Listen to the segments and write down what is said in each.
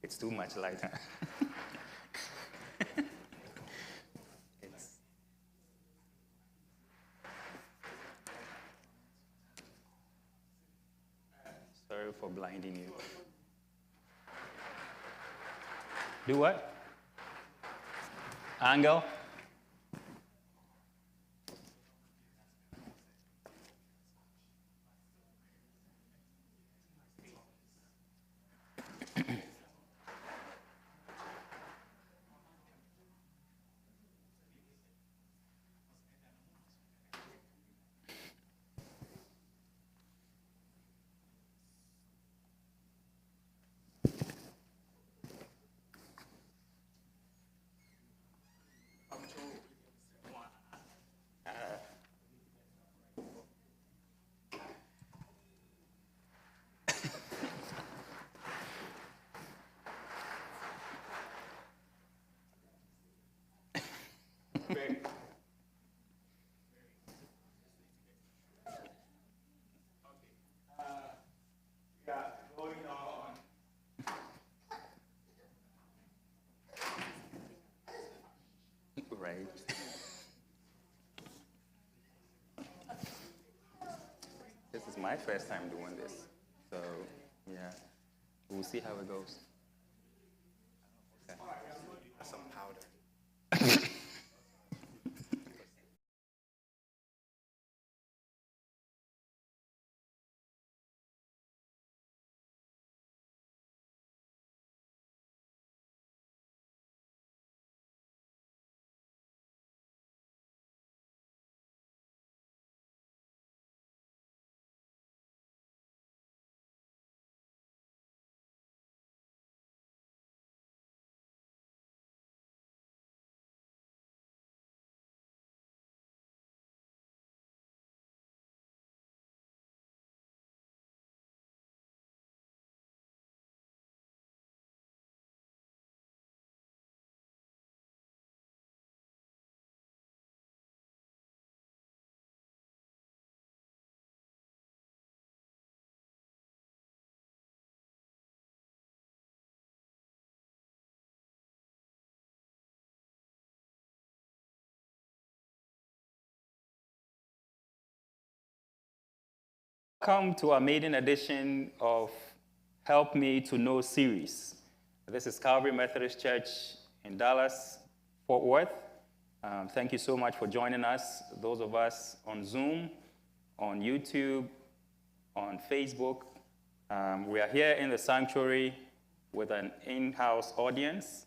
It's too much light, huh? Sorry for blinding you. Do what? Angle? Right. This is my first time doing this. So, yeah, we'll see how it goes. Okay. Some powder. Welcome to our maiden edition of Help Me to Know series. This is Calvary Methodist Church in Dallas, Fort Worth. Thank you so much for joining us, those of us on Zoom, on YouTube, on Facebook. We are here in the sanctuary with an in-house audience.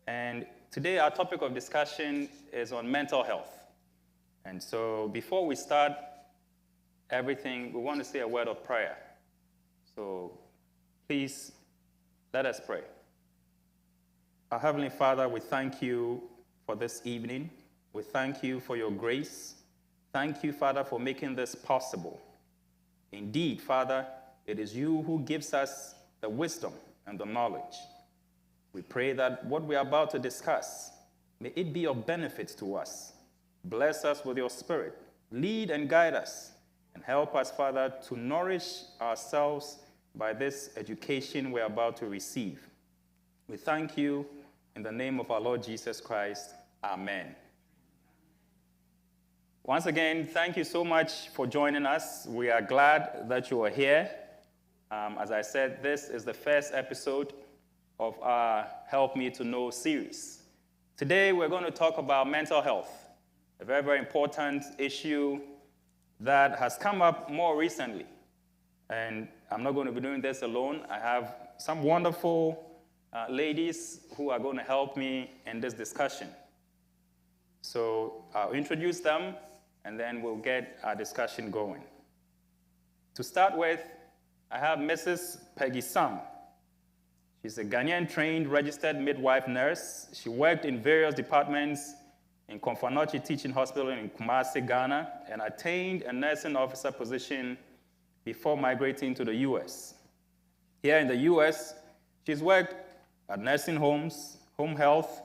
And today our topic of discussion is on mental health. And so before we start everything, we want to say a word of prayer. So please, let us pray. Our Heavenly Father, we thank you for this evening. We thank you for your grace. Thank you, Father, for making this possible. Indeed, Father, it is you who gives us the wisdom and the knowledge. We pray that what we are about to discuss, may it be of benefit to us. Bless us with your Spirit. Lead and guide us. And help us, Father, to nourish ourselves by this education we're about to receive. We thank you in the name of our Lord Jesus Christ. Amen. Once again, thank you so much for joining us. We are glad that you are here. As I said, this is the first episode of our Help Me to Know series. Today, we're going to talk about mental health, a very, very important issue that has come up more recently. And I'm not going to be doing this alone. I have some wonderful ladies who are going to help me in this discussion. So I'll introduce them, and then we'll get our discussion going. To start with, I have Mrs. Peggy Sam. She's a Ghanaian-trained registered midwife nurse. She worked in various departments in Komfanochi Teaching Hospital in Kumasi, Ghana, and attained a nursing officer position before migrating to the U.S. Here in the U.S., she's worked at nursing homes, home health,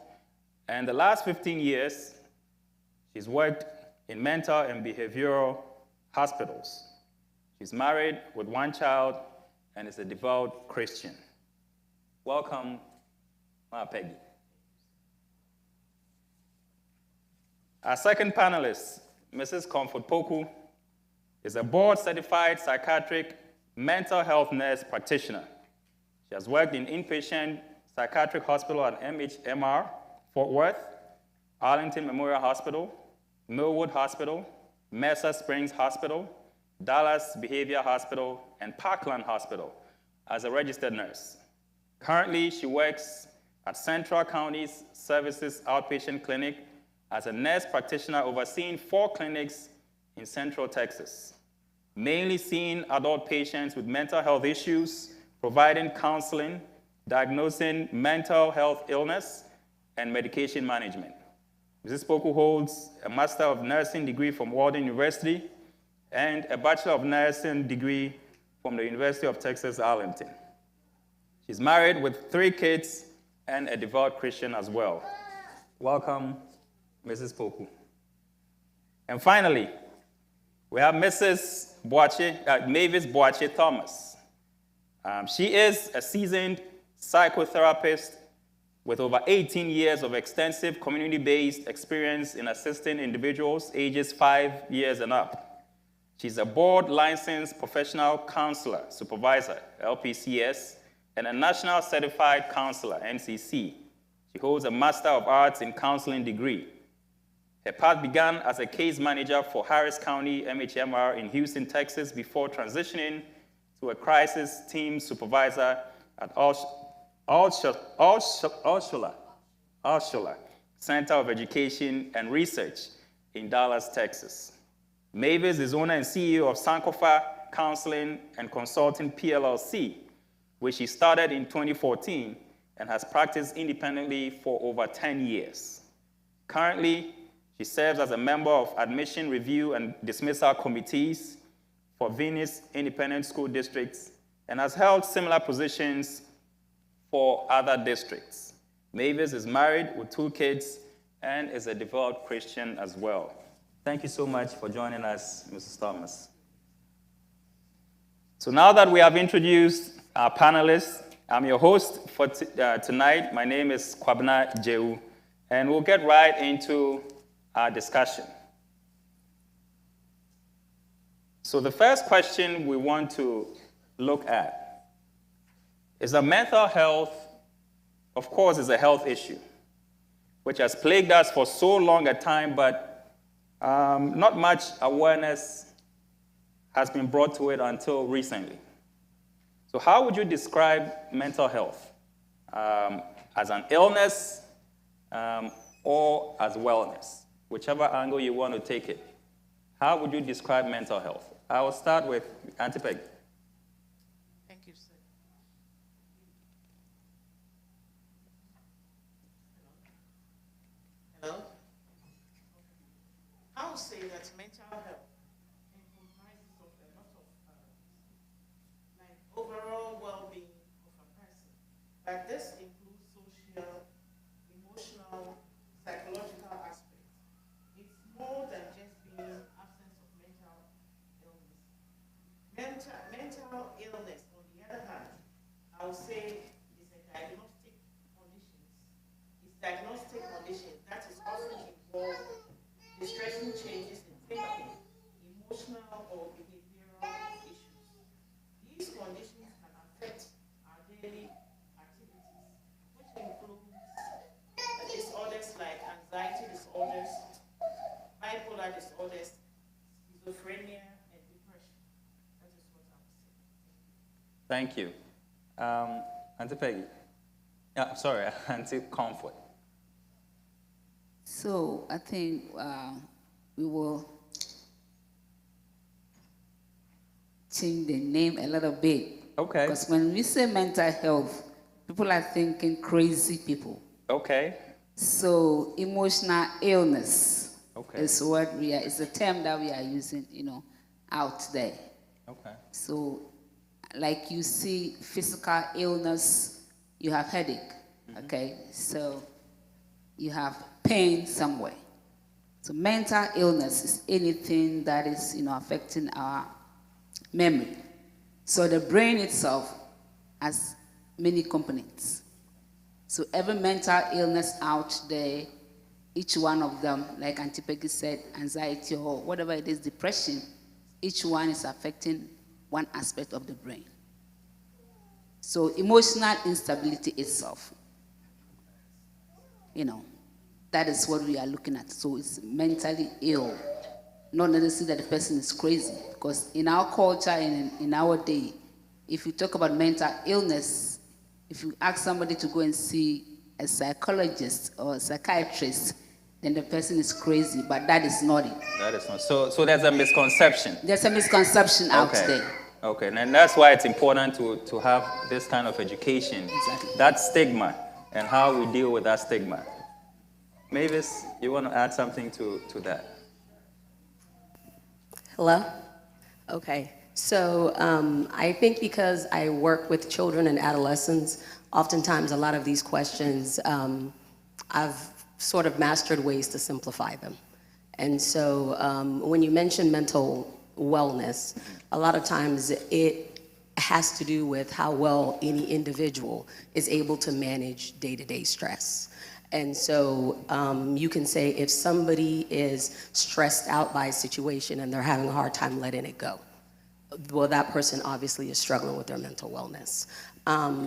and the last 15 years, she's worked in mental and behavioral hospitals. She's married with one child and is a devout Christian. Welcome, Peggy. Our second panelist, Mrs. Comfort Poku, is a board-certified psychiatric mental health nurse practitioner. She has worked in inpatient psychiatric hospital at MHMR, Fort Worth, Arlington Memorial Hospital, Millwood Hospital, Mesa Springs Hospital, Dallas Behavior Hospital, and Parkland Hospital as a registered nurse. Currently, she works at Central County's Services Outpatient Clinic as a nurse practitioner overseeing 4 clinics in Central Texas, mainly seeing adult patients with mental health issues, providing counseling, diagnosing mental health illness, and medication management. Mrs. Poku holds a Master of Nursing degree from Walden University and a Bachelor of Nursing degree from the University of Texas, Arlington. She's married with 3 kids and a devout Christian as well. Welcome, Mrs. Poku. And finally, we have Mrs. Mavis Boache Thomas. She is a seasoned psychotherapist with over 18 years of extensive community-based experience in assisting individuals ages 5 years and up. She's a board-licensed professional counselor, supervisor, LPCS, and a National Certified Counselor, NCC. She holds a Master of Arts in Counseling degree. Her path began as a case manager for Harris County MHMR in Houston, Texas, before transitioning to a crisis team supervisor at Alshula Center of Education and Research in Dallas, Texas. Mavis is owner and CEO of Sankofa Counseling and Consulting PLLC, which she started in 2014 and has practiced independently for over 10 years. Currently, she serves as a member of admission review and dismissal committees for Venice Independent School Districts and has held similar positions for other districts. Mavis is married with 2 kids and is a devout Christian as well. Thank you so much for joining us, Mrs. Thomas. So now that we have introduced our panelists, I'm your host for tonight. My name is Kwabena Jehu, and we'll get right into our discussion. So the first question we want to look at is that mental health, of course, is a health issue, which has plagued us for so long a time, but not much awareness has been brought to it until recently. So how would you describe mental health? As an illness or as wellness? Whichever angle you want to take it. How would you describe mental health? I will start with Auntie Peg. Thank you, sir. Hello? I would say that mental health comprises of a lot of like overall well-being of a person. But this includes social, emotional, psychological aspects. It's more than just being absence of mental illness. Mental illness, on the other hand, I would say is a diagnostic condition. It's diagnostic condition that is often involved distressing changes in thinking, emotional or behavioral issues. These conditions can affect our daily activities, which includes disorders like anxiety disorders, bipolar disorders, schizophrenia, and depression. That is what I would say. Thank you. Auntie Peggy. Auntie Comfort. So I think we will change the name a little bit. Okay. Because when we say mental health, people are thinking crazy people. Okay. So emotional illness is what it's a term that we are using, out there. Okay. So like you see physical illness, you have headache, okay? So you have pain somewhere. So mental illness is anything that is, affecting our memory. So the brain itself has many components. So every mental illness out there, each one of them, like Auntie Peggy said, anxiety or whatever it is, depression, each one is affecting one aspect of the brain. So emotional instability itself, that is what we are looking at. So it's mentally ill. Not necessarily that the person is crazy, because in our culture and in our day, if you talk about mental illness, if you ask somebody to go and see a psychologist or a psychiatrist, then the person is crazy, but that is not it. That is not. So there's a misconception. There's a misconception out there. Okay, and that's why it's important to have this kind of education. Exactly. That stigma and how we deal with that stigma. Mavis, you want to add something to that? Hello? Okay. So I think because I work with children and adolescents, oftentimes a lot of these questions, I've sort of mastered ways to simplify them. And so when you mention mental wellness, a lot of times it has to do with how well any individual is able to manage day-to-day stress. And so you can say if somebody is stressed out by a situation and they're having a hard time letting it go, well, that person obviously is struggling with their mental wellness.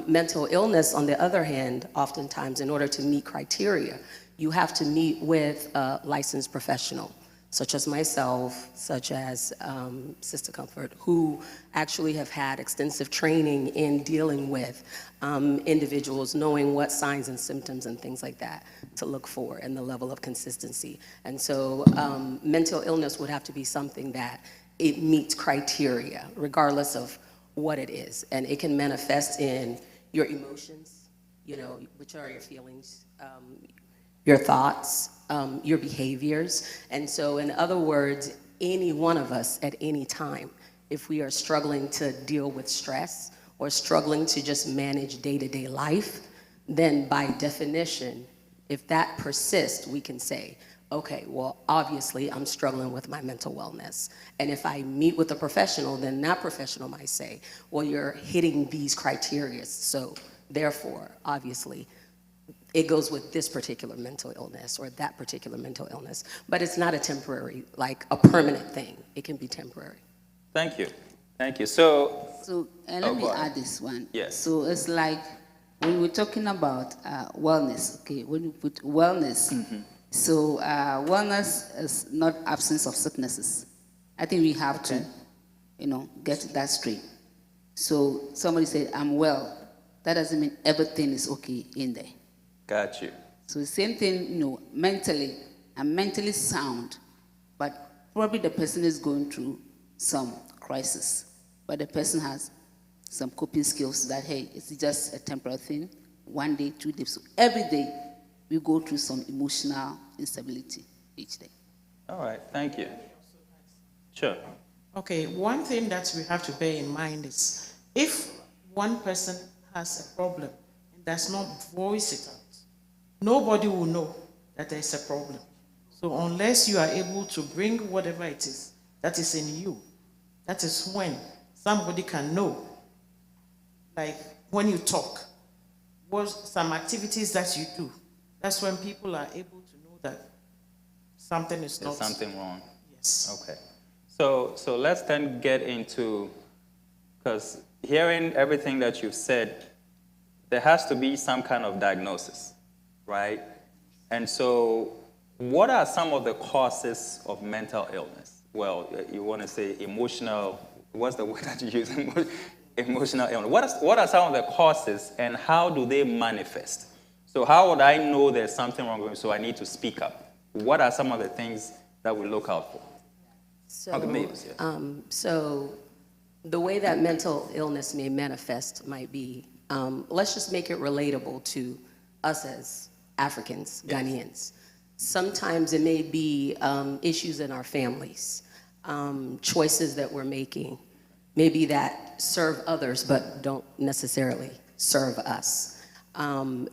Mental illness, on the other hand, oftentimes in order to meet criteria, you have to meet with a licensed professional, such as myself, such as Sister Comfort, who actually have had extensive training in dealing with individuals, knowing what signs and symptoms and things like that to look for and the level of consistency. And so mental illness would have to be something that it meets criteria, regardless of what it is. And it can manifest in your emotions, which are your feelings, your thoughts, your behaviors. And so in other words, any one of us at any time, if we are struggling to deal with stress or struggling to just manage day-to-day life, then by definition, if that persists, we can say, okay, well, obviously I'm struggling with my mental wellness. And if I meet with a professional, then that professional might say, well, you're hitting these criteria. So therefore, obviously, it goes with this particular mental illness or that particular mental illness. But it's not a temporary, like a permanent thing. It can be temporary. Thank you. Thank you. So Let me add this one. Yes. So it's like when we're talking about wellness, okay, when you put wellness, so wellness is not absence of sicknesses. I think we have to, get that straight. So somebody said, I'm well. That doesn't mean everything is okay in there. got you. So the same thing, mentally, I'm mentally sound, but probably the person is going through some crisis. But the person has some coping skills that, hey, it's just a temporary thing, 1 day, 2 days. So every day, we go through some emotional instability each day. All right, thank you. Sure. Okay, one thing that we have to bear in mind is if one person has a problem and does not voice it out, nobody will know that there is a problem. So unless you are able to bring whatever it is that is in you, that is when somebody can know. Like when you talk, what some activities that you do, that's when people are able to know that something is not. There's something wrong. Yes. Okay. So let's then get into, because hearing everything that you've said, there has to be some kind of diagnosis, right? And so what are some of the causes of mental illness? Well, you want to say emotional, what's the word that you use? Emotional illness. What are some of the causes and how do they manifest? So how would I know there's something wrong with me, so I need to speak up? What are some of the things that we look out for? So the way that mental illness may manifest might be, let's just make it relatable to us as Africans, yes. Ghanaians. Sometimes it may be issues in our families, choices that we're making, maybe that serve others but don't necessarily serve us.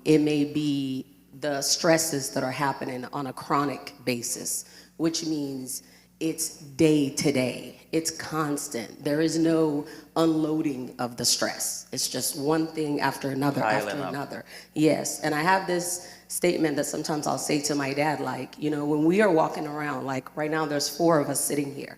It may be the stresses that are happening on a chronic basis, which means it's day to day. It's constant. There is no unloading of the stress. It's just one thing after another after Piling up. another. Yes, and I have this statement that sometimes I'll say to my dad, like, you know, when we are walking around, like right now there's 4 of us sitting here.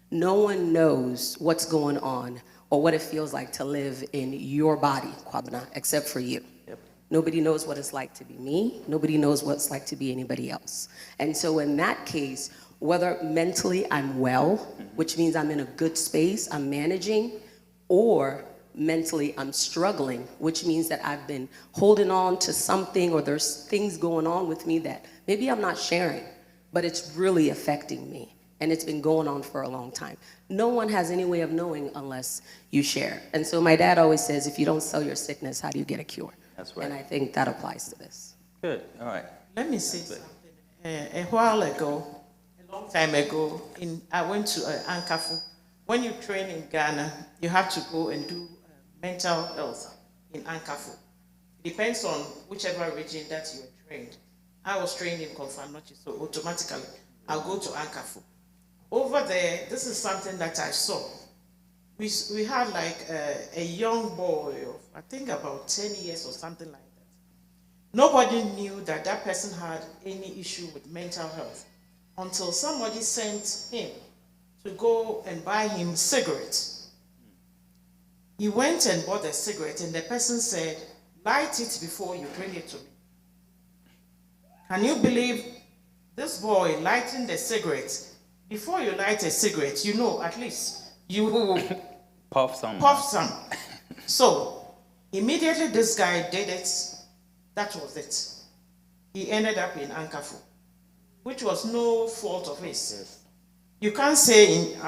No one knows what's going on or what it feels like to live in your body, Kwabena, except for you. Yep. Nobody knows what it's like to be me. Nobody knows what it's like to be anybody else. And so in that case, whether mentally I'm well, which means I'm in a good space, I'm managing, or mentally I'm struggling, which means that I've been holding on to something or there's things going on with me that maybe I'm not sharing, but it's really affecting me. And it's been going on for a long time. No one has any way of knowing unless you share. And so my dad always says, if you don't sell your sickness, how do you get a cure? That's right. And I think that applies to this. Good. All right. Let me say something. A while ago, a long time ago, I went to Ankafu. When you train in Ghana, you have to go and do mental health in Ankafu. It depends on whichever region that you are trained. I was trained in Confanochi, so automatically I'll go to Ankafu. Over there, this is something that I saw. We had like a young boy of, I think about 10 years or something like that. Nobody knew that that person had any issue with mental health until somebody sent him to go and buy him cigarettes. He went and bought a cigarette and the person said, light it before you bring it to me. Can you believe this boy lighting the cigarette? Before you light a cigarette, you know at least you Puff some. puff some. So immediately this guy did it. That was it. He ended up in Ankafu, which was no fault of his. Yes. You can't say in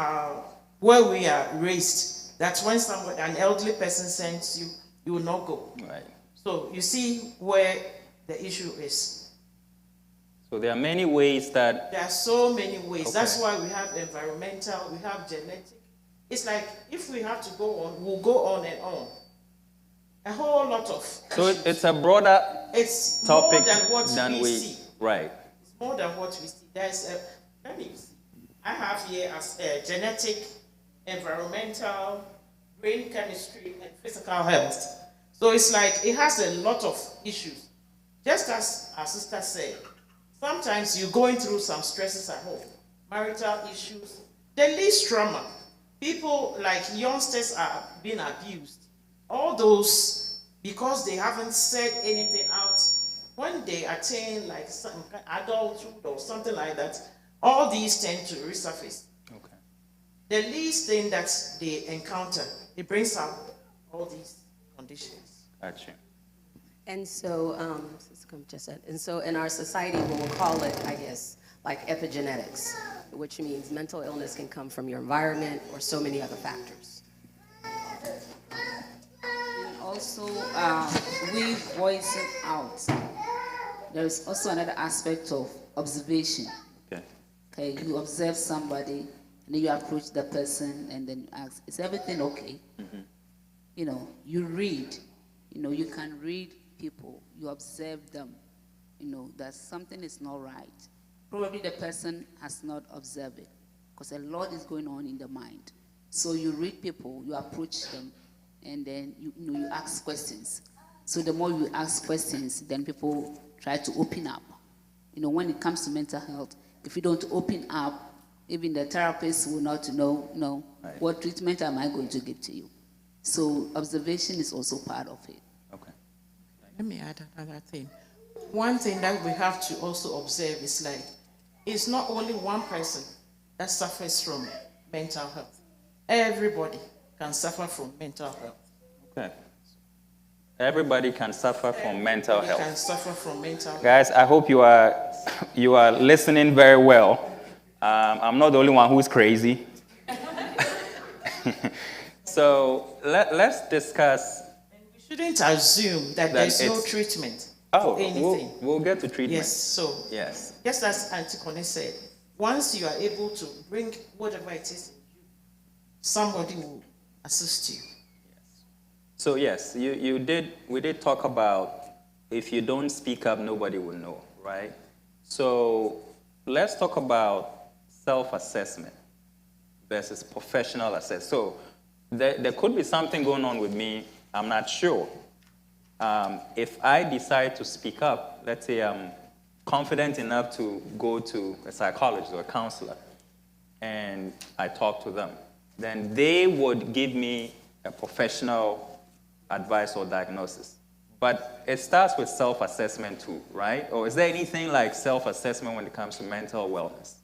where we are raised that when somebody, an elderly person sends you, you will not go. Right. So you see where the issue is. So there are many ways that. There are so many ways. Okay. That's why we have environmental, we have genetic. It's like if we have to go on, we'll go on and on. A whole lot of So issues. it's a broader It's topic more than what than we see. Right. It's more than what we see. There's a, let me see. I have here as a genetic, environmental, brain chemistry, and physical health. So it's like it has a lot of issues. Just as our sister said, sometimes you're going through some stresses at home, marital issues, the least trauma. People like youngsters are being abused. All those, because they haven't said anything out, when they attain like some adulthood or something like that, all these tend to resurface. Okay. The least thing that they encounter, it brings out all these conditions. Gotcha. And so, and so in our society, we'll call it, I guess, like epigenetics, which means mental illness can come from your environment or so many other factors. And also, we voicing out. There is also another aspect of observation. Okay. Okay, you observe somebody, and then you approach the person, and then you ask, "Is everything okay?" Mm-hmm. You know, you read. You know, you can read people. You observe them. You know that something is not right. Probably the person has not observed it, because a lot is going on in the mind. So you read people, you approach them, and then you ask questions. So the more you ask questions, then people try to open up. You know, when it comes to mental health, if you don't open up, even the therapist will not know Right. what treatment am I going to give to you. So observation is also part of it. Okay. Let me add another thing. One thing that we have to also observe is like, it's not only one person that suffers from mental health. Everybody can suffer from mental health. Okay. Everybody can suffer from mental Everybody health. can suffer from mental health. Guys, I hope you are listening very well. I'm not the only one who's crazy. So let's discuss. We shouldn't assume that there's no treatment for anything. We'll get to treatment. Yes, so Yes. just as Auntie Connie said, once you are able to bring whatever it is in you, somebody will assist you. So yes, we did talk about if you don't speak up, nobody will know, right? So let's talk about self-assessment versus professional assessment. So there could be something going on with me, I'm not sure. If I decide to speak up, let's say I'm confident enough to go to a psychologist or a counselor, and I talk to them, then they would give me a professional advice or diagnosis. But it starts with self-assessment too, right? Or is there anything like self-assessment when it comes to mental wellness?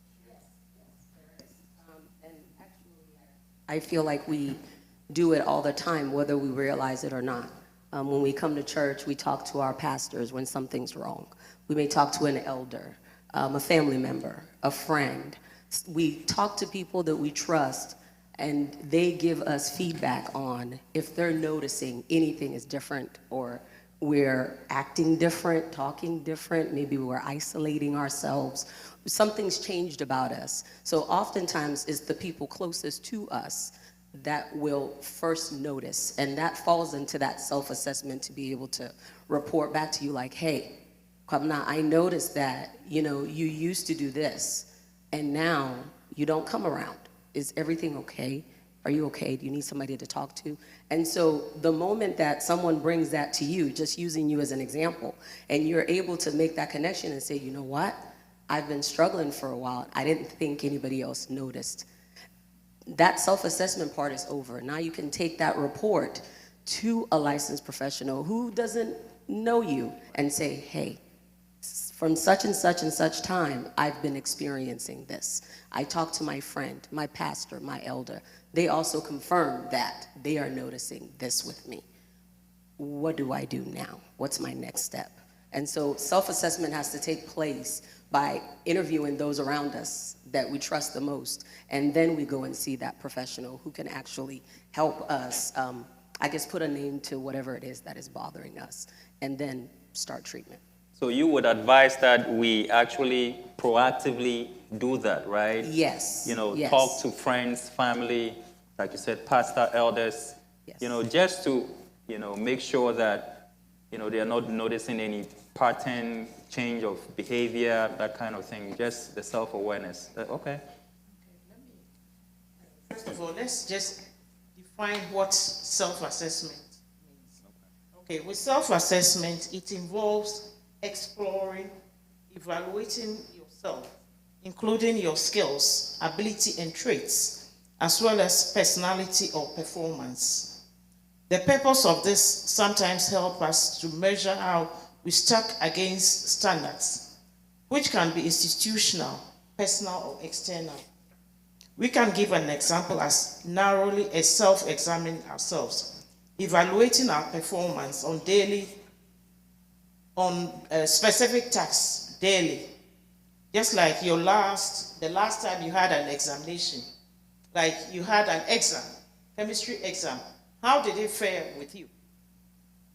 And actually, I feel like we do it all the time, whether we realize it or not. When we come to church, we talk to our pastors when something's wrong. We may talk to an elder, a family member, a friend. We talk to people that we trust, and they give us feedback on if they're noticing anything is different, or we're acting different, talking different, maybe we're isolating ourselves. Something's changed about us. So oftentimes it's the people closest to us that will first notice, and that falls into that self-assessment to be able to report back to you like, hey, Kwabna, I noticed that, you used to do this, and now you don't come around. Is everything okay? Are you okay? Do you need somebody to talk to? And so the moment that someone brings that to you, just using you as an example, and you're able to make that connection and say, you know what? I've been struggling for a while. I didn't think anybody else noticed. That self-assessment part is over. Now you can take that report to a licensed professional who doesn't know you and say, hey, from such and such time, I've been experiencing this. I talked to my friend, my pastor, my elder. They also confirmed that they are noticing this with me. What do I do now? What's my next step? And so self-assessment has to take place by interviewing those around us that we trust the most. And then we go and see that professional who can actually help us, put a name to whatever it is that is bothering us, and then start treatment. So you would advise that we actually proactively do that, right? Yes. Yes. Talk to friends, family, like you said, pastor, elders, Yes. Just to, make sure that, they're not noticing any pattern, change of behavior, that kind of thing, just the self-awareness. Okay. First of all, let's just define what self-assessment means. Okay, with self-assessment, it involves exploring, evaluating yourself, including your skills, ability, and traits, as well as personality or performance. The purpose of this sometimes help us to measure how we stack against standards, which can be institutional, personal, or external. We can give an example as narrowly as self-examining ourselves, evaluating our performance on specific tasks daily. Just like the last time you had an examination, like you had an exam, chemistry exam, how did it fare with you?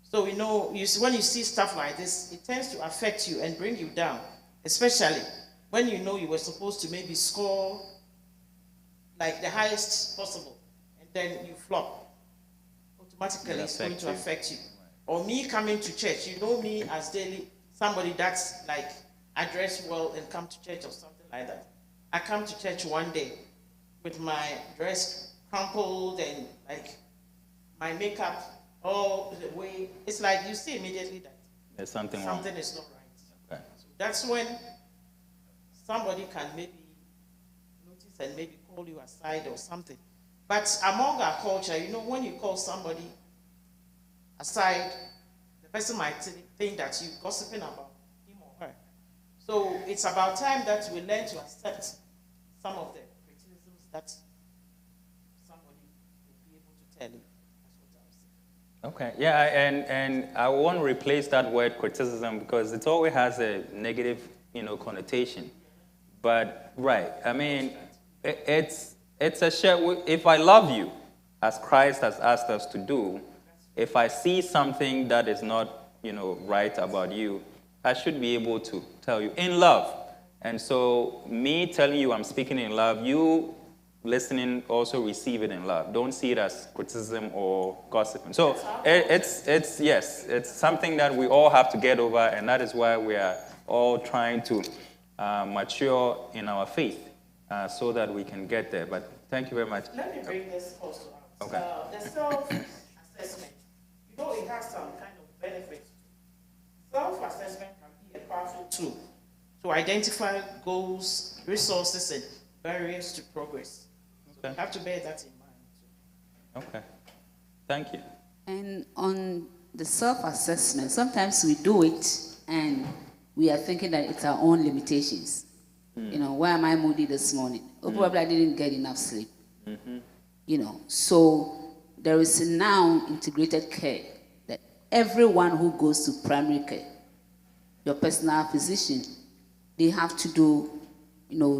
So when you see stuff like this, it tends to affect you and bring you down, especially when you were supposed to maybe score like the highest possible, and then you flop. Automatically, it's going to affect you. Or me coming to church, me as daily, somebody that's like, I dress well and come to church or something like that. I come to church one day with my dress crumpled and like my makeup all the way. It's like you see immediately that there's something wrong. Something is not right. Okay. So that's when somebody can maybe notice and maybe call you aside or something. But among our culture, when you call somebody aside, the person might think that you're gossiping about him or her. So it's about time that we learn to accept some of the criticisms that somebody will be able to tell you. That's what I was saying. Okay, yeah, and I won't replace that word criticism because it always has a negative, connotation. But, right, I mean, it's a share. If I love you, as Christ has asked us to do, if I see something that is not, right about you, I should be able to tell you in love. And so me telling you I'm speaking in love, you listening also receive it in love. Don't see it as criticism or gossiping. So it's something that we all have to get over, and that is why we are all trying to mature in our faith. so that we can get there. But thank you very much. Let me bring this also out. Okay. The self-assessment, it has some kind of benefits. Self-assessment can be a powerful tool to identify goals, resources, and barriers to progress. So Okay. you have to bear that in mind. Okay. Thank you. And on the self-assessment, sometimes we do it and we are thinking that it's our own limitations. Why am I moody this morning? Oh, probably I didn't get enough sleep. So there is now integrated care that everyone who goes to primary care, your personal physician, they have to do,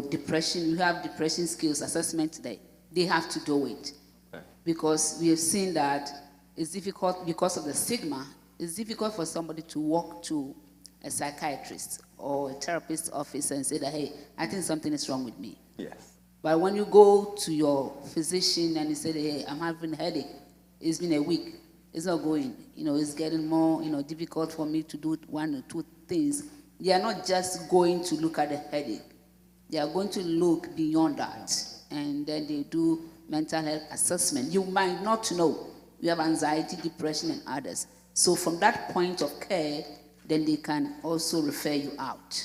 depression. You have depression skills assessment today. They have to do it. Okay. Because we have seen that it's difficult because of the stigma. It's difficult for somebody to walk to a psychiatrist or a therapist's office and say that, hey, I think something is wrong with me. Yes. But when you go to your physician and you say, hey, I'm having a headache, it's been a week, it's not going, it's getting more, difficult for me to do one or two things. They are not just going to look at the headache. They are going to look beyond that. And then they do mental health assessment. You might not know. You have anxiety, depression, and others. So from that point of care, then they can also refer you out.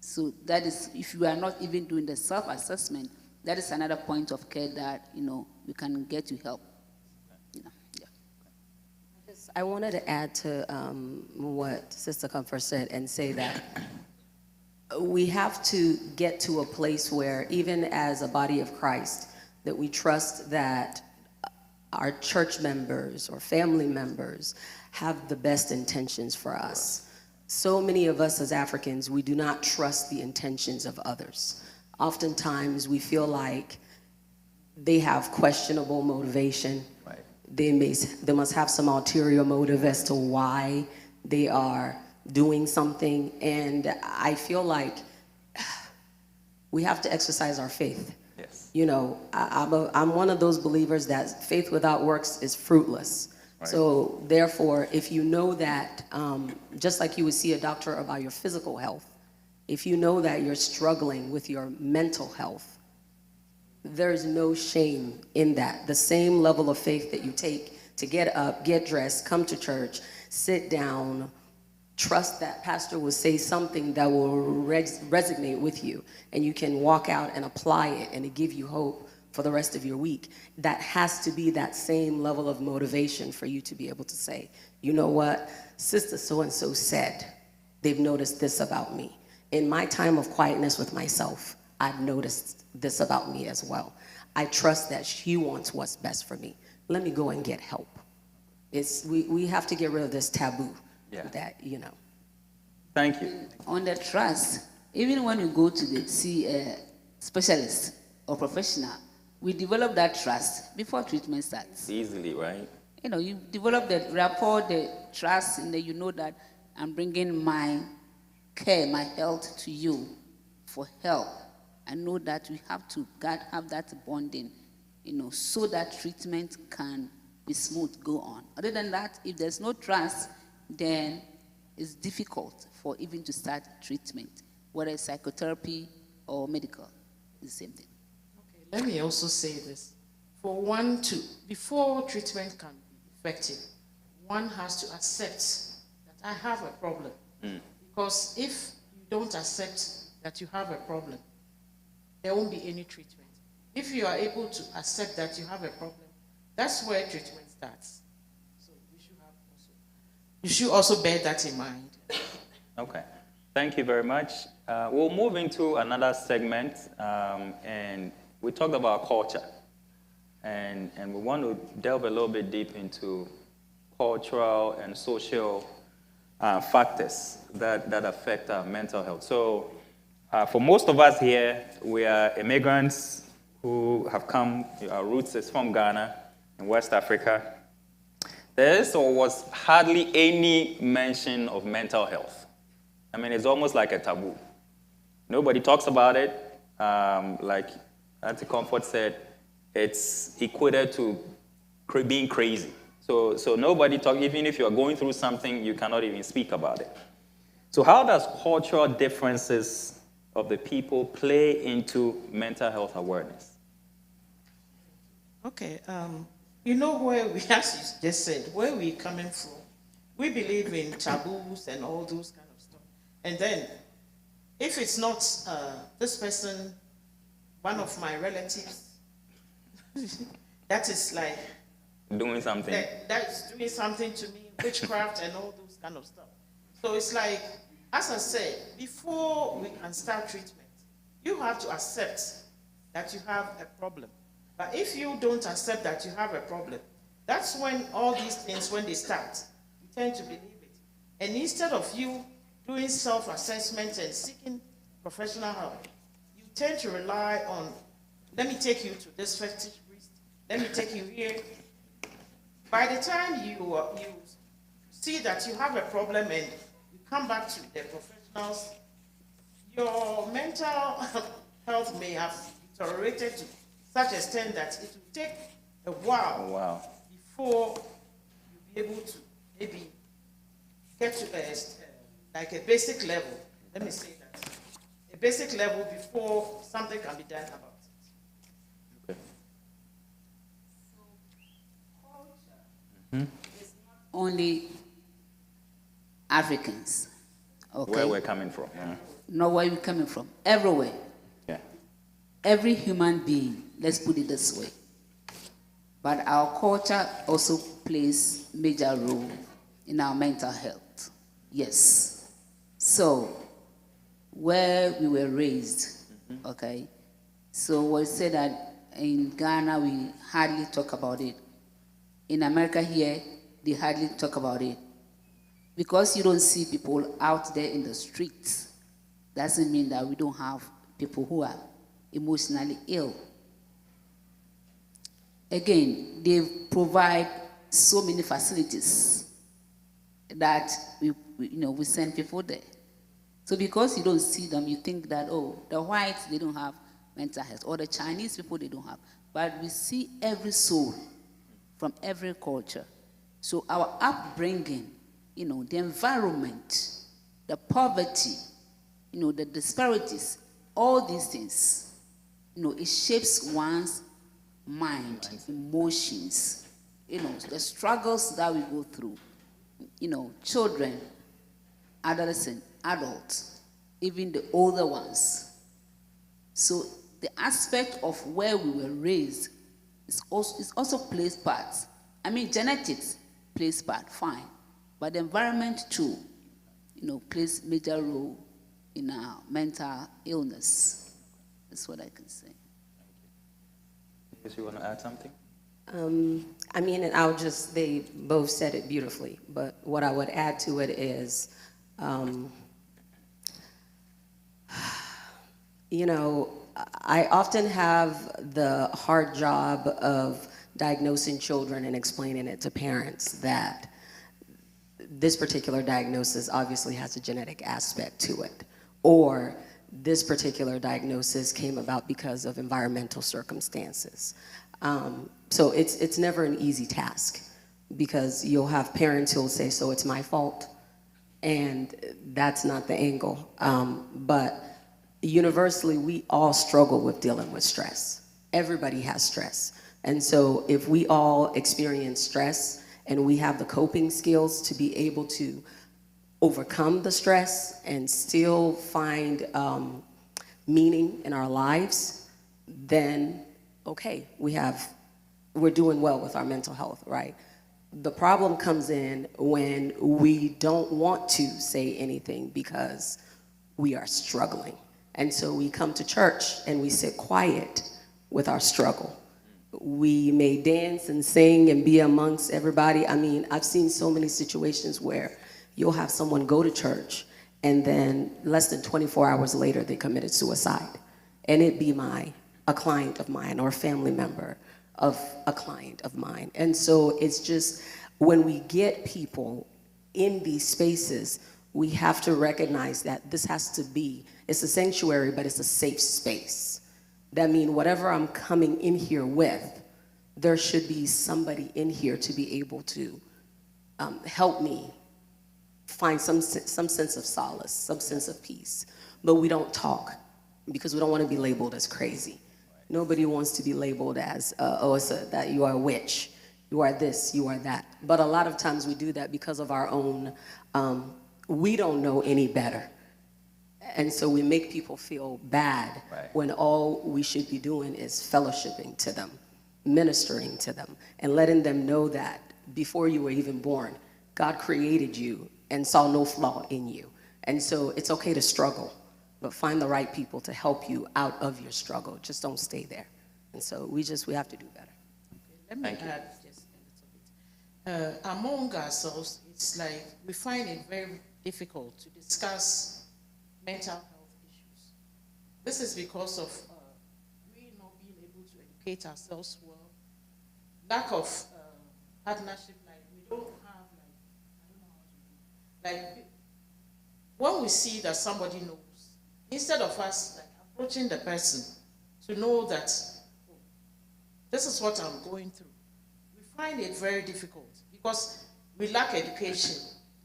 So that is, if you are not even doing the self-assessment, that is another point of care that, we can get you help. Yeah. I wanted to add to what Sister Comfort said and say that we have to get to a place where, even as a body of Christ, that we trust that our church members or family members have the best intentions for us. So many of us as Africans, we do not trust the intentions of others. Oftentimes, we feel like they have questionable motivation. Right. They must have some ulterior motive as to why they are doing something. And I feel like we have to exercise our faith. Yes. I'm one of those believers that faith without works is fruitless. Right. So therefore, if you know that, just like you would see a doctor about your physical health, if you know that you're struggling with your mental health, there's no shame in that. The same level of faith that you take to get up, get dressed, come to church, sit down, trust that pastor will say something that will resonate with you, and you can walk out and apply it, and it give you hope for the rest of your week. That has to be that same level of motivation for you to be able to say, you know what, Sister so-and-so said they've noticed this about me. In my time of quietness with myself, I've noticed this about me as well. I trust that she wants what's best for me. Let me go and get help. We have to get rid of this taboo. Yeah. That, Thank you. On the trust, even when you go to see a specialist or professional, we develop that trust before treatment starts. Easily, right? You develop the rapport, the trust, and then you know that I'm bringing my care, my health to you for help. I know that we have to have that bonding, so that treatment can be smooth, go on. Other than that, if there's no trust, then it's difficult for even to start treatment, whether it's psychotherapy or medical, it's the same thing. Okay, let me also say this. Before treatment can be effective, one has to accept that I have a problem. Because if you don't accept that you have a problem, there won't be any treatment. If you are able to accept that you have a problem, that's where treatment starts. So you should also bear that in mind. Okay. Thank you very much. We'll move into another segment, and we talked about culture. And we want to delve a little bit deep into cultural and social factors that affect our mental health. So for most of us here, we are immigrants who have come, our roots is from Ghana in West Africa. There is or was hardly any mention of mental health. I mean, it's almost like a taboo. Nobody talks about it. Like Auntie Comfort said, it's equated to being crazy. So nobody talks, even if you're going through something, you cannot even speak about it. So how does cultural differences of the people play into mental health awareness? Okay, you know where we, as you just said, where we're coming from. We believe in taboos and all those kind of stuff. And then, if it's not this person, one of my relatives, that is like Doing something. that is doing something to me, witchcraft and all those kind of stuff. So it's like, as I said, before we can start treatment, you have to accept that you have a problem. But if you don't accept that you have a problem, that's when all these things, when they start, you tend to believe it. And instead of you doing self-assessment and seeking professional help, you tend to rely on, let me take you to this fetish priest, let me take you here. By the time you see that you have a problem and you come back to the professionals, your mental health may have deteriorated to such extent that it will take a while Wow. before you'll be able to maybe get to like a basic level. Let me say that. A basic level before something can be done about it. Okay. Only Africans. Okay. Where we're coming from. Yeah. Not where we're coming from. Everywhere. Yeah. Every human being, let's put it this way. But our culture also plays major role in our mental health. Yes. So, where we were raised, okay, so we said that in Ghana we hardly talk about it. In America here, they hardly talk about it. Because you don't see people out there in the streets, doesn't mean that we don't have people who are emotionally ill. Again, they provide so many facilities that we send people there. So because you don't see them, you think that, oh, the whites, they don't have mental health, or the Chinese people, they don't have. But we see every soul from every culture. So our upbringing, the environment, the poverty, the disparities, all these things, it shapes one's mind, emotions, the struggles that we go through, children, adolescents, adults, even the older ones. So the aspect of where we were raised is also plays part. I mean, genetics plays part, fine, but the environment too, plays major role in our mental illness. That's what I can say. Yes, you want to add something? I mean, and they both said it beautifully, but what I would add to it is, I often have the hard job of diagnosing children and explaining it to parents that this particular diagnosis obviously has a genetic aspect to it, or this particular diagnosis came about because of environmental circumstances. So it's never an easy task, because you'll have parents who'll say, so it's my fault, and that's not the angle. But universally, we all struggle with dealing with stress. Everybody has stress. And so if we all experience stress and we have the coping skills to be able to overcome the stress and still find meaning in our lives, then okay, we're doing well with our mental health, right? The problem comes in when we don't want to say anything because we are struggling. And so we come to church and we sit quiet with our struggle. We may dance and sing and be amongst everybody. I mean, I've seen so many situations where you'll have someone go to church and then less than 24 hours later they committed suicide. And it be a client of mine or a family member of a client of mine. And so it's just, when we get people in these spaces, we have to recognize that this has to be, it's a sanctuary, but it's a safe space. That means whatever I'm coming in here with, there should be somebody in here to be able to help me find some sense of solace, some sense of peace. but we don't talk because we don't want to be labeled as crazy. Nobody wants to be labeled as, that you are a witch, you are this, you are that. But a lot of times we do that because of our own, we don't know any better. And so we make people feel bad when all we should be doing is fellowshipping to them, ministering to them, and letting them know that before you were even born, God created you and saw no flaw in you. And so it's okay to struggle, but find the right people to help you out of your struggle. Just don't stay there. And so we have to do better. Let me add just a little bit. Among ourselves, it's like we find it very difficult to discuss mental health issues. This is because of we not being able to educate ourselves well, lack of partnership, like we don't have, I don't know how to do. Like when we see that somebody knows, instead of us like approaching the person to know that oh, this is what I'm going through, we find it very difficult because we lack education,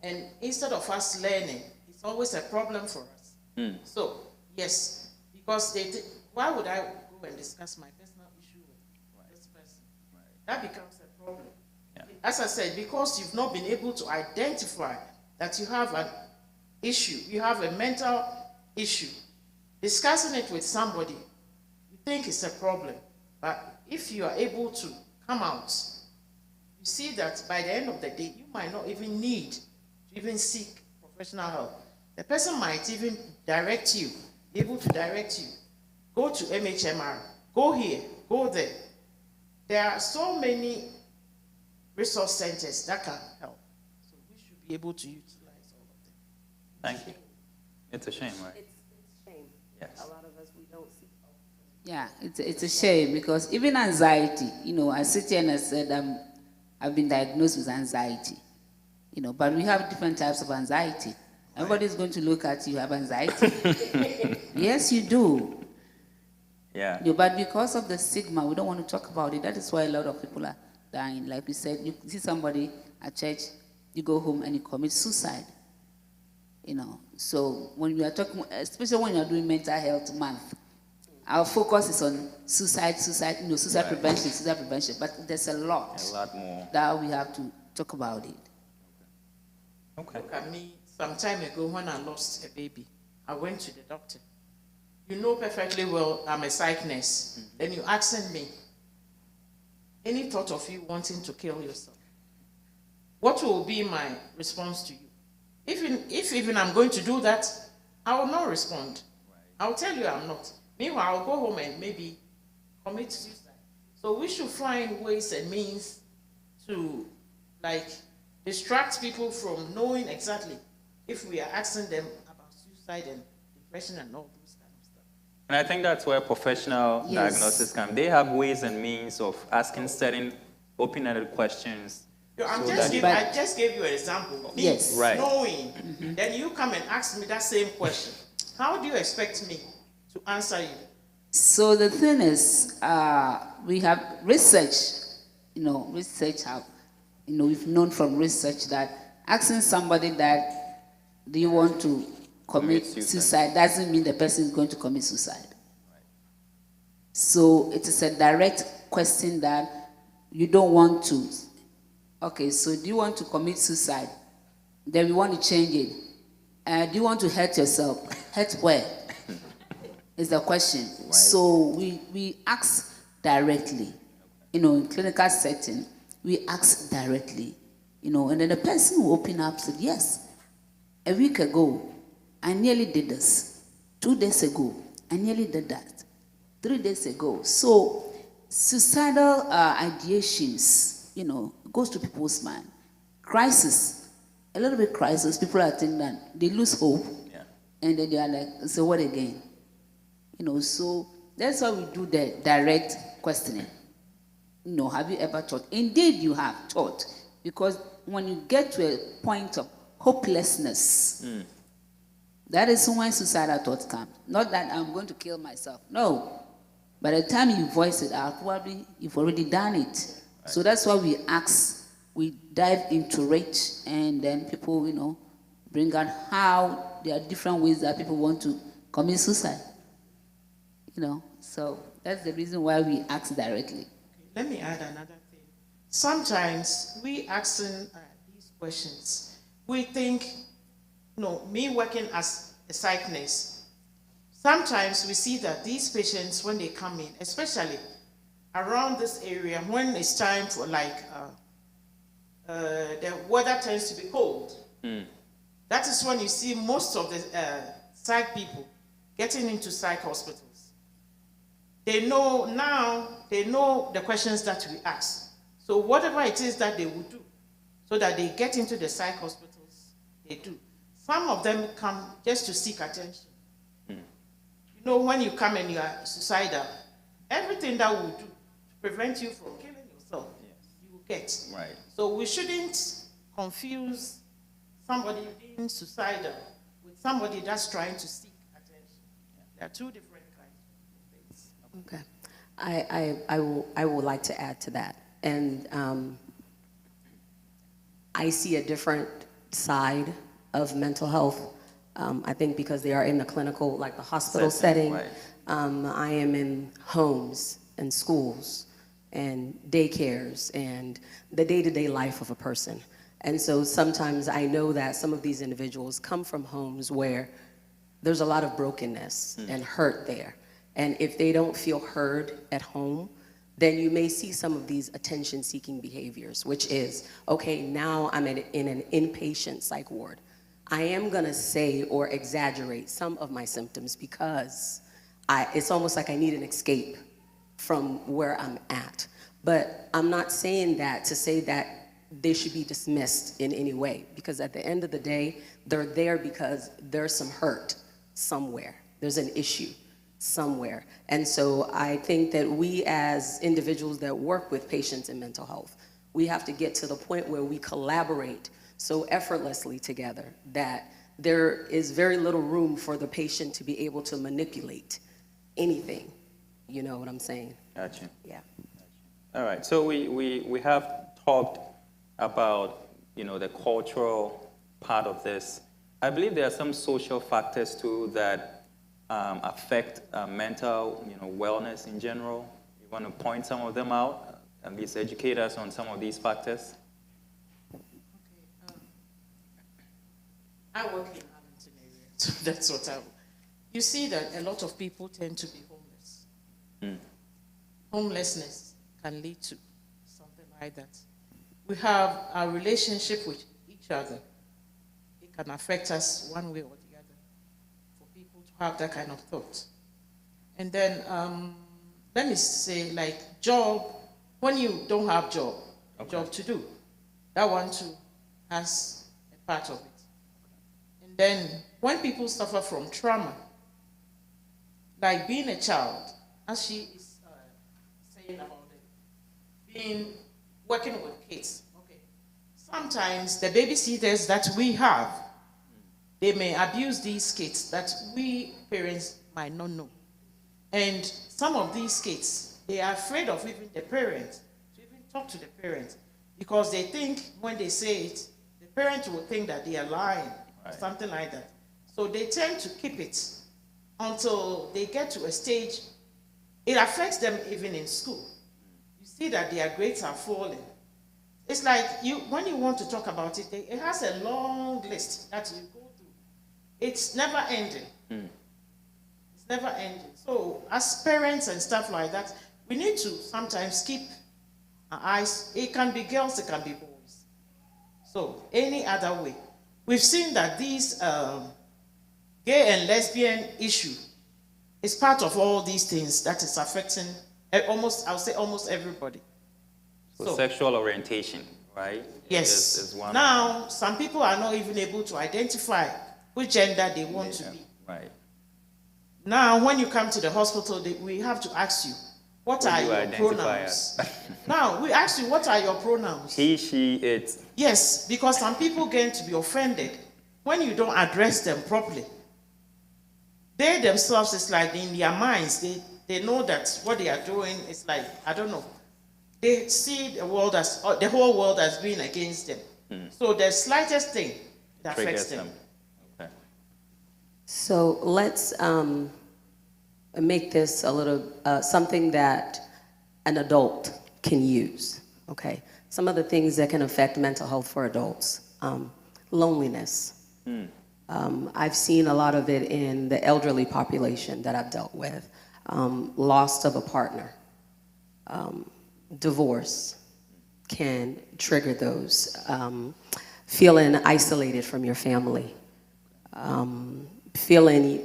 and instead of us learning, it's always a problem for us. So, yes, because why would I go and discuss my personal issue with this person? That becomes a problem. Yeah. As I said, because you've not been able to identify that you have an issue, you have a mental issue, discussing it with somebody, you think it's a problem. But if you are able to come out, you see that by the end of the day, you might not even need to even seek professional help. The person might even direct you, be able to direct you. Go to MHMR, go here, go there. There are so many resource centers that can help. So we should be able to utilize all of them. Thank you. It's a shame, right? It's a shame. Yes. A lot of us, we don't seek help. Yeah, it's a shame because even anxiety, I sit here and I said I've been diagnosed with anxiety, but we have different types of anxiety. Everybody's going to look at you have anxiety. Yes, you do. Yeah. But because of the stigma, we don't want to talk about it. That is why a lot of people are dying. Like we said, you see somebody at church, you go home and you commit suicide. So when we are talking, especially when you are doing mental health month, our focus is on suicide prevention. But there's a lot more that we have to talk about it. Okay. Look at me. Some time ago, when I lost a baby, I went to the doctor. You know perfectly well I'm a psych nurse. Then you asking me, any thought of you wanting to kill yourself? What will be my response to you? If even I'm going to do that, I will not respond. I'll tell you I'm not. Meanwhile, I'll go home and maybe commit suicide. So we should find ways and means to, distract people from knowing exactly if we are asking them about suicide and depression and all those kind of stuff. And I think that's where professional diagnosis come. They have ways and means of asking certain open-ended questions. I just gave you an example. Yes. Right. Knowing, then you come and ask me that same question. How do you expect me to answer you? So the thing is, we have research, we've known from research that asking somebody that, do you want to commit suicide doesn't mean the person is going to commit suicide. Right. So it is a direct question that you don't want to. Okay, so do you want to commit suicide? Then we want to change it. Do you want to hurt yourself? Hurt where? Is the question. Right. So we ask directly. In clinical setting, we ask directly. And then the person will open up and say, yes. A week ago, I nearly did this. 2 days ago, I nearly did that. 3 days ago. So, suicidal ideations, goes to people's mind. Crisis, a little bit crisis, people are thinking that they lose hope. Yeah. And then they are like, so what again? So that's why we do the direct questioning. Have you ever thought? Indeed, you have thought. Because when you get to a point of hopelessness, that is when suicidal thoughts come. Not that I'm going to kill myself. No. By the time you voice it out, probably you've already done it. Right. So that's why we ask, we dive into it, and then people, bring out how there are different ways that people want to commit suicide. So that's the reason why we ask directly. Let me add another thing. Sometimes we asking these questions, we think, me working as a psych nurse, sometimes we see that these patients, when they come in, especially around this area, when it's time for the weather tends to be cold, that is when you see most of the psych people getting into psych hospitals. They know the questions that we ask. So whatever it is that they would do, so that they get into the psych hospitals, they do. Some of them come just to seek attention. When you come and you are suicidal, everything that we do to prevent you from killing yourself, you will get. Right. So we shouldn't confuse somebody being suicidal with somebody that's trying to seek attention. There are two different kinds of things. Okay. I would like to add to that. And I see a different side of mental health. I think because they are in the clinical, like the hospital setting. Right. I am in homes and schools and daycares and the day-to-day life of a person. And so sometimes I know that some of these individuals come from homes where there's a lot of brokenness and hurt there. And if they don't feel heard at home, then you may see some of these attention-seeking behaviors, which is, okay, now I'm in an inpatient psych ward. I am gonna say or exaggerate some of my symptoms because it's almost like I need an escape from where I'm at. But I'm not saying that to say that they should be dismissed in any way, because at the end of the day, they're there because there's some hurt somewhere. There's an issue somewhere. And so I think that we as individuals that work with patients in mental health, we have to get to the point where we collaborate so effortlessly together that there is very little room for the patient to be able to manipulate anything. You know what I'm saying? Gotcha. Yeah. All right. So we have talked about, the cultural part of this. I believe there are some social factors too that affect mental, wellness in general. You want to point some of them out, at least educate us on some of these factors? I work in Arlington area, so that's what you see that a lot of people tend to be homeless. Homelessness can lead to something like that. We have a relationship with each other. It can affect us one way or the other for people to have that kind of thought. And then, let me say, like job, when you don't have job to do, that one too has a part of it. And then when people suffer from trauma, like being a child, as she is saying about it, working with kids. Okay. Sometimes the babysitters that we have, they may abuse these kids that we parents might not know. And some of these kids, they are afraid of even the parents, to even talk to the parents, because they think when they say it, the parent will think that they are lying, or something like that. So they tend to keep it until they get to a stage. It affects them even in school. You see that their grades are falling. It's like when you want to talk about it, it has a long list that you go through. It's never ending. It's never ending. So as parents and stuff like that, we need to sometimes keep our eyes. It can be girls, it can be boys. So any other way. We've seen that these gay and lesbian issue is part of all these things that is affecting almost everybody. So sexual orientation, right? Yes. Is one. Now, some people are not even able to identify which gender they want to be. Right. Now, when you come to the hospital, we have to ask you, what are your pronouns? Now, we ask you, what are your pronouns? He, she, it. Yes, because some people get to be offended when you don't address them properly. They themselves, it's like in their minds, they know that what they are doing is like, I don't know. They see the whole world as being against them. So the slightest thing that affects them. Okay. So let's make this a little something that an adult can use. Okay, some of the things that can affect mental health for adults: loneliness. I've seen a lot of it in the elderly population that I've dealt with. Loss of a partner, divorce can trigger those. Feeling isolated from your family, feeling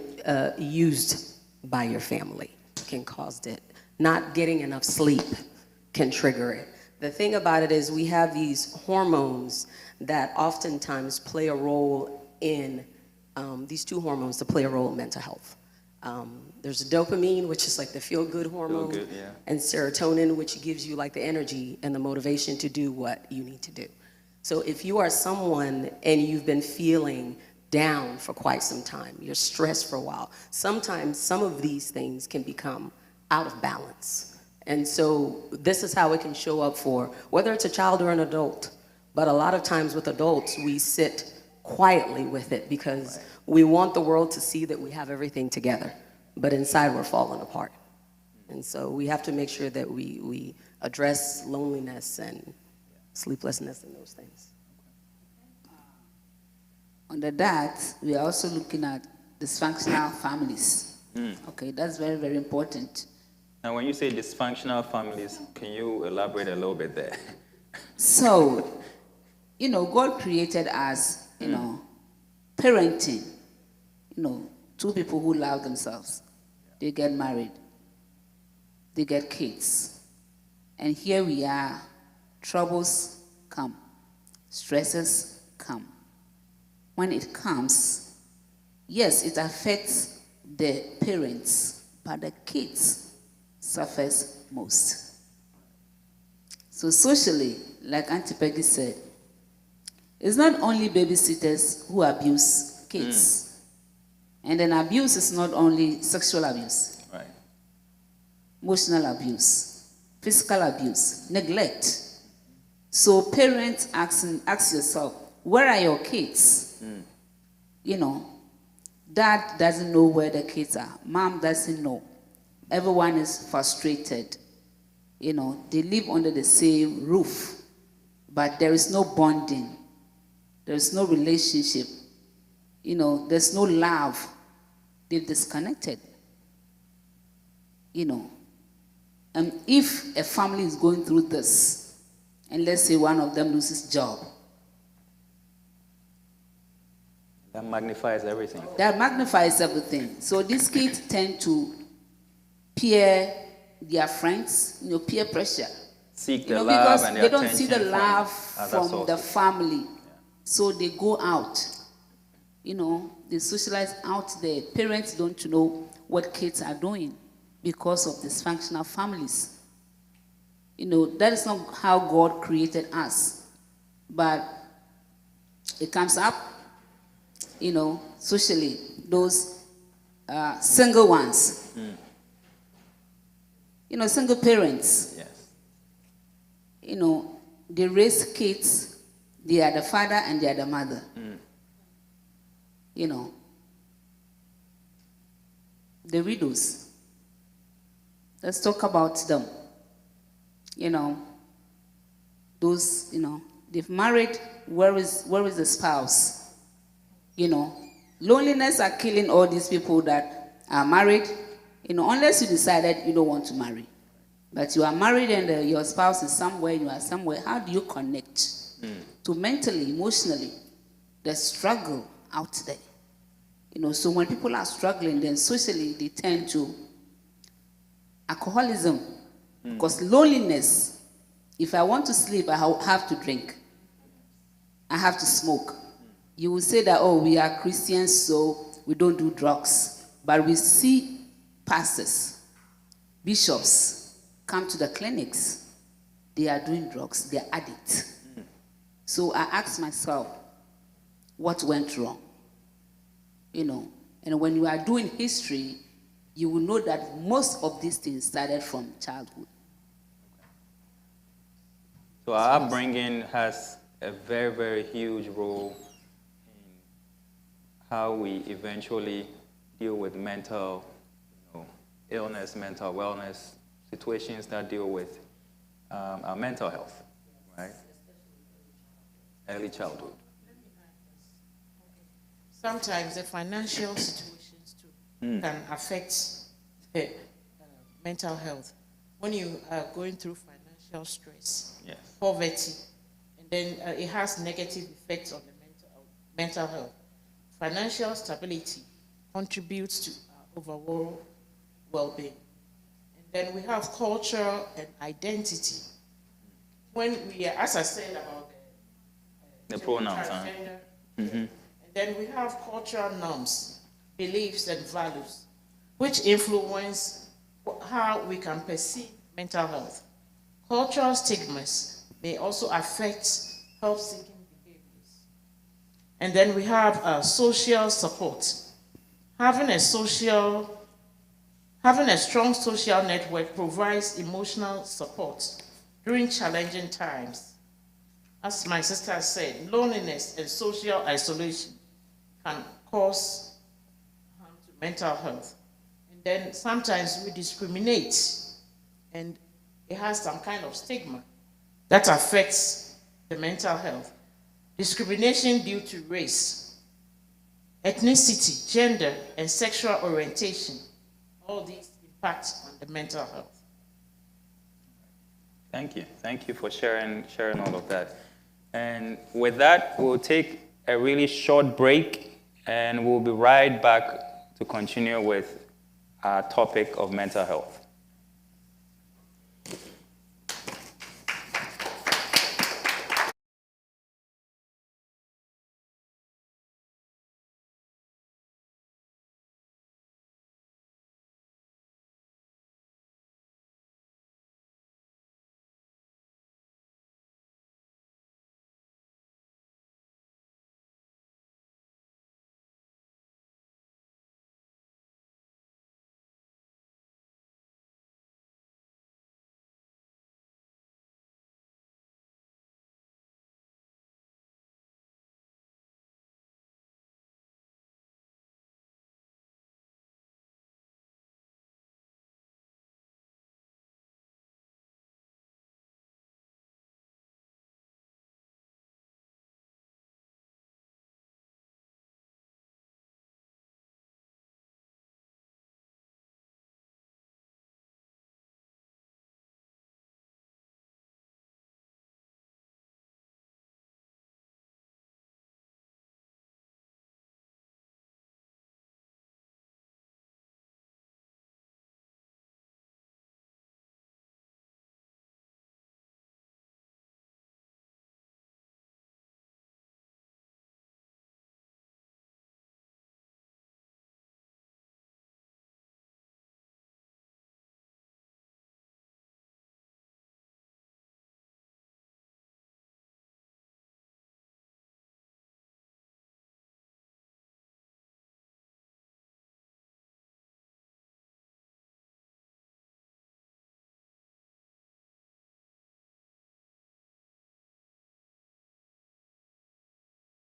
used by your family can cause it. Not getting enough sleep can trigger it. The thing about it is we have these hormones that oftentimes play a role in, these two hormones that play a role in mental health. There's dopamine, which is like the feel-good hormone, Feel good, yeah. and serotonin, which gives you like the energy and the motivation to do what you need to do. So if you are someone and you've been feeling down for quite some time, you're stressed for a while, sometimes some of these things can become out of balance. And so this is how it can show up for whether it's a child or an adult. But a lot of times with adults, we sit quietly with it because we want the world to see that we have everything together, but inside we're falling apart. And so we have to make sure that we address loneliness and sleeplessness and those things. Under that, we are also looking at dysfunctional families. Okay, that's very, very important. Now, when you say dysfunctional families, can you elaborate a little bit there? So, God created us, parenting, two people who love themselves. They get married. They get kids. And here we are. Troubles come. Stresses come. When it comes, yes, it affects the parents, but the kids suffers most. So socially, like Auntie Peggy said, it's not only babysitters who abuse kids. And then abuse is not only sexual abuse. Right. Emotional abuse, physical abuse, neglect. So parents ask yourself, where are your kids? Dad doesn't know where the kids are. Mom doesn't know. Everyone is frustrated. They live under the same roof, but there is no bonding. There is no relationship. There's no love. They're disconnected. And if a family is going through this, and let's say one of them loses job, That magnifies everything. that magnifies everything. So these kids tend to peer their friends, peer pressure. Seek the love Because and the they don't see the attention love other from the sources. family. So they go out. They socialize out there. Parents don't know what kids are doing because of dysfunctional families. That is not how God created us. But it comes up, socially, those single ones. Single parents. Yes. They raise kids, they are the father and they are the mother. The widows. Let's talk about them. Those, they've married, where is the spouse? Loneliness are killing all these people that are married, unless you decided you don't want to marry. But you are married and your spouse is somewhere, you are somewhere. How do you connect to mentally, emotionally, the struggle out there? So when people are struggling, then socially they tend to alcoholism. Because loneliness, if I want to sleep, I have to drink. I have to smoke. You will say that, oh, we are Christians, so we don't do drugs. But we see pastors, bishops come to the clinics. They are doing drugs. They are addicts. So I ask myself, what went wrong? And when you are doing history, you will know that most of these things started from childhood. So our upbringing has a very, very huge role in how we eventually deal with mental illness, mental wellness, situations that deal with our mental health, right? Early childhood. Sometimes the financial situations too can affect the mental health. When you are going through financial stress, Yes. poverty, and then it has negative effects on the mental health. Financial stability contributes to overall well-being. And then we have culture and identity. When we are, as I said about The pronouns, huh? transgender, and then we have cultural norms, beliefs, and values, which influence how we can perceive mental health. Cultural stigmas may also affect health-seeking behaviors. And then we have social support. Having a strong social network provides emotional support during challenging times. As my sister said, loneliness and social isolation can cause harm to mental health. And then sometimes we discriminate, and it has some kind of stigma that affects the mental health. Discrimination due to race, ethnicity, gender, and sexual orientation, all these impact on the mental health. Thank you. Thank you for sharing all of that. And with that, we'll take a really short break, and we'll be right back to continue with our topic of mental health.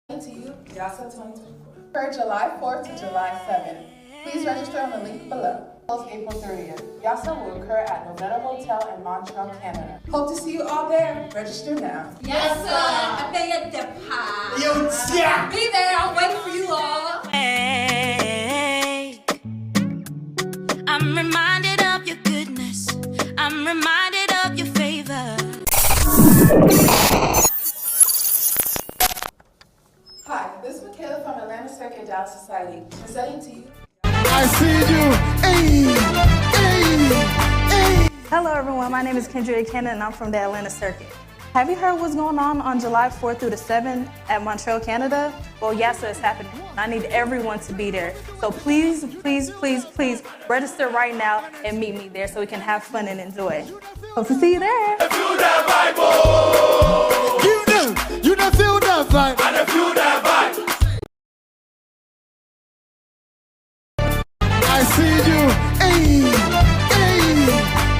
To you, YASA 2024. For July 4th to July 7th, please register on the link below. April 30th, YASA will occur at Novetta Hotel in Montreal, Canada. Hope to see you all there. Register now. Yes, sir. I pay a deposit. Yo, yeah. Be there. I'm waiting for you all. Hey, I'm reminded of your goodness. I'm reminded of your favor. Hi, this is Michaela from Atlanta Circuit Dallas Society, presenting to you. I see you. Hey, hey, hey. Hello everyone, my name is Kendria Cannon and I'm from the Atlanta Circuit. Have you heard what's going on July 4th through the 7th at Montreal, Canada? Well, YASA is happening. I need everyone to be there. So please, please, please, please register right now and meet me there so we can have fun and enjoy. Hope to see you there. I feel that vibe, oh. You don't feel that vibe. I feel that vibe. I see you. Hey, hey,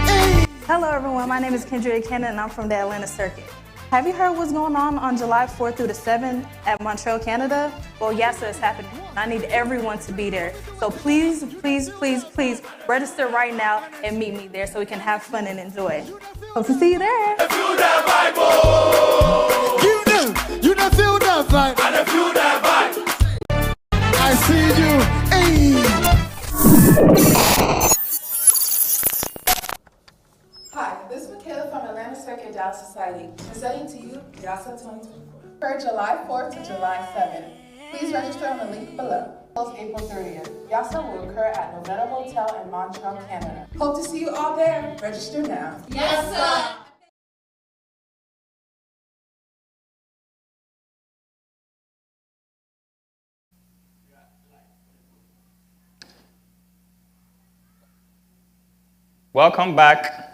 hey. Hello everyone, my name is Kendria Cannon and I'm from the Atlanta Circuit. Have you heard what's going on July 4th through the 7th at Montreal, Canada? Well, YASA is happening. I need everyone to be there. So please, please, please, please register right now and meet me there so we can have fun and enjoy. Hope to see you there. Feel that vibe, oh. You don't feel that vibe. I feel that vibe. I see you, hey. Hi, this is Michaela from Atlanta Circuit Dallas Society, presenting to you YASA 2024. For July 4th to July 7th, please register on the link below. Close April 30th. YASA will occur at Novena Hotel in Montreal, Canada. Hope to see you all there. Register now. YASA. Welcome back.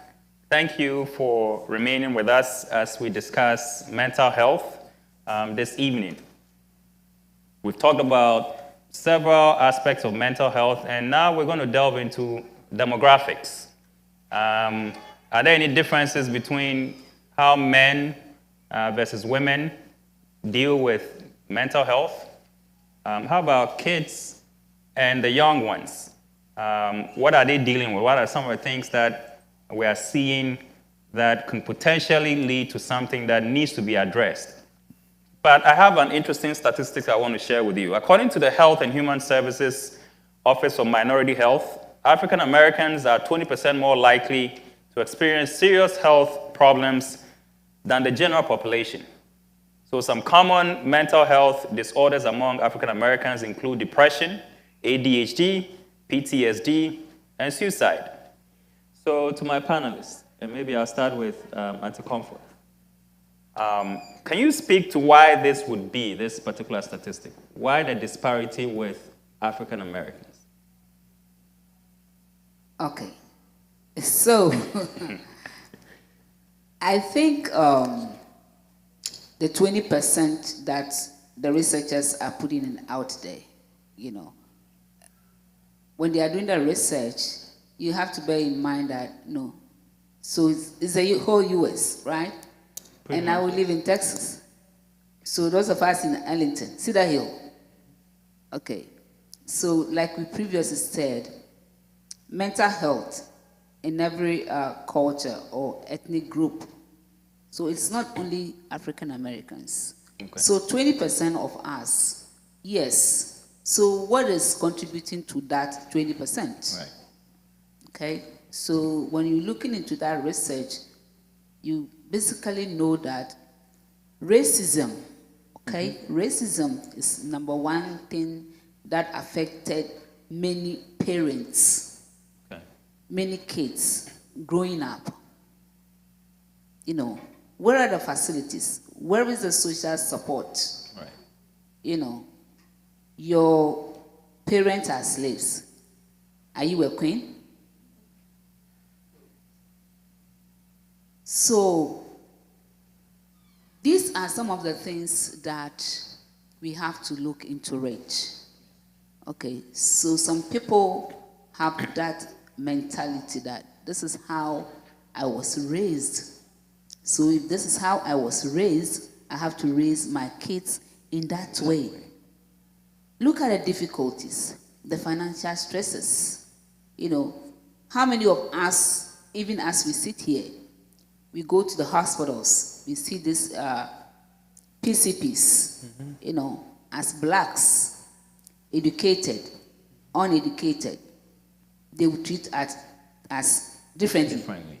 Thank you for remaining with us as we discuss mental health this evening. We've talked about several aspects of mental health, and now we're going to delve into demographics. Are there any differences between how men versus women deal with mental health? How about kids and the young ones? What are they dealing with? What are some of the things that we are seeing that can potentially lead to something that needs to be addressed? But I have an interesting statistic I want to share with you. According to the Health and Human Services Office of Minority Health, African Americans are 20% more likely to experience serious health problems than the general population. So some common mental health disorders among African Americans include depression, ADHD, PTSD, and suicide. So to my panelists, and maybe I'll start with Auntie Comfort. Can you speak to why this would be, this particular statistic? Why the disparity with African Americans? Okay. So, I think the 20% that the researchers are putting out there, you know, when they are doing the research, you have to bear in mind that, no, so it's the whole US, right? And I will live in Texas. So those of us in Arlington, Cedar Hill. Okay. So like we previously said, mental health in every culture or ethnic group. So it's not only African Americans. Okay. So 20% of us, yes. So what is contributing to that 20%? Right. Okay. So when you're looking into that research, you basically know that racism, okay? Racism is number one thing that affected many parents, okay, many kids growing up. You know, where are the facilities? Where is the social support? Right. You know, your parents are slaves. Are you a queen? So, these are some of the things that we have to look into it. Okay, so some people have that mentality that this is how I was raised. So if this is how I was raised, I have to raise my kids in that way. Look at the difficulties, the financial stresses. You know, how many of us, even as we sit here, we go to the hospitals, we see these PCPs, you know, as blacks, educated, uneducated, they will treat us differently.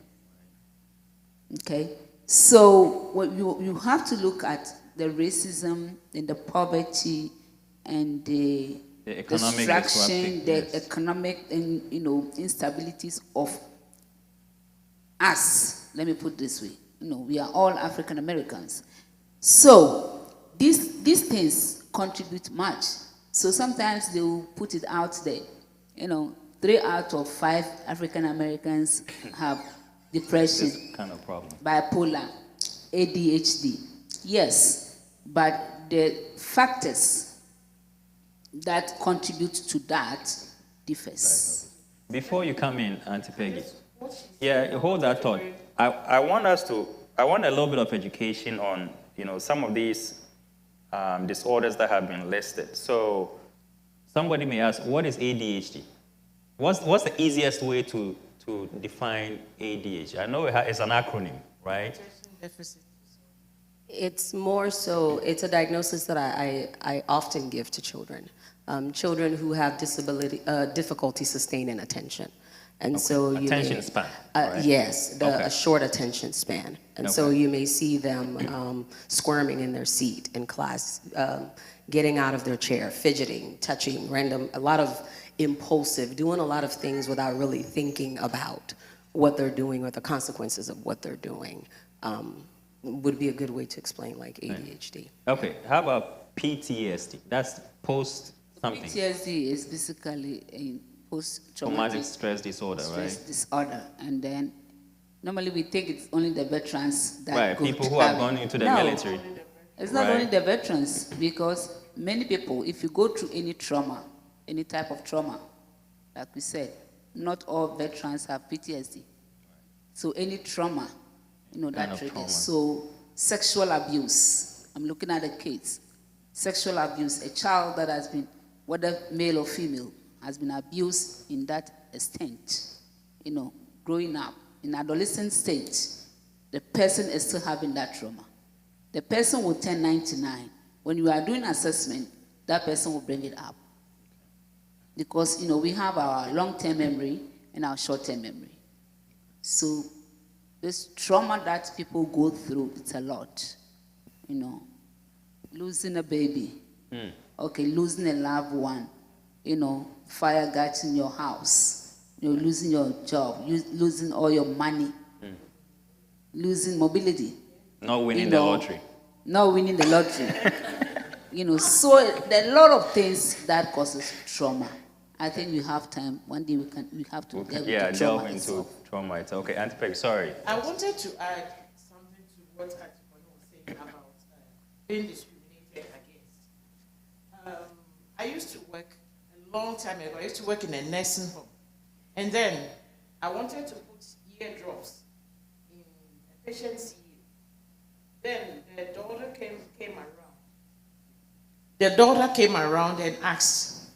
Okay? So what you have to look at the racism and the poverty and the destruction, the economic and, you know, instabilities of us. Let me put it this way. You know, we are all African Americans. So these things contribute much. So sometimes they will put it out there. You know, 3 out of 5 African Americans have depression, this kind of problem, bipolar, ADHD. Yes, but the factors that contribute to that differs. Before you come in, Auntie Peggy, yeah, hold that thought. I want us to I want a little bit of education on, some of these disorders that have been listed. So somebody may ask, what is ADHD? What's the easiest way to define ADHD? I know it's an acronym, right? Deficit. It's more so, it's a diagnosis that I often give to children. Children who have difficulty sustaining attention. And so you attention span, right? Yes, a short attention span. And so Okay. you may see them squirming in their seat in class, getting out of their chair, fidgeting, touching, a lot of impulsive, doing a lot of things without really thinking about what they're doing or the consequences of what they're doing. Would be a good way to explain like ADHD. Okay, how about PTSD? That's post something. PTSD is basically a post-traumatic Traumatic stress disorder, stress right? disorder. And then normally we think it's only the veterans that Right, go people to who have that. gone into the No, military. It's not Right. only the veterans, because many people, if you go through any trauma, any type of trauma, like we said, not all veterans have PTSD. So any trauma, that Kind of triggers. trauma. So sexual abuse, I'm looking at the kids. Sexual abuse, a child that has been, whether male or female, has been abused in that extent, growing up, in adolescent stage, the person is still having that trauma. The person will turn 99. When you are doing assessment, that person will bring it up. Because, we have our long-term memory and our short-term memory. So this trauma that people go through, it's a lot. Losing a baby, okay, losing a loved one, fire gets in your house, losing your job, losing all your money, losing mobility. Not winning the lottery. Not winning the lottery. So there are a lot of things that causes trauma. I think we have time. One day we have to delve into trauma delve into itself. trauma itself. Okay, Auntie Peg, sorry. I wanted to add something to what Atipono was saying about being discriminated against. I used to work a long time ago. I used to work in a nursing home, and then I wanted to put eardrops in a patient's ear. Then the daughter came around. The daughter came around and asked.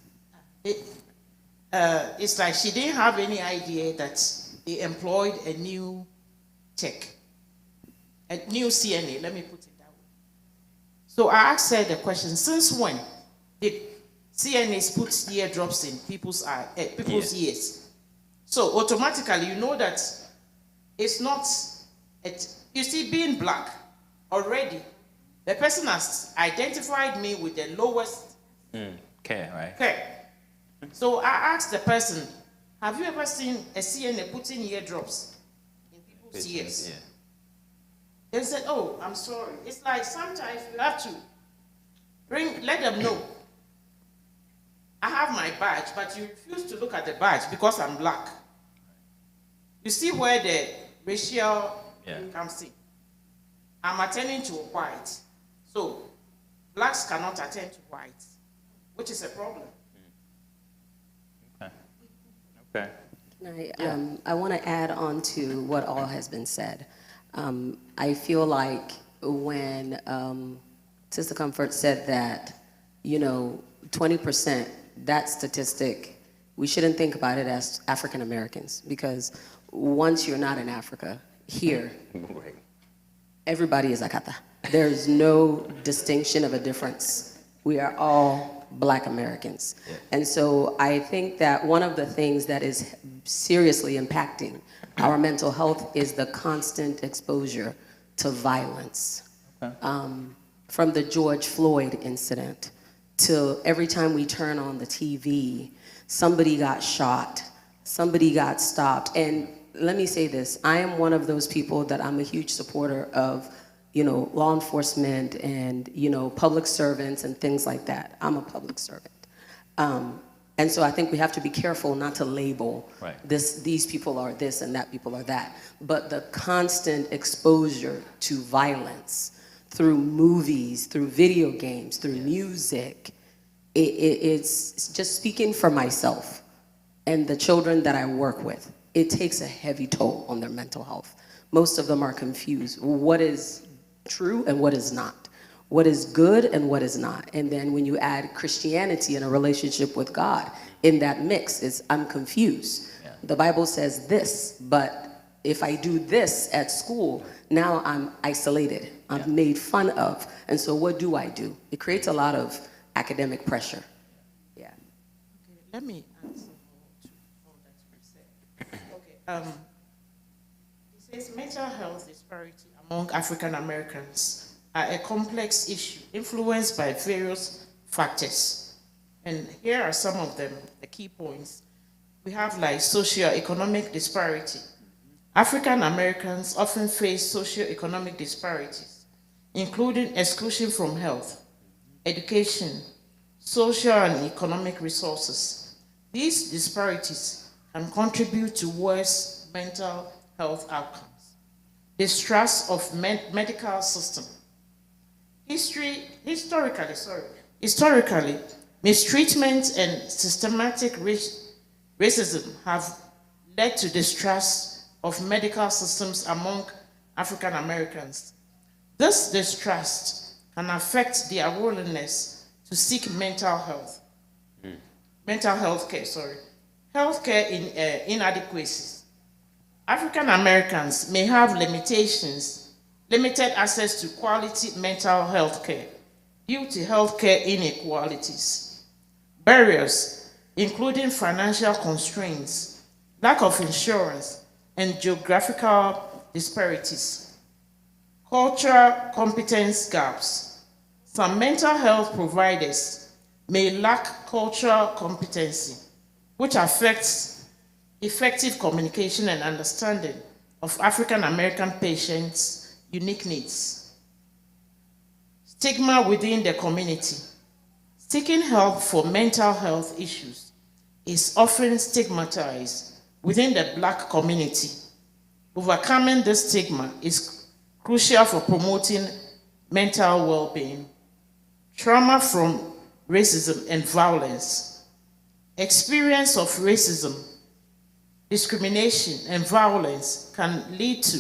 It's like she didn't have any idea that they employed a new tech, a new CNA, let me put it that way. So I asked her the question, since when did CNAs put eardrops in people's ears? So automatically you know that it's not, you see, being black already, the person has identified me with the lowest Care, right? care. So I asked the person, have you ever seen a CNA putting eardrops in people's ears? Yeah. They said, oh, I'm sorry. It's like sometimes you have to let them know. I have my badge, but you refuse to look at the badge because I'm black. You see where the racial thing comes in. I'm attending to white. So blacks cannot attend to whites, which is a problem. Okay. I want to add on to what all has been said. I feel like when Sister Comfort said that, 20%, that statistic, we shouldn't think about it as African Americans, because once you're not in Africa, here, everybody is Akata. There's no distinction of a difference. We are all Black Americans. Yeah. And so I think that one of the things that is seriously impacting our mental health is the constant exposure to violence. Okay. From the George Floyd incident to every time we turn on the TV, somebody got shot, somebody got stopped. And let me say this, I am one of those people that I'm a huge supporter of law enforcement and, public servants and things like that. I'm a public servant. And so I think we have to be careful not to label these people are this and that people are that. But the constant exposure to violence through movies, through video games, through music, it's just speaking for myself and the children that I work with. It takes a heavy toll on their mental health. most of them are confused. What is true and what is not? What is good and what is not? And then when you add Christianity and a relationship with God in that mix, I'm confused. Yeah. The Bible says this, but if I do this at school, now I'm isolated. I'm made fun of. And so what do? It creates a lot of academic pressure. Yeah. Okay, let me answer to all that you said. Okay, it says mental health disparity among African Americans are a complex issue influenced by various factors. And here are some of them, the key points. We have like socioeconomic disparity. African Americans often face socioeconomic disparities, including exclusion from health, education, social and economic resources. These disparities can contribute to worse mental health outcomes. Distrust of medical system. Historically, mistreatment and systematic racism have led to distrust of medical systems among African Americans. This distrust can affect their willingness to seek mental health care. Healthcare inadequacies. African Americans may have limited access to quality mental health care due to healthcare inequalities. Barriers, including financial constraints, lack of insurance, and geographical disparities. Cultural competence gaps. Some mental health providers may lack cultural competency, which affects effective communication and understanding of African American patients' unique needs. Stigma within the community. Seeking help for mental health issues is often stigmatized within the Black community. Overcoming this stigma is crucial for promoting mental well-being. Trauma from racism and violence. Experience of racism, discrimination, and violence can lead to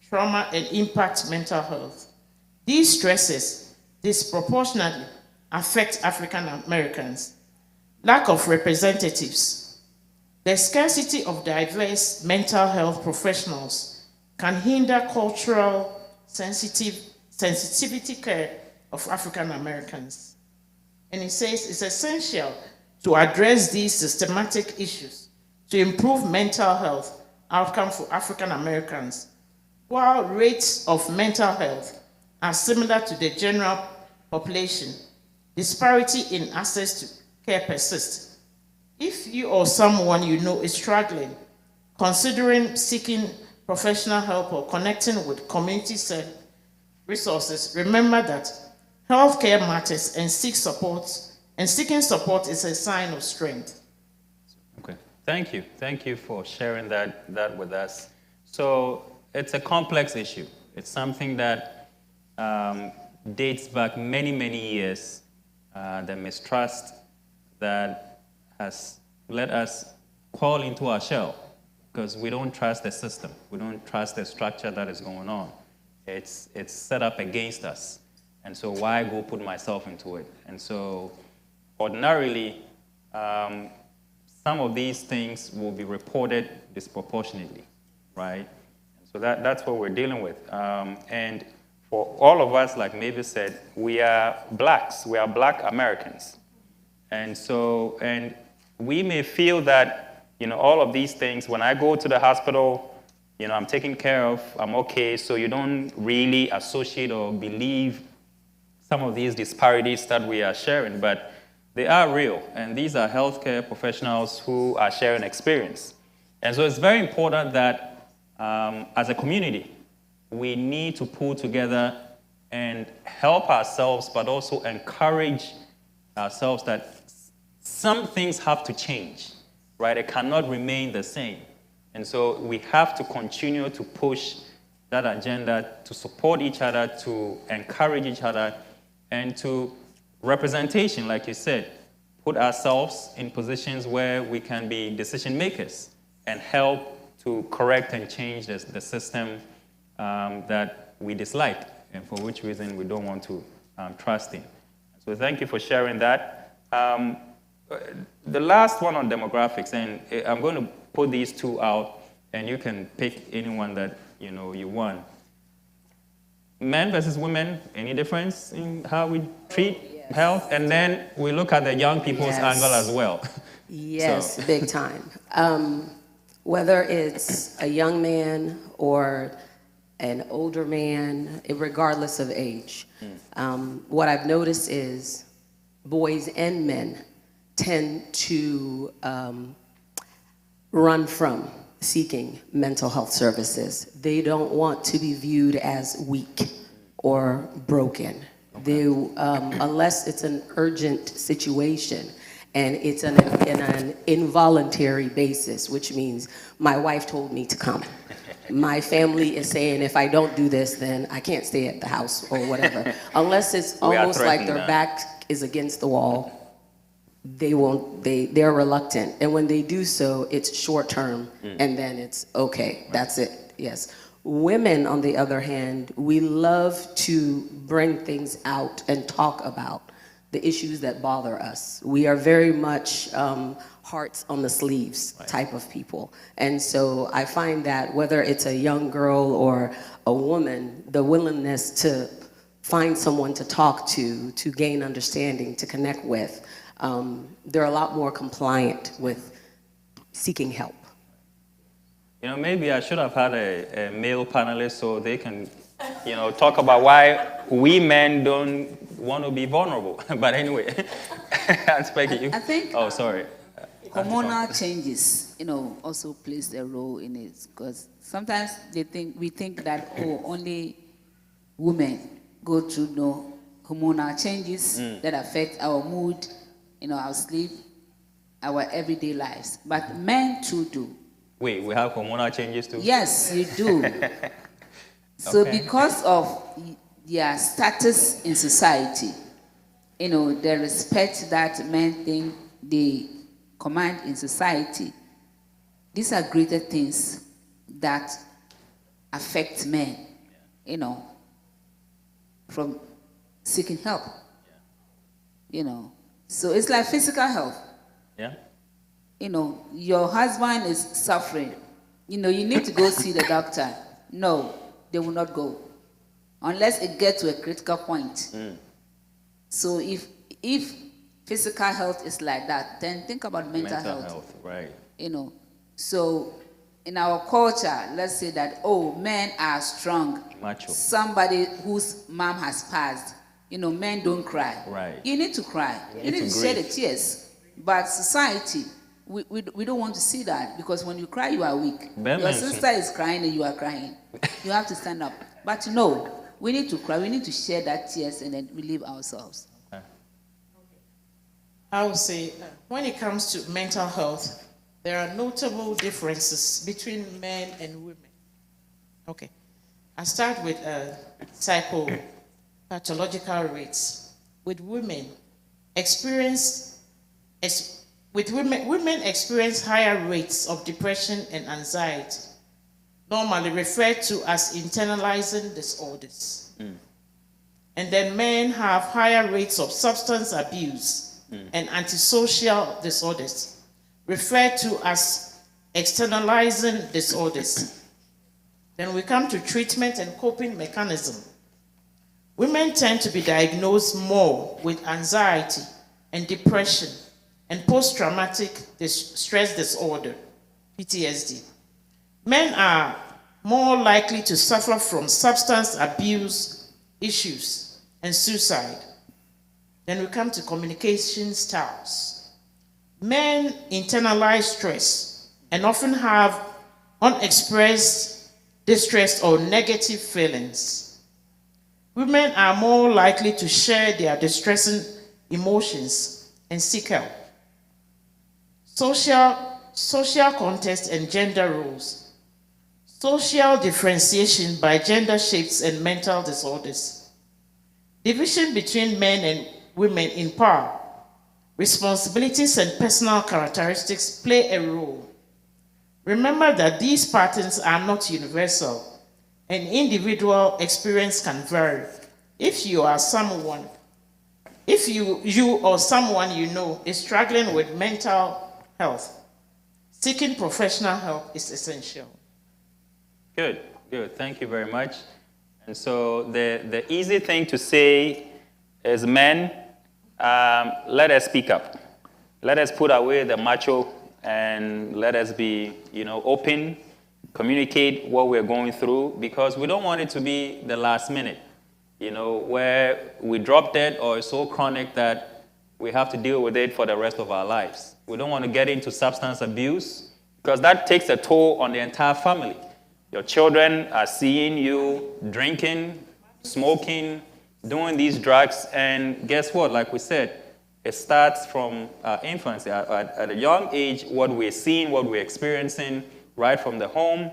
trauma and impact mental health. These stresses disproportionately affect African Americans. Lack of representatives. The scarcity of diverse mental health professionals can hinder cultural sensitivity care of African Americans. And it says it's essential to address these systematic issues to improve mental health outcome for African Americans. While rates of mental health are similar to the general population, disparity in access to care persists. If you or someone you know is struggling, considering seeking professional help or connecting with community resources, remember that healthcare matters and seeking support is a sign of strength. Okay, thank you. Thank you for sharing that with us. So it's a complex issue. It's something that dates back many, many years. The mistrust that has let us crawl into our shell because we don't trust the system. We don't trust the structure that is going on. It's set up against us. And so why go put myself into it? And so ordinarily, some of these things will be reported disproportionately, right? And so that's what we're dealing with. And for all of us, like Mavis said, we are Blacks. We are Black Americans. And so, and we may feel that, all of these things, when I go to the hospital, I'm taken care of, I'm okay, so you don't really associate or believe some of these disparities that we are sharing, but they are real, and these are healthcare professionals who are sharing experience. And so it's very important that as a community, we need to pull together and help ourselves, but also encourage ourselves that some things have to change, right? It cannot remain the same. And so we have to continue to push that agenda to support each other, to encourage each other, and to representation, like you said, put ourselves in positions where we can be decision makers and help to correct and change the system that we dislike and for which reason we don't want to trust in. So thank you for sharing that. The last one on demographics, and I'm going to put these two out, and you can pick anyone that you want. Men versus women, any difference in how we treat health? And then we look at the young people's angle as well. Yes, big time. Whether it's a young man or an older man, regardless of age, what I've noticed is boys and men tend to run from seeking mental health services. They don't want to be viewed as weak or broken. They, unless it's an urgent situation and it's in an involuntary basis, which means my wife told me to come. My family is saying if I don't do this, then I can't stay at the house or whatever. Unless it's almost like their back is against the wall, they're reluctant. And when they do so, it's short term, and then it's okay, that's it, yes. Women, on the other hand, we love to bring things out and talk about the issues that bother us. We are very much hearts on the sleeves type of people. And so I find that whether it's a young girl or a woman, the willingness to find someone to talk to gain understanding, to connect with, they're a lot more compliant with seeking help. Maybe I should have had a male panelist so they can, talk about why we men don't want to be vulnerable. But anyway, I think. Oh, sorry. Hormonal changes, also plays a role in it, because sometimes we think that only women go through hormonal changes that affect our mood, our sleep, our everyday lives. But men too do. Wait, we have hormonal changes too? Yes, you do. So because of their status in society, the respect that men think they command in society, these are greater things that affect men, from seeking help. So it's like physical health. Yeah. Your husband is suffering. You need to go see the doctor. No, they will not go unless it gets to a critical point. So if physical health is like that, then think about mental health. Right. So in our culture, let's say that, men are strong. Macho. Somebody whose mom has passed, men don't cry. Right. You need to cry. You need to shed the tears. But society, we don't want to see that, because when you cry, you are weak. Your sister is crying and you are crying. You have to stand up. But no, we need to cry. We need to share that tears and then relieve ourselves. I would say, when it comes to mental health, there are notable differences between men and women. Okay. I start with psychopathological rates. With women, women experience higher rates of depression and anxiety, normally referred to as internalizing disorders. And then men have higher rates of substance abuse and antisocial disorders, referred to as externalizing disorders. Then we come to treatment and coping mechanism. Women tend to be diagnosed more with anxiety and depression and post-traumatic stress disorder, PTSD. Men are more likely to suffer from substance abuse issues and suicide. Then we come to communication styles. Men internalize stress and often have unexpressed distress or negative feelings. Women are more likely to share their distressing emotions and seek help. Social context and gender roles. Social differentiation by gender shapes and mental disorders. Division between men and women in power, responsibilities, and personal characteristics play a role. Remember that these patterns are not universal, An individual experience can vary. If you are someone, if you or someone you know is struggling with mental health, seeking professional help is essential. Good, good. Thank you very much. And so the easy thing to say is, men, let us speak up. Let us put away the macho and let us be, open, communicate what we're going through, because we don't want it to be the last minute, where we drop dead or it's so chronic that we have to deal with it for the rest of our lives. We don't want to get into substance abuse, because that takes a toll on the entire family. Your children are seeing you drinking, smoking, doing these drugs, and guess what? Like we said, it starts from infancy. At a young age, what we're seeing, what we're experiencing, right from the home,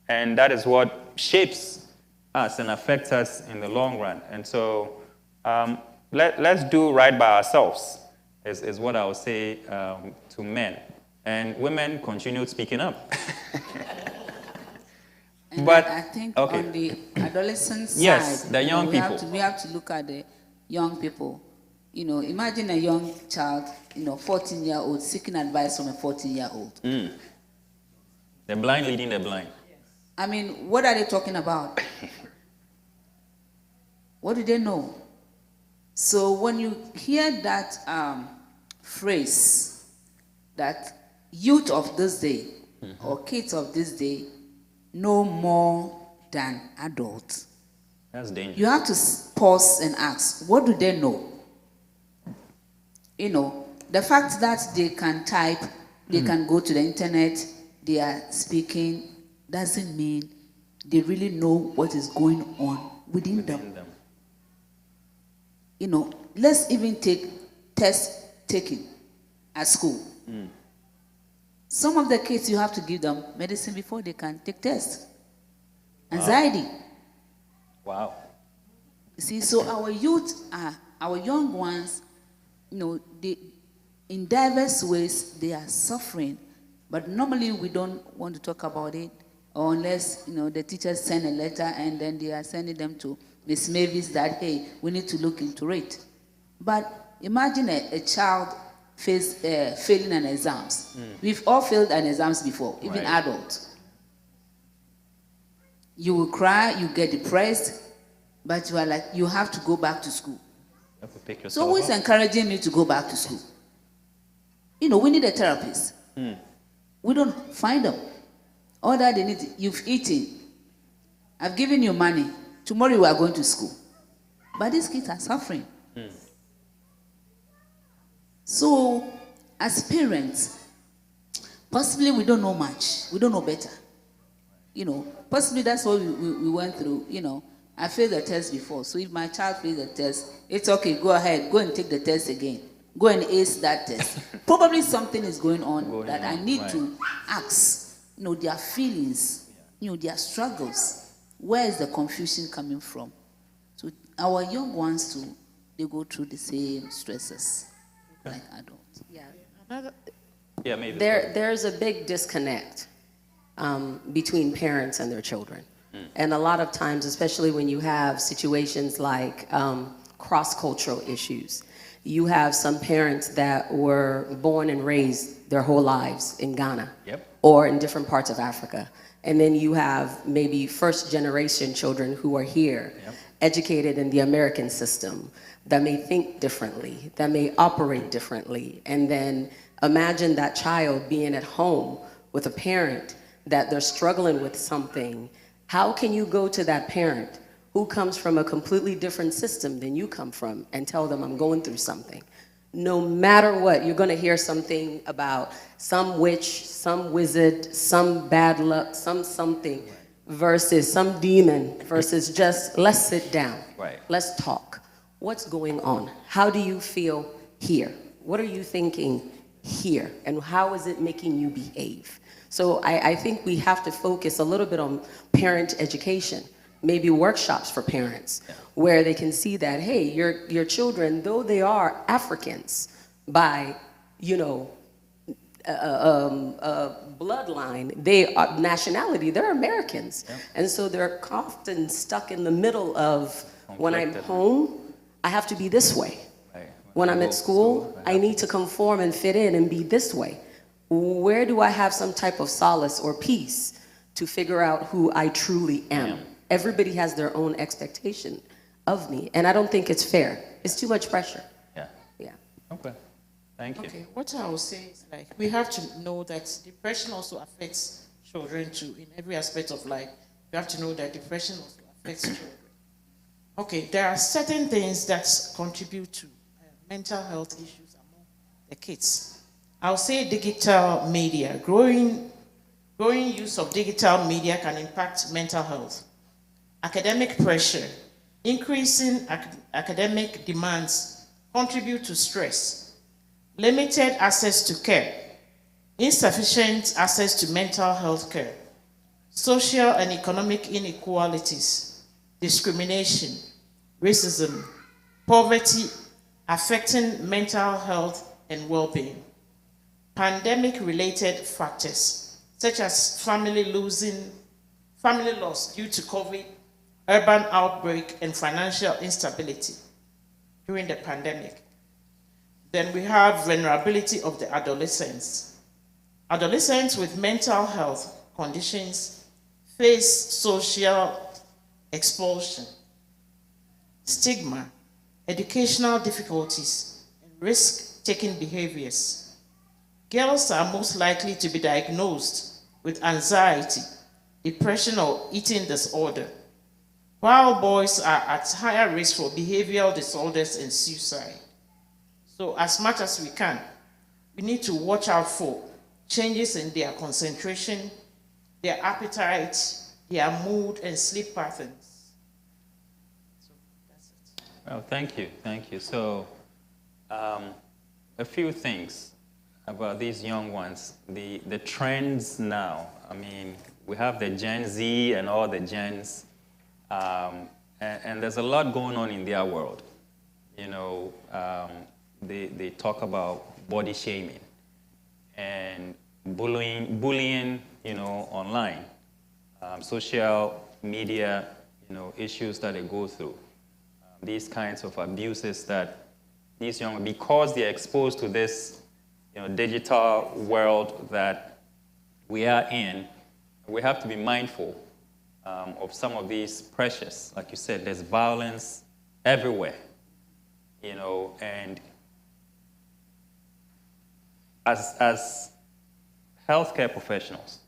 and that is what shapes us and affects us in the long run. And so let's do right by ourselves, is what I would say to men. And women continue speaking up. And but I think okay. on the adolescent side, yes, the young people. We have to look at the young people. Imagine a young child, 14-year-old seeking advice from a 14-year-old. The blind leading the blind. I mean, what are they talking about? What do they know? So when you hear that phrase, that youth of this day or kids of this day know more than adults, that's dangerous. you have to pause and ask, what do they know? The fact that they can type, they can go to the internet, they are speaking, doesn't mean they really know what is going on within them. Let's even take test taking at school. Some of the kids, you have to give them medicine before they can take tests. Anxiety. Wow. You see, so our youth, our young ones, they, in diverse ways, they are suffering. But normally we don't want to talk about it, or unless, the teachers send a letter and then they are sending them to Miss Mavis that, hey, we need to look into it. But imagine a child failing an exams. We've all failed an exams before, even adults. You will cry, you get depressed, but you are like, you have to go back to school. You have to pick yourself So who is up. encouraging me to go back to school? We need a therapist. We don't find them. All that they need, you've eaten. I've given you money. Tomorrow you are going to school. But these kids are suffering. So, as parents, possibly we don't know much. We don't know better. Possibly that's what we went through. I failed the test before. So if my child failed the test, it's okay, go ahead. Go and take the test again. Go and ace that test. Probably something is going on that I need to ask. Their feelings, their struggles. Where is the confusion coming from? So our young ones too, they go through the same stresses like adults. Yeah, maybe. There's a big disconnect between parents and their children. And a lot of times, especially when you have situations like cross-cultural issues, you have some parents that were born and raised their whole lives in Ghana or in different parts of Africa. And then you have maybe first-generation children who are here, educated in the American system, that may think differently, that may operate differently. And then imagine that child being at home with a parent that they're struggling with something. How can you go to that parent who comes from a completely different system than you come from and tell them, I'm going through something? No matter what, you're going to hear something about some witch, some wizard, some bad luck, some something, versus some demon, versus just let's sit down, let's talk. What's going on? How do you feel here? What are you thinking here? And how is it making you behave? So I think we have to focus a little bit on parent education, maybe workshops for parents, where they can see that, hey, your children, though they are Africans by, bloodline, they are nationality, they're Americans. Yeah. And so they're often stuck in the middle of, when I'm home, I have to be this way. Right. When I'm at school, I need to conform and fit in and be this way. Where do I have some type of solace or peace to figure out who I truly am? Yeah. Everybody has their own expectation of me, and I don't think it's fair. It's too much pressure. Yeah. Yeah. Okay. Thank you. Okay, what I will say is, like, we have to know that depression also affects children too, in every aspect of life. You have to know that depression also affects children. Okay, there are certain things that contribute to mental health issues among the kids. I'll say digital media. Growing use of digital media can impact mental health. Academic pressure, increasing academic demands contribute to stress. Limited access to care, insufficient access to mental health care, social and economic inequalities, discrimination, racism, poverty affecting mental health and well-being, pandemic-related factors such as family loss due to COVID, urban outbreak, and financial instability during the pandemic. Then we have vulnerability of the adolescents. Adolescents with mental health conditions face social expulsion, stigma, educational difficulties, and risk-taking behaviors. Girls are most likely to be diagnosed with anxiety, depression, or eating disorder, while boys are at higher risk for behavioral disorders and suicide. So as much as we can, we need to watch out for changes in their concentration, their appetite, their mood, and sleep patterns. So that's it. Well, thank you. Thank you. So a few things about these young ones. The trends now, I mean, we have the Gen Z and all the gens, and there's a lot going on in their world. You know, they talk about body shaming and bullying, you know, online, social media, you know, issues that they go through, these kinds of abuses that these young, because they're exposed to this, you know, digital world that we are in, we have to be mindful of some of these pressures. Like you said, there's violence everywhere, you know, and as healthcare professionals,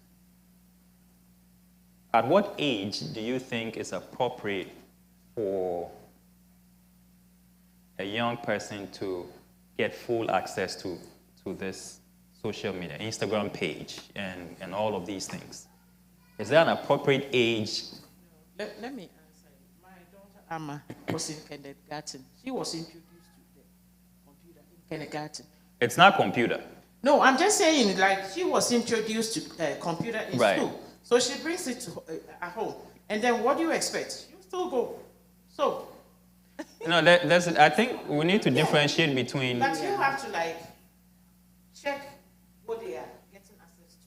at what age do you think is appropriate for a young person to get full access to this social media, Instagram page, and all of these things? Is there an appropriate age? Let me answer you. My daughter Amma was in kindergarten. She was introduced to the computer in kindergarten. It's not computer. No, I'm just saying, like, she was introduced to computer in school. So she brings it to at home. And then what do you expect? You still go. So. No, I think we need to differentiate between. But you have to, like, check what they are getting access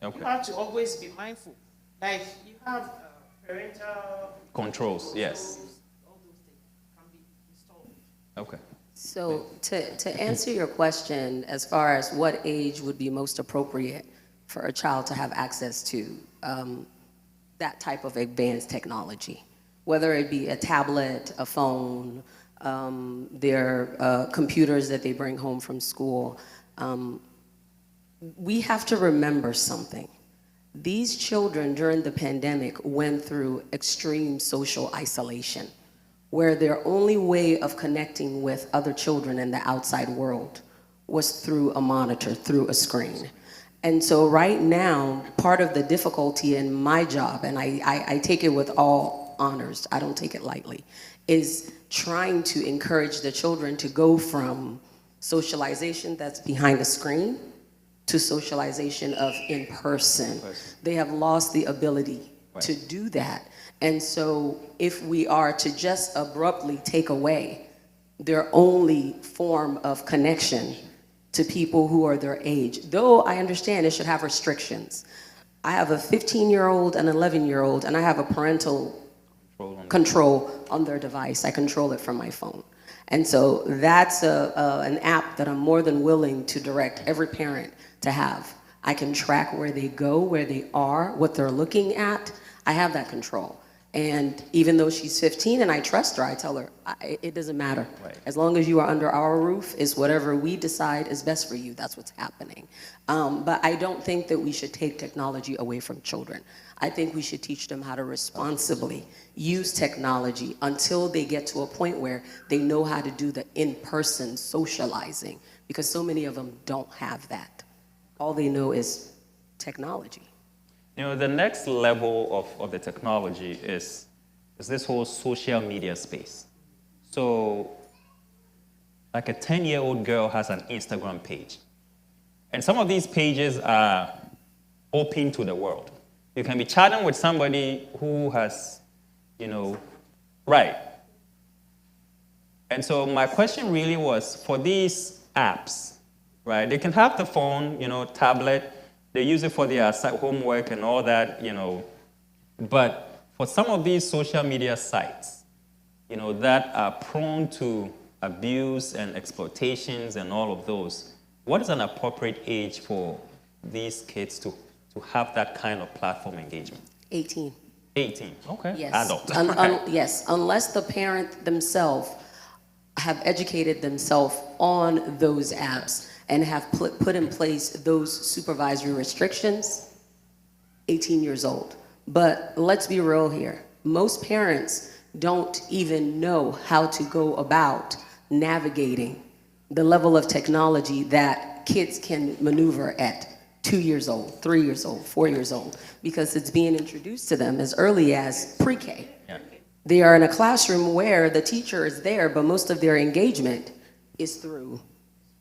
to. Okay. You have to always be mindful. Like, you have parental controls, yes. All those things can be installed. Okay. So to answer your question, as far as what age would be most appropriate for a child to have access to that type of advanced technology, whether it be a tablet, a phone, their computers that they bring home from school, we have to remember something. These children during the pandemic went through extreme social isolation, where their only way of connecting with other children in the outside world was through a monitor, through a screen. And so right now, part of the difficulty in my job, and I take it with all honors, I don't take it lightly, is trying to encourage the children to go from socialization that's behind a screen to socialization of in person. They have lost the ability to do that. And so if we are to just abruptly take away their only form of connection to people who are their age, though I understand it should have restrictions. I have a 15-year-old and 11-year-old, and I have a parental control on their device. I control it from my phone. And so that's an app that I'm more than willing to direct every parent to have. I can track where they go, where they are, what they're looking at. I have that control. And even though she's 15 and I trust her, I tell her, it doesn't matter. Right. As long as you are under our roof, is whatever we decide is best for you. That's what's happening. But I don't think that we should take technology away from children. I think we should teach them how to responsibly use technology until they get to a point where they know how to do the in-person socializing, because so many of them don't have that. All they know is technology. You know, the next level of the technology is this whole social media space. So, like a 10-year-old girl has an Instagram page. And some of these pages are open to the world. You can be chatting with somebody who has, right. And so my question really was, for these apps, right, they can have the phone, tablet, they use it for their homework and all that, but for some of these social media sites, that are prone to abuse and exploitations and all of those, what is an appropriate age for these kids to have that kind of platform engagement? 18. 18, okay, yes. Adult. Yes, unless the parent themselves have educated themselves on those apps and have put in place those supervisory restrictions, 18 years old. But let's be real here. Most parents don't even know how to go about navigating the level of technology that kids can maneuver at 2 years old, 3 years old, 4 years old, because it's being introduced to them as early as pre-K. Yeah. They are in a classroom where the teacher is there, but most of their engagement is through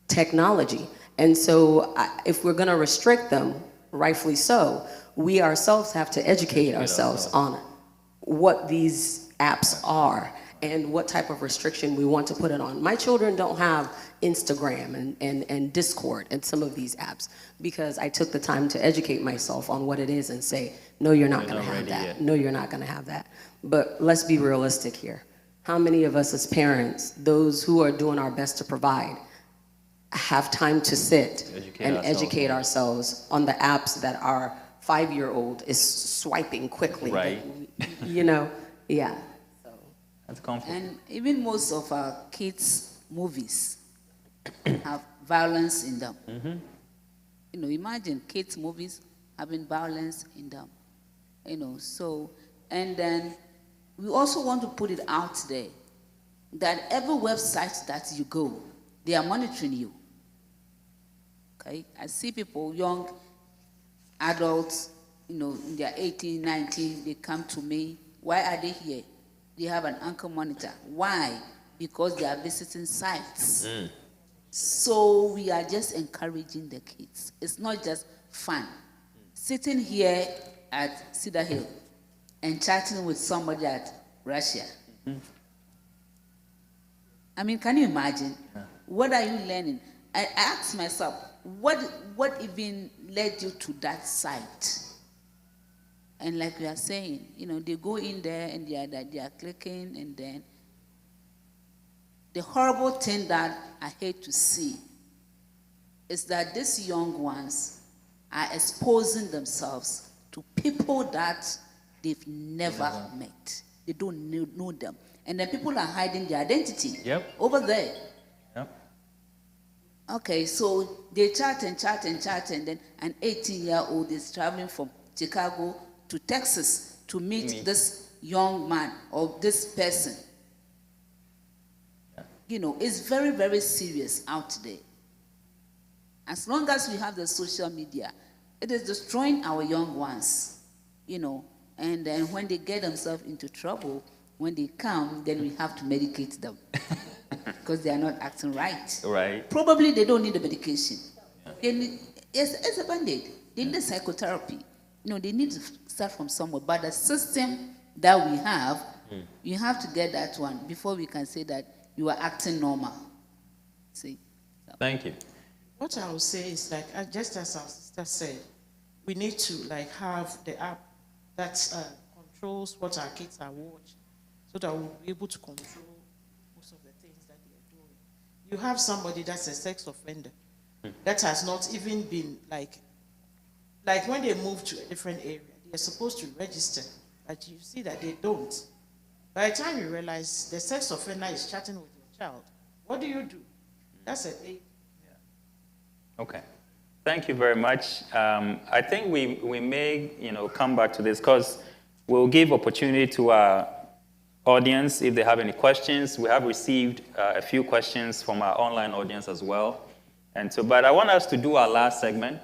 technology. And so if we're going to restrict them, rightfully so, we ourselves have to educate ourselves on what these apps are and what type of restriction we want to put it on. My children don't have Instagram and Discord and some of these apps because I took the time to educate myself on what it is and say, no, you're not going to have that. Yet. No, you're not going to have that. But let's be realistic here. How many of us as parents, those who are doing our best to provide, have time to sit and educate ourselves on the apps that our 5-year-old is swiping quickly? Right. Yeah. That's comfortable. And even most of our kids' movies have violence in them. Mm-hmm. Imagine kids' movies having violence in them. So, and then we also want to put it out there that every website that you go, they are monitoring you. Okay? I see people, young adults, in their 18, 19, they come to me. Why are they here? They have an anchor monitor. Why? Because they are visiting sites. Mm. So we are just encouraging the kids. It's not just fun. Sitting here at Cedar Hill and chatting with somebody at Russia. Mm-hmm. I mean, can you imagine? Yeah. What are you learning? I asked myself, what even led you to that site? And like we are saying, they go in there and they are clicking, and then the horrible thing that I hate to see is that these young ones are exposing themselves to people that they've never met. They don't know them. And then people are hiding their identity over there. Yep. Okay, so they chat, and then an 18-year-old is traveling from Chicago to Texas to meet this young man or this person. Yeah. It's very, very serious out there. As long as we have the social media, it is destroying our young ones, and then when they get themselves into trouble, when they come, then we have to medicate them because they are not acting right. Right. Probably they don't need the medication. Yeah. They need, it's a Band-Aid. They need psychotherapy. They need to start from somewhere. But the system that we have, you have to get that one before we can say that you are acting normal. See? So. Thank you. What I would say is like, just as our sister said, we need to like have the app that controls what our kids are watching, so that we'll be able to control most of the things that they are doing. You have somebody that's a sex offender that has not even been like when they move to a different area, they're supposed to register, but you see that they don't. By the time you realize the sex offender is chatting with your child, what do? That's a big. Okay. Thank you very much. I think we may, come back to this because we'll give opportunity to our audience if they have any questions. We have received a few questions from our online audience as well. And so, but I want us to do our last segment,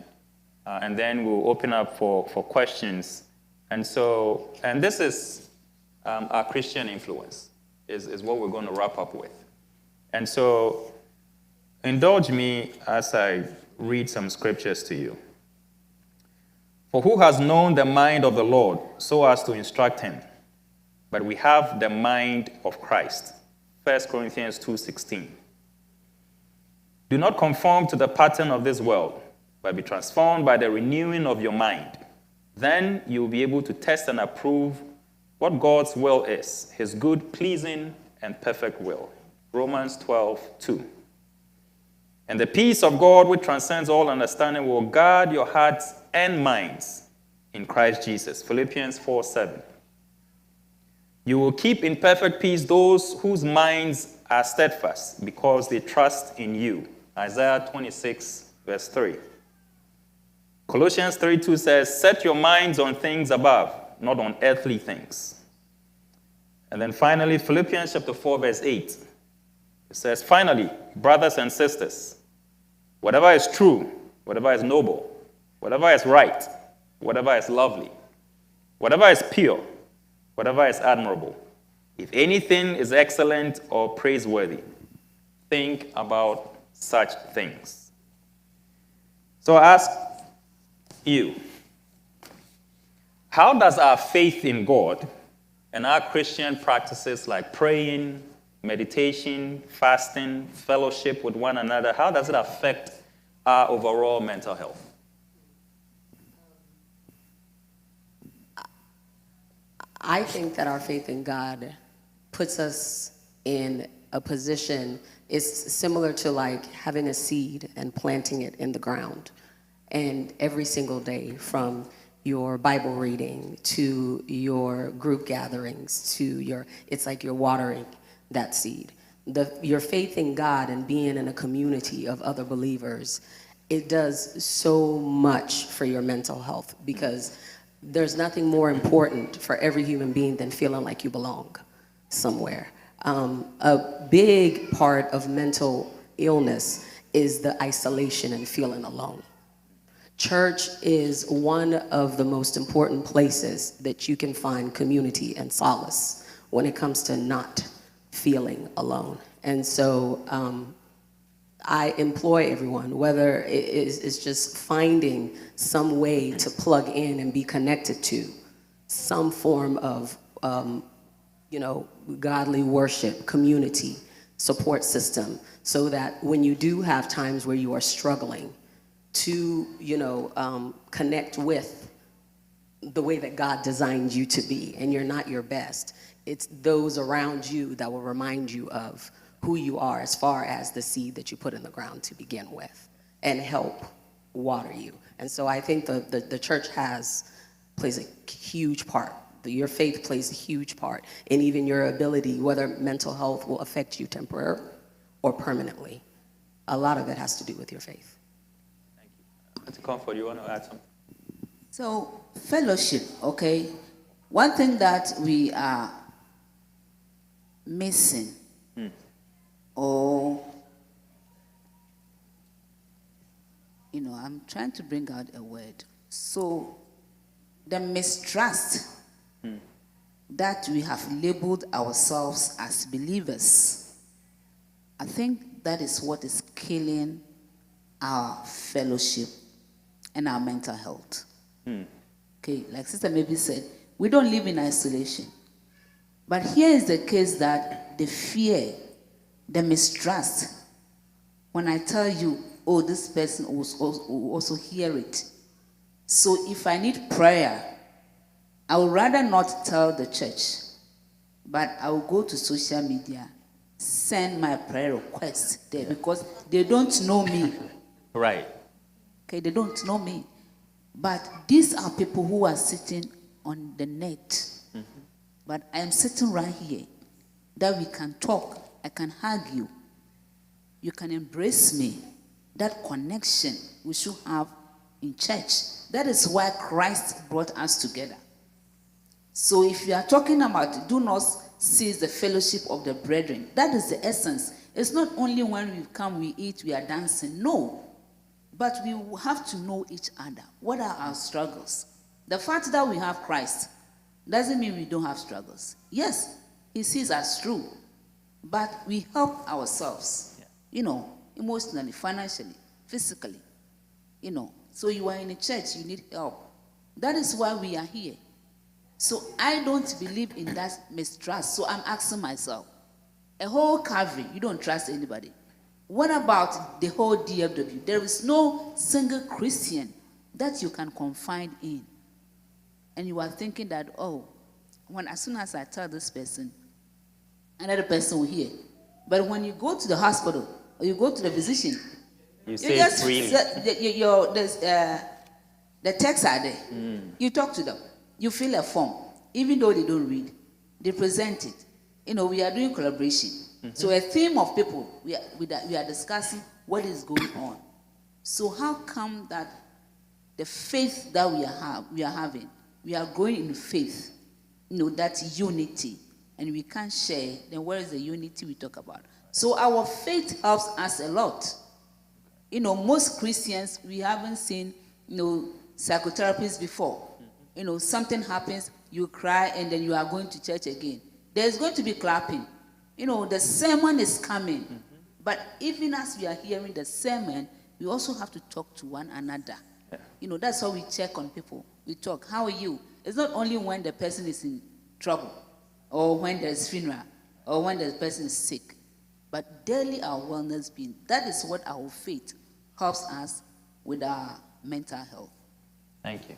and then we'll open up for questions. And so, and this is our Christian influence, is what we're going to wrap up with. And so, indulge me as I read some scriptures to you. For who has known the mind of the Lord so as to instruct him? But we have the mind of Christ. 1 Corinthians 2:16. Do not conform to the pattern of this world, but be transformed by the renewing of your mind. Then you will be able to test and approve what God's will is, his good, pleasing, and perfect will. Romans 12:2. And the peace of God, which transcends all understanding, will guard your hearts and minds in Christ Jesus. Philippians 4:7. You will keep in perfect peace those whose minds are steadfast because they trust in you. Isaiah 26:3. Colossians 3:2 says, set your minds on things above, not on earthly things. And then finally, Philippians chapter 4:8. It says, finally, brothers and sisters, whatever is true, whatever is noble, whatever is right, whatever is lovely, whatever is pure, whatever is admirable, if anything is excellent or praiseworthy, think about such things. So I ask you, how does our faith in God and our Christian practices like praying, meditation, fasting, fellowship with one another, how does it affect our overall mental health? I think that our faith in God puts us in a position, it's similar to like having a seed and planting it in the ground. And every single day, from your Bible reading to your group gatherings to it's like you're watering that seed. Your faith in God and being in a community of other believers, it does so much for your mental health, because there's nothing more important for every human being than feeling like you belong somewhere. A big part of mental illness is the isolation and feeling alone. Church is one of the most important places that you can find community and solace when it comes to not feeling alone. And so I employ everyone, whether it's just finding some way to plug in and be connected to some form of, godly worship, community, support system, so that when you do have times where you are struggling to, connect with the way that God designed you to be, and you're not your best, it's those around you that will remind you of who you are as far as the seed that you put in the ground to begin with, and help water you. And so I think the church plays a huge part. Your faith plays a huge part in even your ability, whether mental health will affect you temporarily or permanently. A lot of it has to do with your faith. Thank you. Mr. Comfort, you want to add something? So, fellowship, okay? One thing that we are missing, or, I'm trying to bring out a word. So, the mistrust that we have labeled ourselves as believers, I think that is what is killing our fellowship and our mental health. Okay, like Sister Maybe said, we don't live in isolation. But here is the case that the fear, the mistrust, when I tell you, oh, this person will also hear it. So if I need prayer, I would rather not tell the church, but I will go to social media, send my prayer request there, because they don't know me. Right. Okay, they don't know me. But these are people who are sitting on the net. Mm-hmm. But I am sitting right here, that we can talk. I can hug you. You can embrace me. That connection we should have in church. That is why Christ brought us together. So if you are talking about do not cease the fellowship of the brethren, that is the essence. It's not only when we come, we eat, we are dancing. No. But we have to know each other. What are our struggles? The fact that we have Christ doesn't mean we don't have struggles. Yes, he sees us through. But we help ourselves, emotionally, financially, physically, So you are in a church, you need help. That is why we are here. So I don't believe in that mistrust. So I'm asking myself, a whole Calvary, you don't trust anybody. What about the whole DFW? There is no single Christian that you can confide in. And you are thinking that, as soon as I tell this person, another person will hear. But when you go to the hospital or you go to the physician, you say it freely. The texts are there. You talk to them. You fill a form. Even though they don't read, they present it. We are doing collaboration. Mm-hmm. So a theme of people, we are discussing what is going on. So how come that the faith that we are having, we are growing in faith, that's unity, and we can't share, then where is the unity we talk about? So our faith helps us a lot. Most Christians, we haven't seen, psychotherapists before. Something happens, you cry, and then you are going to church again. There's going to be clapping. The sermon is coming. Mm-hmm. But even as we are hearing the sermon, we also have to talk to one another. Yeah. That's how we check on people. We talk, how are you? It's not only when the person is in trouble, or when there's funeral, or when the person is sick, but daily our wellness being. That is what our faith helps us with our mental health. Thank you.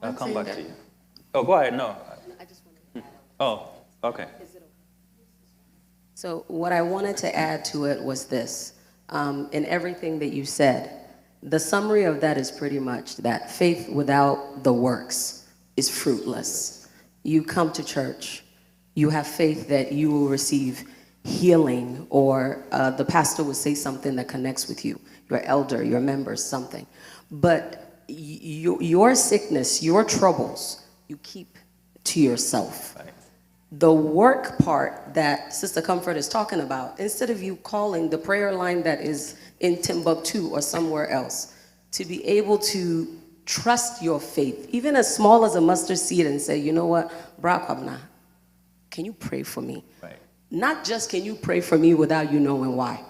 I'll come back to you. Oh, go ahead. No. I just wanted to okay. Is it okay? So what I wanted to add to it was this. In everything that you said, the summary of that is pretty much that faith without the works is fruitless. You come to church, you have faith that you will receive healing, or the pastor will say something that connects with you, your elder, your members, something. But your sickness, your troubles, you keep to yourself. Right. The work part that Sister Comfort is talking about, instead of you calling the prayer line that is in Timbuktu or somewhere else, to be able to trust your faith, even as small as a mustard seed, and say, you know what, Brakabna, can you pray for me? Right. Not just can you pray for me without you knowing why.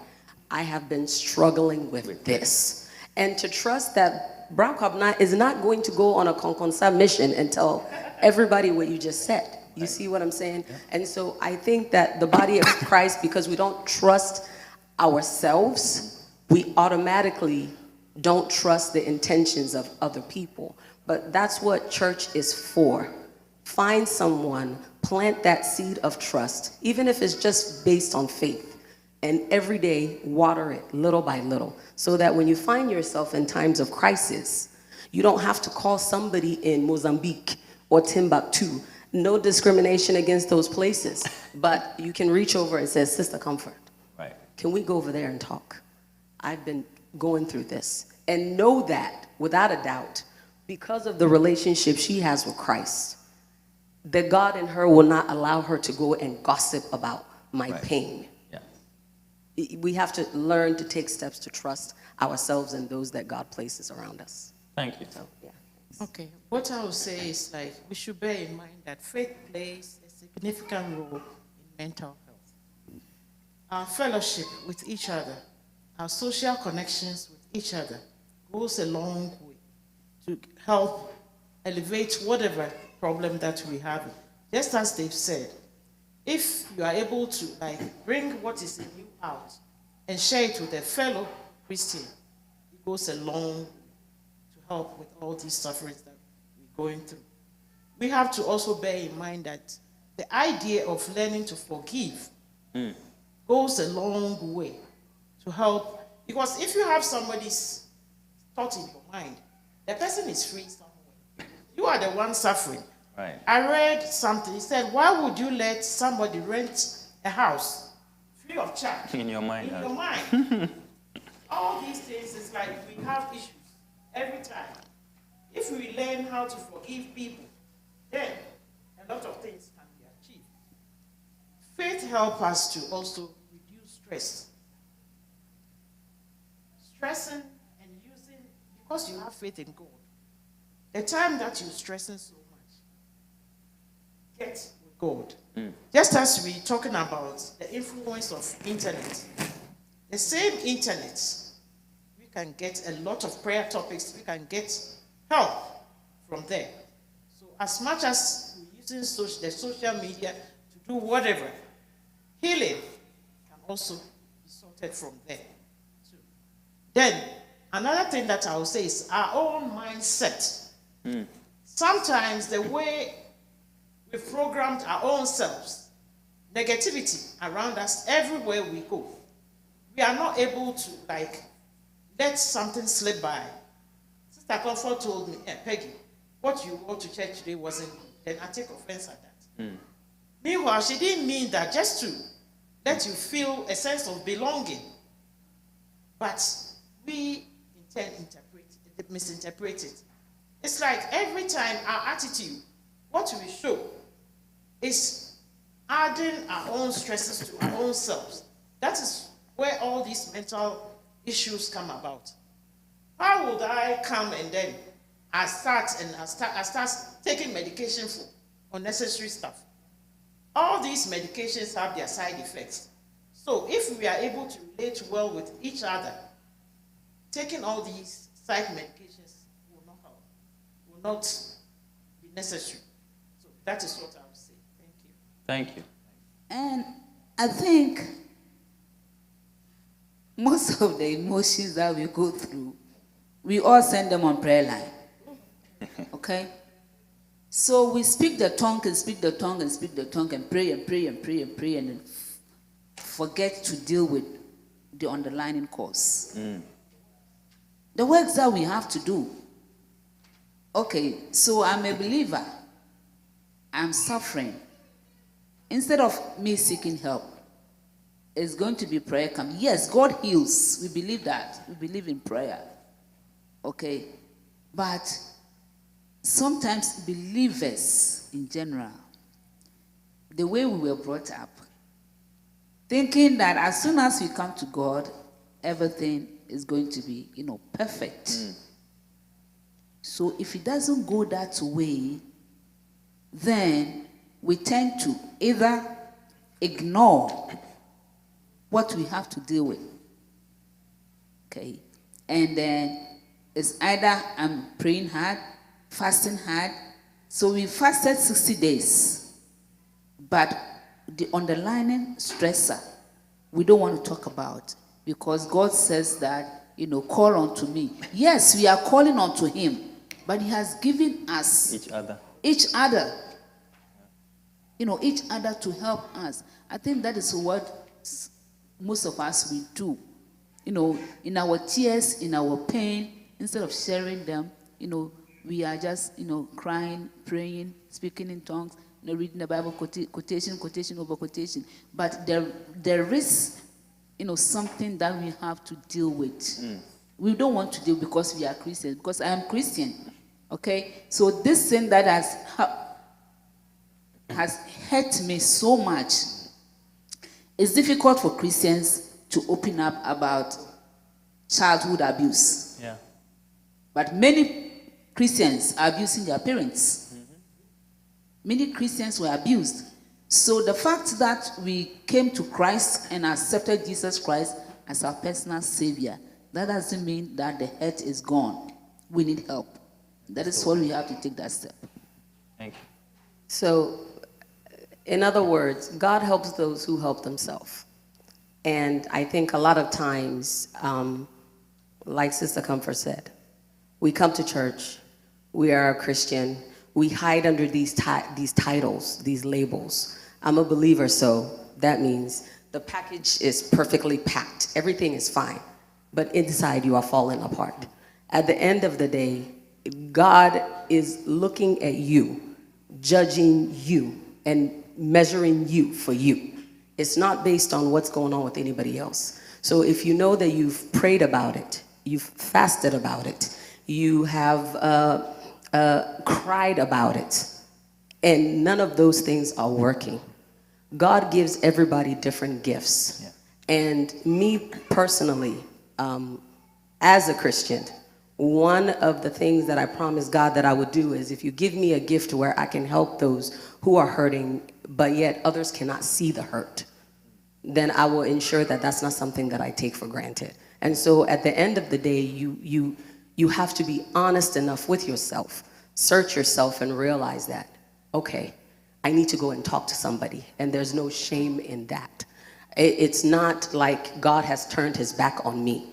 I have been struggling with this. And to trust that Brakabna is not going to go on a Konkonsa mission and tell everybody what you just said. You see what I'm saying? Yeah. And so I think that the body of Christ, because we don't trust ourselves, we automatically don't trust the intentions of other people. But that's what church is for. Find someone, plant that seed of trust, even if it's just based on faith. And every day, water it little by little, so that when you find yourself in times of crisis, you don't have to call somebody in Mozambique or Timbuktu. No discrimination against those places, but you can reach over and say, Sister Comfort, right, can we go over there and talk? I've been going through this. And know that, without a doubt, because of the relationship she has with Christ, that God in her will not allow her to go and gossip about my pain. We have to learn to take steps to trust ourselves and those that God places around us. Thank you. So, yeah. Okay, what I would say is we should bear in mind that faith plays a significant role in mental health. Our fellowship with each other, our social connections with each other goes a long way to help elevate whatever problem that we have. Just as they've said, if you are able to bring what is in you out and share it with a fellow Christian, it goes a long to help with all these sufferings that we're going through. We have to also bear in mind that the idea of learning to forgive goes a long way to help. Because if you have somebody's thought in your mind, the person is free somewhere. You are the one suffering. Right. I read something. It said, why would you let somebody rent a house free of charge? In your mind. In your mind. All these things is like we have issues every time. If we learn how to forgive people, then a lot of things can be achieved. Faith helps us to also reduce stress. Stressing and using, because you have faith in God, the time that you're stressing so much, get with God. Just as we're talking about the influence of internet, the same internet, we can get a lot of prayer topics, we can get help from there. So as much as we're using the social media to do whatever, healing can also be sorted from there. Then, another thing that I will say is our own mindset. Sometimes the way we've programmed our own selves, negativity around us everywhere we go, we are not able to let something slip by. Sister Comfort told me, Peggy, what you wore to church today wasn't good. Then I take offense at that. Meanwhile, she didn't mean that just to let you feel a sense of belonging. But we misinterpret it. It's like every time our attitude, what we show, is adding our own stresses to our own selves. That is where all these mental issues come about. How would I come and then I start taking medication for unnecessary stuff? All these medications have their side effects. So if we are able to relate well with each other, taking all these side medications will not be necessary. So that is what I would say. Thank you. Thank you. And I think most of the emotions that we go through, we all send them on prayer line. Okay? So we speak the tongue and speak the tongue and speak the tongue and pray and pray and pray and pray and then forget to deal with the underlying cause. The works that we have to do. Okay, so I'm a believer. I'm suffering. Instead of me seeking help, it's going to be prayer come. Yes, God heals. We believe that. We believe in prayer. Okay? But sometimes believers in general, the way we were brought up, thinking that as soon as we come to God, everything is going to be, perfect. So if it doesn't go that way, then we tend to either ignore what we have to deal with. Okay? And then it's either I'm praying hard, fasting hard. So we fasted 60 days. But the underlying stressor, we don't want to talk about, because God says that, call unto me. Yes, we are calling unto him, but he has given us Each other. each other to help us. I think that is what most of us will do. In our tears, in our pain, instead of sharing them, we are just, crying, praying, speaking in tongues, reading the Bible, quotation over quotation. But there is, something that we have to deal with. We don't want to deal because we are Christians, because I am Christian. Okay? So this thing that has hurt me so much, it's difficult for Christians to open up about childhood abuse. Yeah. But many Christians are abusing their parents. Many Christians were abused. So the fact that we came to Christ and accepted Jesus Christ as our personal Savior, that doesn't mean that the hurt is gone. We need help. That is why we have to take that step. Thank you. So, in other words, God helps those who help themselves. And I think a lot of times like Sister Comfort said, we come to church, we are a Christian, we hide under these titles, these labels. I'm a believer, so that means the package is perfectly packed. Everything is fine, but inside you are falling apart. At the end of the day, God is looking at you, judging you, and measuring you for you. It's not based on what's going on with anybody else. So if you know that you've prayed about it, you've fasted about it, you have cried about it, and none of those things are working, God gives everybody different gifts. Yeah. And me personally, as a Christian, one of the things that I promised God that I would do is, if you give me a gift where I can help those who are hurting, but yet others cannot see the hurt, then I will ensure that that's not something that I take for granted. And so at the end of the day, you have to be honest enough with yourself, search yourself and realize that, okay, I need to go and talk to somebody, and there's no shame in that. It's not like God has turned his back on me,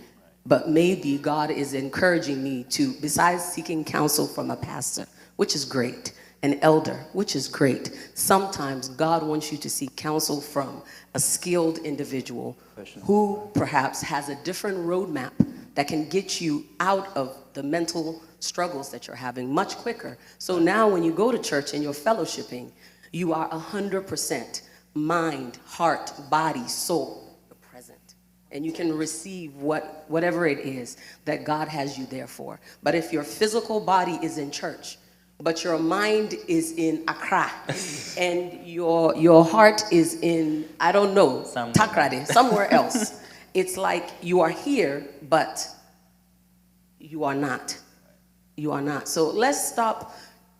but maybe God is encouraging me to, besides seeking counsel from a pastor, which is great, an elder, which is great, sometimes God wants you to seek counsel from a skilled individual who perhaps has a different roadmap that can get you out of the mental struggles that you're having much quicker. So now when you go to church and you're fellowshipping, you are 100% mind, heart, body, soul, you're present. And you can receive whatever it is that God has you there for. But if your physical body is in church, but your mind is in Accra, and your heart is in, I don't know, Takrade, somewhere else, it's like you are here, but you are not. You are not. So let's stop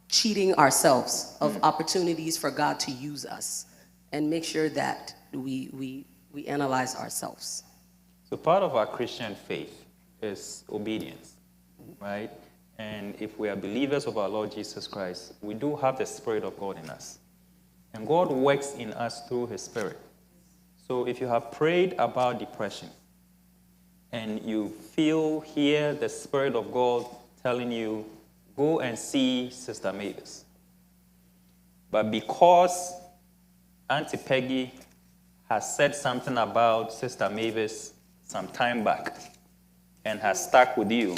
cheating ourselves of opportunities for God to use us, and make sure that we analyze ourselves. So part of our Christian faith is obedience, right? And if we are believers of our Lord Jesus Christ, we do have the Spirit of God in us. And God works in us through his Spirit. So if you have prayed about depression, and you hear the Spirit of God telling you, go and see Sister Mavis. But because Auntie Peggy has said something about Sister Mavis some time back and has stuck with you,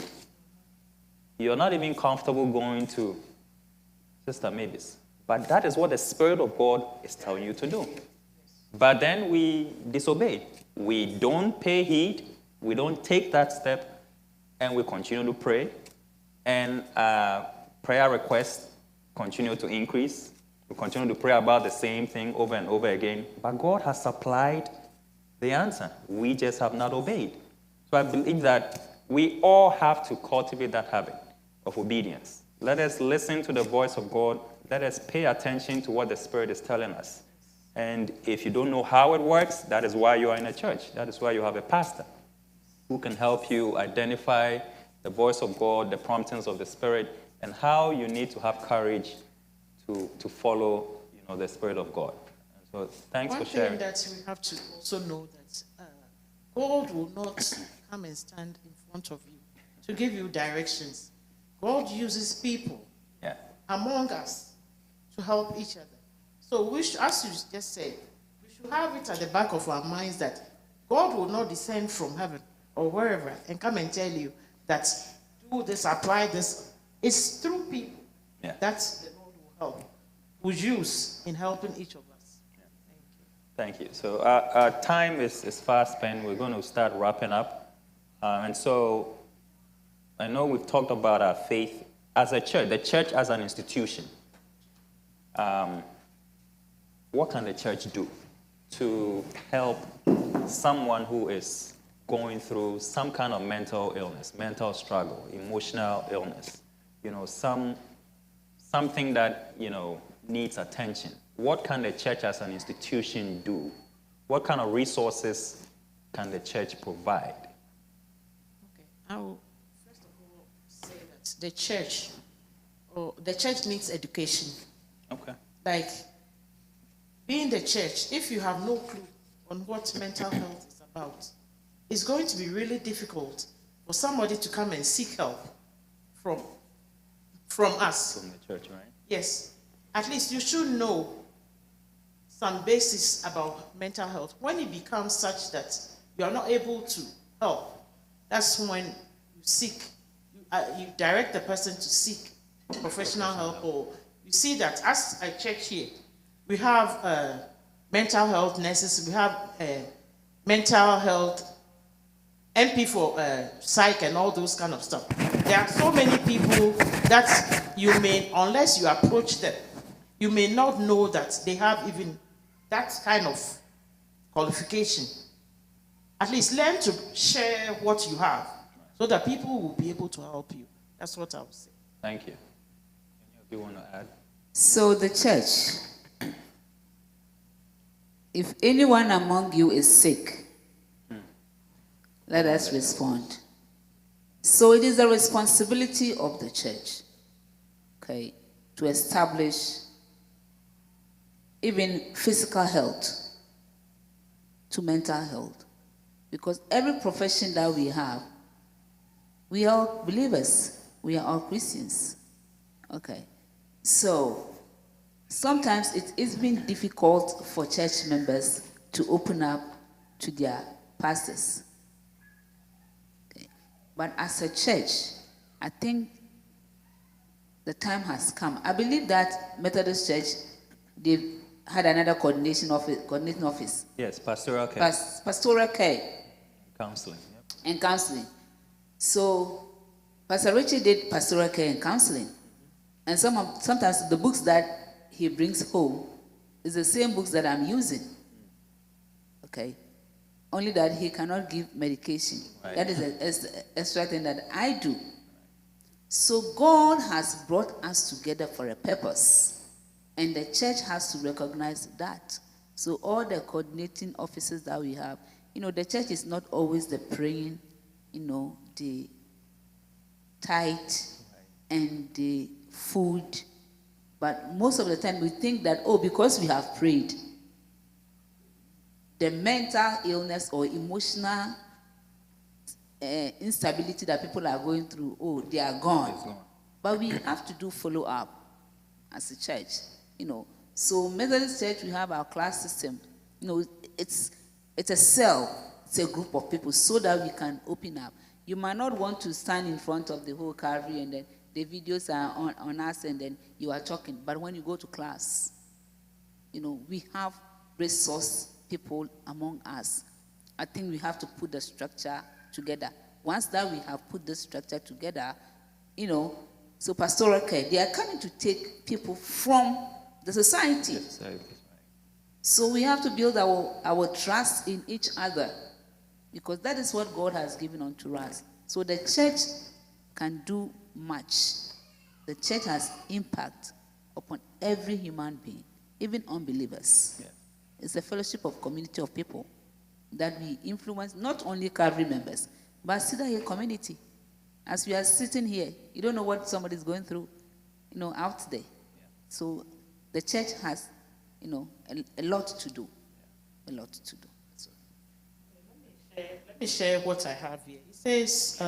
you're not even comfortable going to Sister Mavis. But that is what the Spirit of God is telling you to do. But then we disobey. We don't pay heed. We don't take that step, and we continue to pray. And prayer requests continue to increase. We continue to pray about the same thing over and over again. But God has supplied the answer. We just have not obeyed. So I believe that we all have to cultivate that habit of obedience. Let us listen to the voice of God. Let us pay attention to what the Spirit is telling us. And if you don't know how it works, that is why you are in a church. That is why you have a pastor who can help you identify the voice of God, the promptings of the Spirit, and how you need to have courage to follow, the Spirit of God. And so thanks for sharing. One thing that we have to also know that God will not come and stand in front of you to give you directions. God uses people among us to help each other. So we should, as you just said, we should have it at the back of our minds that God will not descend from heaven or wherever and come and tell you that do this, apply this. It's through people that the Lord will help, will use in helping each of us. Thank you. So our time is fast spent. We're going to start wrapping up. And so I know we've talked about our faith as a church, the church as an institution. What can the church do to help someone who is going through some kind of mental illness, mental struggle, emotional illness, something that, needs attention? What can the church as an institution do? What kind of resources can the church provide? Okay, I will first of all say that the church needs education. Okay. Like, being the church, if you have no clue on what mental health is about, it's going to be really difficult for somebody to come and seek help from us. From the church, right? Yes, at least you should know some basics about mental health. When it becomes such that you are not able to help, that's when you seek, you direct the person to seek professional help, or you see that as I check here, we have mental health nurses, we have mental health MP for psych and all those kind of stuff. There are so many people that you may, unless you approach them, you may not know that they have even that kind of qualification. At least learn to share what you have so that people will be able to help you. That's what I would say. Thank you. Any of you want to add? So the church, if anyone among you is sick, let us respond. So it is the responsibility of the church, okay, to establish even physical health to mental health. Because every profession that we have, we are all believers, we are all Christians, okay. So sometimes it's been difficult for church members to open up to their pastors. But as a church, I think the time has come. I believe that Methodist Church, they've had another coordinating office. Yes, pastoral care. Pastoral care. Counseling. Yep. And counseling. So Pastor Richard did pastoral care and counseling. And sometimes the books that he brings home is the same books that I'm using. Okay. Only that he cannot give medication. Right. That is an extra thing that I do. So God has brought us together for a purpose. And the church has to recognize that. So all the coordinating offices that we have, the church is not always the praying, the tithe and the food. But most of the time we think that, because we have prayed, the mental illness or emotional instability that people are going through, they are gone. But we have to do follow-up as a church, So Methodist Church, we have our class system. It's a cell, it's a group of people so that we can open up. You might not want to stand in front of the whole Calvary and then the videos are on us and then you are talking. But when you go to class, we have resource people among us. I think we have to put the structure together. Once that we have put the structure together, so pastoral care, they are coming to take people from the society. Yes, right. So we have to build our trust in each other, because that is what God has given unto us. So the church can do much. The church has impact upon every human being, even unbelievers. Yeah. It's a fellowship of community of people that we influence, not only Calvary members, but still a community. As we are sitting here, you don't know what somebody is going through, out there. Yeah. So the church has, a lot to do. A lot to do. So. Let me share what I have here. It says,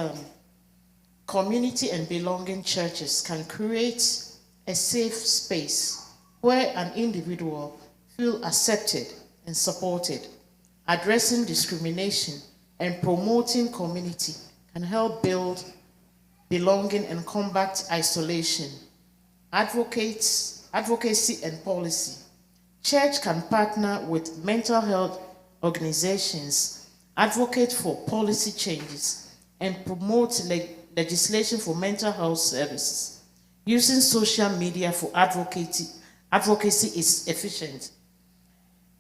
community and belonging churches can create a safe space where an individual feel accepted and supported. Addressing discrimination and promoting community can help build belonging and combat isolation. Advocacy and policy. Church can partner with mental health organizations, advocate for policy changes, and promote legislation for mental health services. Using social media for advocacy is efficient.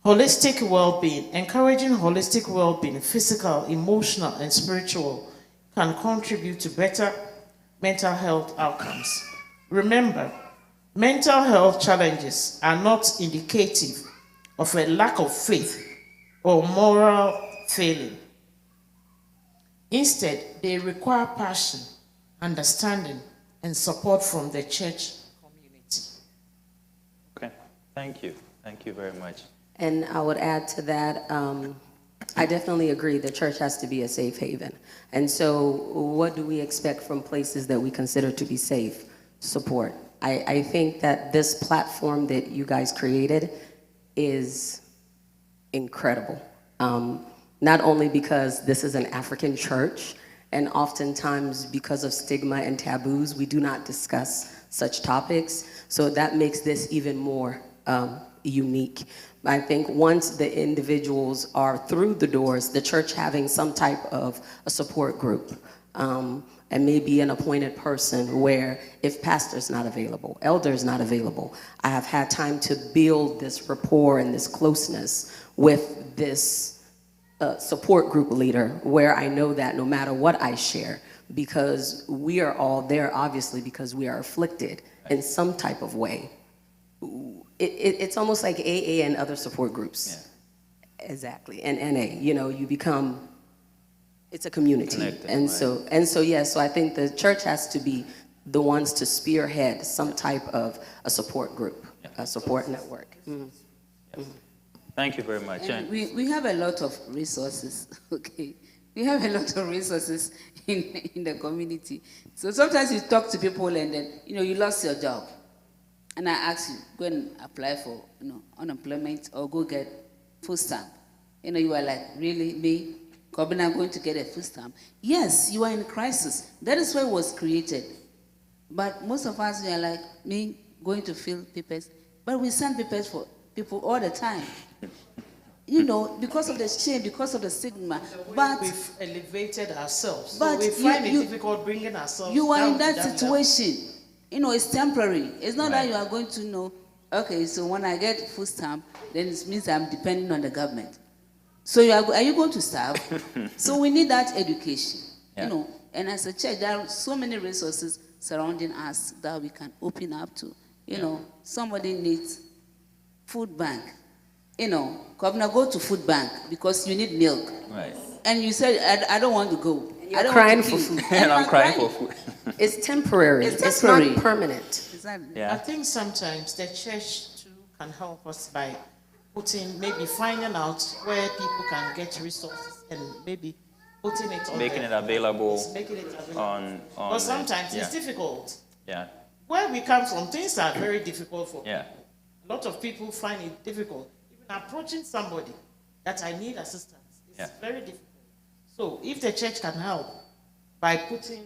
Holistic well-being. Encouraging holistic well-being, physical, emotional, and spiritual, can contribute to better mental health outcomes. Remember, mental health challenges are not indicative of a lack of faith or moral failing. Instead, they require passion, understanding, and support from the church community. Okay, thank you. Thank you very much. And I would add to that, I definitely agree. The church has to be a safe haven. And so what do we expect from places that we consider to be safe? Support. I think that this platform that you guys created is incredible. Not only because this is an African church, and oftentimes because of stigma and taboos, we do not discuss such topics. So that makes this even more unique. I think once the individuals are through the doors, the church having some type of a support group, and maybe an appointed person where if pastor's not available, elder's not available, I have had time to build this rapport and this closeness with this support group leader where I know that no matter what I share, because we are all there obviously because we are afflicted in some type of way. It's almost like AA and other support groups. Yeah. Exactly, and NA, you know, you become, it's a community. Connected, and right. So I think the church has to be the ones to spearhead some type of a support group, a support network. Mm-hmm. Yes. Thank you very much. And we have a lot of resources, okay? We have a lot of resources in the community. So sometimes you talk to people and then, you know, you lost your job. And I ask you, go and apply for, you know, unemployment or go get food stamp. You know, you are like, really, me? Kobina, I'm going to get a food stamp. Yes, you are in crisis. That is why it was created. But most of us, we are like, me, going to fill papers. But we send papers for people all the time. You know, because of the shame, because of the stigma. But we've elevated ourselves. But so we find it difficult bringing ourselves. You are down in that to situation. Level. You know, it's temporary. It's not Right. that you are going to know, okay, so when I get food stamp, then it means I'm depending on the government. So are you going to starve? So we need that education. Yeah. You know, and as a church, there are so many resources surrounding us that we can open up to. You know, somebody needs food bank. You know, Governor, go to food bank because you need milk. Right. And you said, I don't want to go. I don't crying want to for give. food. And I'm crying for food. It's temporary. It's temporary. Not permanent. Exactly. Yeah. I think sometimes the church too can help us by maybe finding out where people can get resources and maybe putting it on Making it available. Making it available. on But sometimes yeah. it's difficult. Yeah. Where we come from, things are very difficult for Yeah. people. A lot of people find it difficult. Even approaching somebody that I need assistance is very difficult. So if the church can help by putting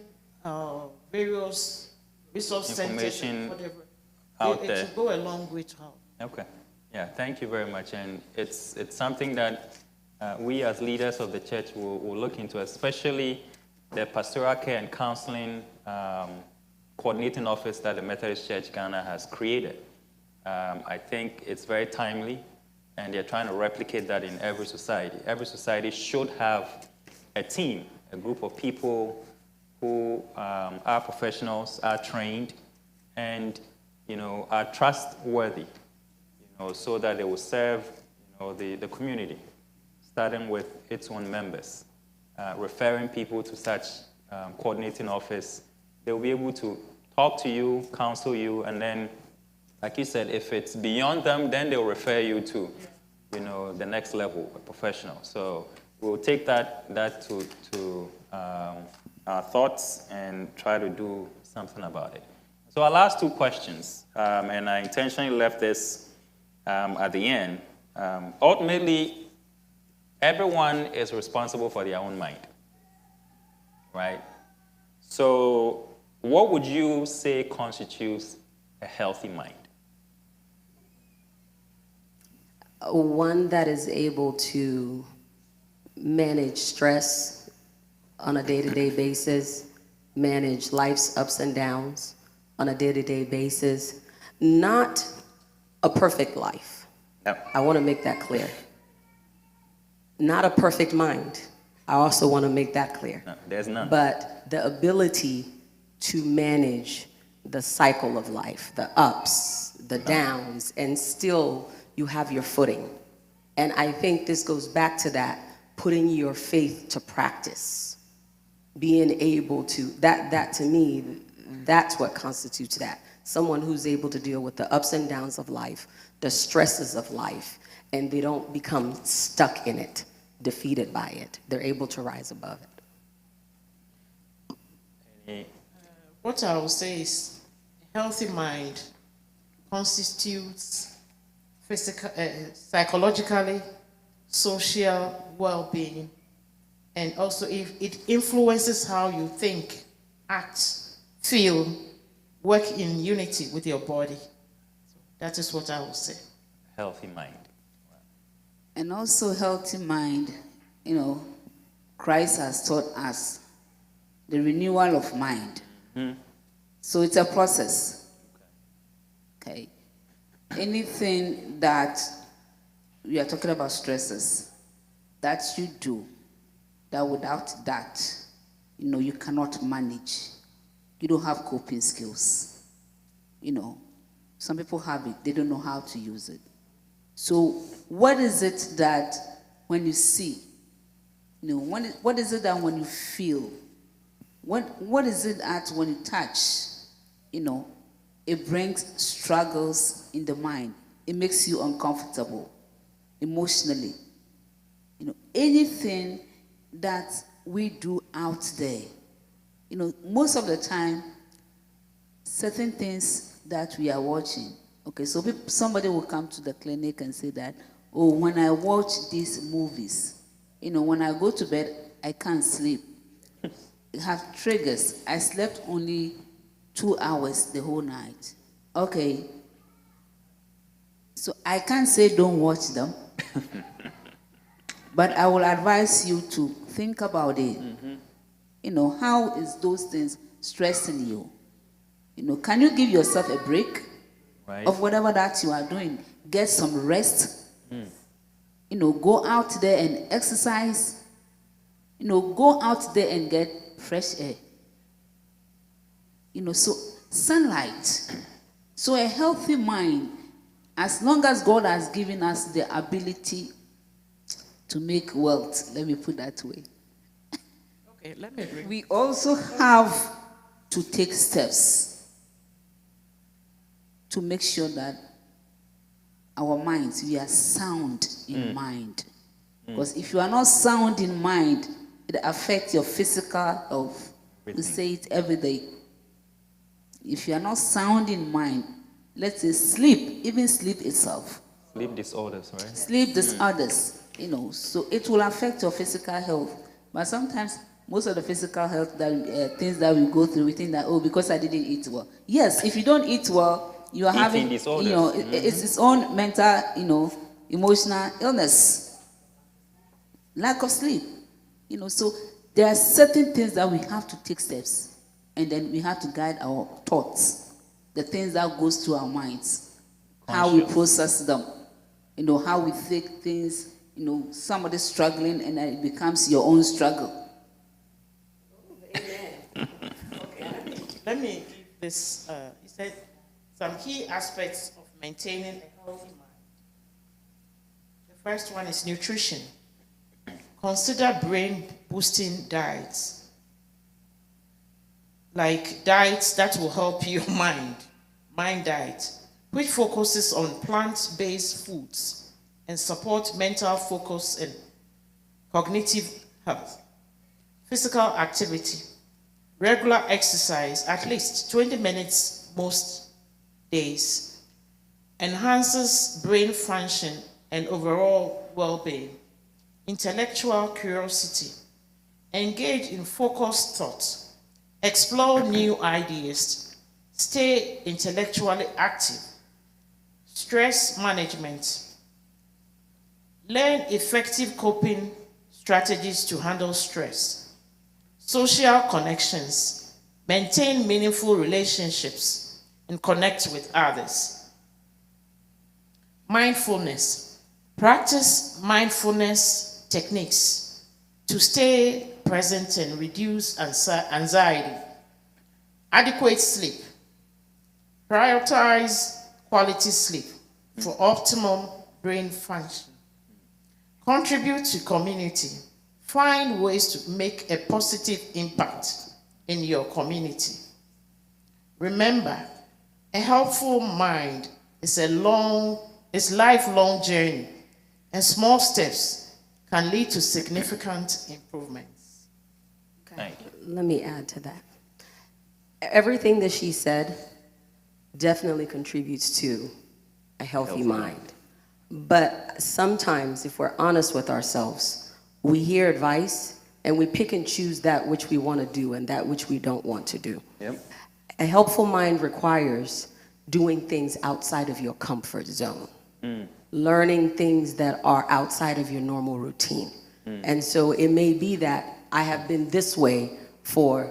various resource centers and whatever, it should go a long way to help. Okay. Yeah, thank you very much. And it's something that we as leaders of the church will look into, especially the pastoral care and counseling coordinating office that the Methodist Church Ghana has created. I think it's very timely, and they're trying to replicate that in every society. Every society should have a team, a group of people who are professionals, are trained, and are trustworthy, so that they will serve the community, starting with its own members, referring people to such coordinating office. They'll be able to talk to you, counsel you, and then, like you said, if it's beyond them, then they'll refer you to, the next level, a professional. So we'll take that to our thoughts and try to do something about it. So our last two questions, and I intentionally left this at the end. Ultimately, everyone is responsible for their own mind, right? So what would you say constitutes a healthy mind? One that is able to manage stress on a day-to-day basis, manage life's ups and downs on a day-to-day basis, not a perfect life. Yep. I want to make that clear. Not a perfect mind. I also want to make that clear. No, there's none. But the ability to manage the cycle of life, the ups, the downs, and still you have your footing. And I think this goes back to that, putting your faith to practice. Being able to, that to me, that's what constitutes that. Someone who's able to deal with the ups and downs of life, the stresses of life, and they don't become stuck in it. defeated by it. They're able to rise above it. What I will say is a healthy mind constitutes physical, psychologically, social well-being, and also if it influences how you think, act, feel, work in unity with your body. So that is what I will say. Healthy mind. And also healthy mind, Christ has taught us the renewal of mind. So it's a process. Okay. Anything that we are talking about stresses that you do, that without that, you cannot manage. You don't have coping skills. Some people have it, they don't know how to use it. So what is it that when you see, what is it that when you feel, what is it that when you touch, it brings struggles in the mind. It makes you uncomfortable emotionally. Anything that we do out there, most of the time, certain things that we are watching. Okay, so somebody will come to the clinic and say that, oh, when I watch these movies, when I go to bed, I can't sleep. I have triggers. I slept only 2 hours the whole night. Okay. So I can't say don't watch them, but I will advise you to think about it. How is those things stressing you? Can you give yourself a break of whatever that you are doing? Get some rest. Go out there and exercise. Go out there and get fresh air. So sunlight. So a healthy mind, as long as God has given us the ability to make wealth, let me put that way. Okay, let me bring. We also have to take steps to make sure that our minds, we are sound in mind. Because if you are not sound in mind, it affects your physical health. We say it every day. If you are not sound in mind, let's say sleep, even sleep itself. Sleep disorders, right? Sleep disorders, so it will affect your physical health. But sometimes, most of the physical health things that we go through, we think that, oh, because I didn't eat well. Yes, if you don't eat well, you are having, disorders. It's its own mental, emotional illness. Lack of sleep. So there are certain things that we have to take steps. And then we have to guide our thoughts, the things that goes through our minds, how we process them, how we take things, somebody struggling and it becomes your own struggle. Amen. Okay, let me give this. He said some key aspects of maintaining a healthy mind. The first one is nutrition. Consider brain-boosting diets, like diets that will help your mind diet, which focuses on plant-based foods and support mental focus and cognitive health. Physical activity, regular exercise, at least 20 minutes most days, enhances brain function and overall well-being. Intellectual curiosity, engage in focused thought, explore new ideas, stay intellectually active. Stress management, learn effective coping strategies to handle stress. Social connections, maintain meaningful relationships and connect with others. Mindfulness, practice mindfulness techniques to stay present and reduce anxiety. Adequate sleep. Prioritize quality sleep for optimum brain function. Contribute to community. Find ways to make a positive impact in your community. Remember, a helpful mind is lifelong journey, and small steps can lead to significant improvements. Thank you. Let me add to that. Everything that she said definitely contributes to a healthy mind. But sometimes, if we're honest with ourselves, we hear advice and we pick and choose that which we want to do and that which we don't want to do. Yep. A helpful mind requires doing things outside of your comfort zone, learning things that are outside of your normal routine. And so it may be that I have been this way for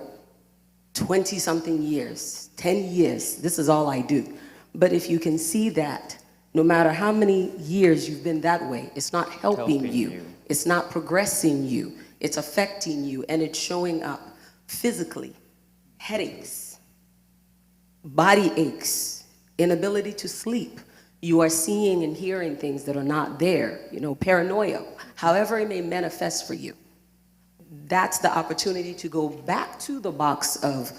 20-something years, 10 years, this is all I do. But if you can see that, no matter how many years you've been that way, it's not helping you. It's not progressing you. It's affecting you, and it's showing up physically. Headaches, body aches, inability to sleep. You are seeing and hearing things that are not there, paranoia, however it may manifest for you. That's the opportunity to go back to the box of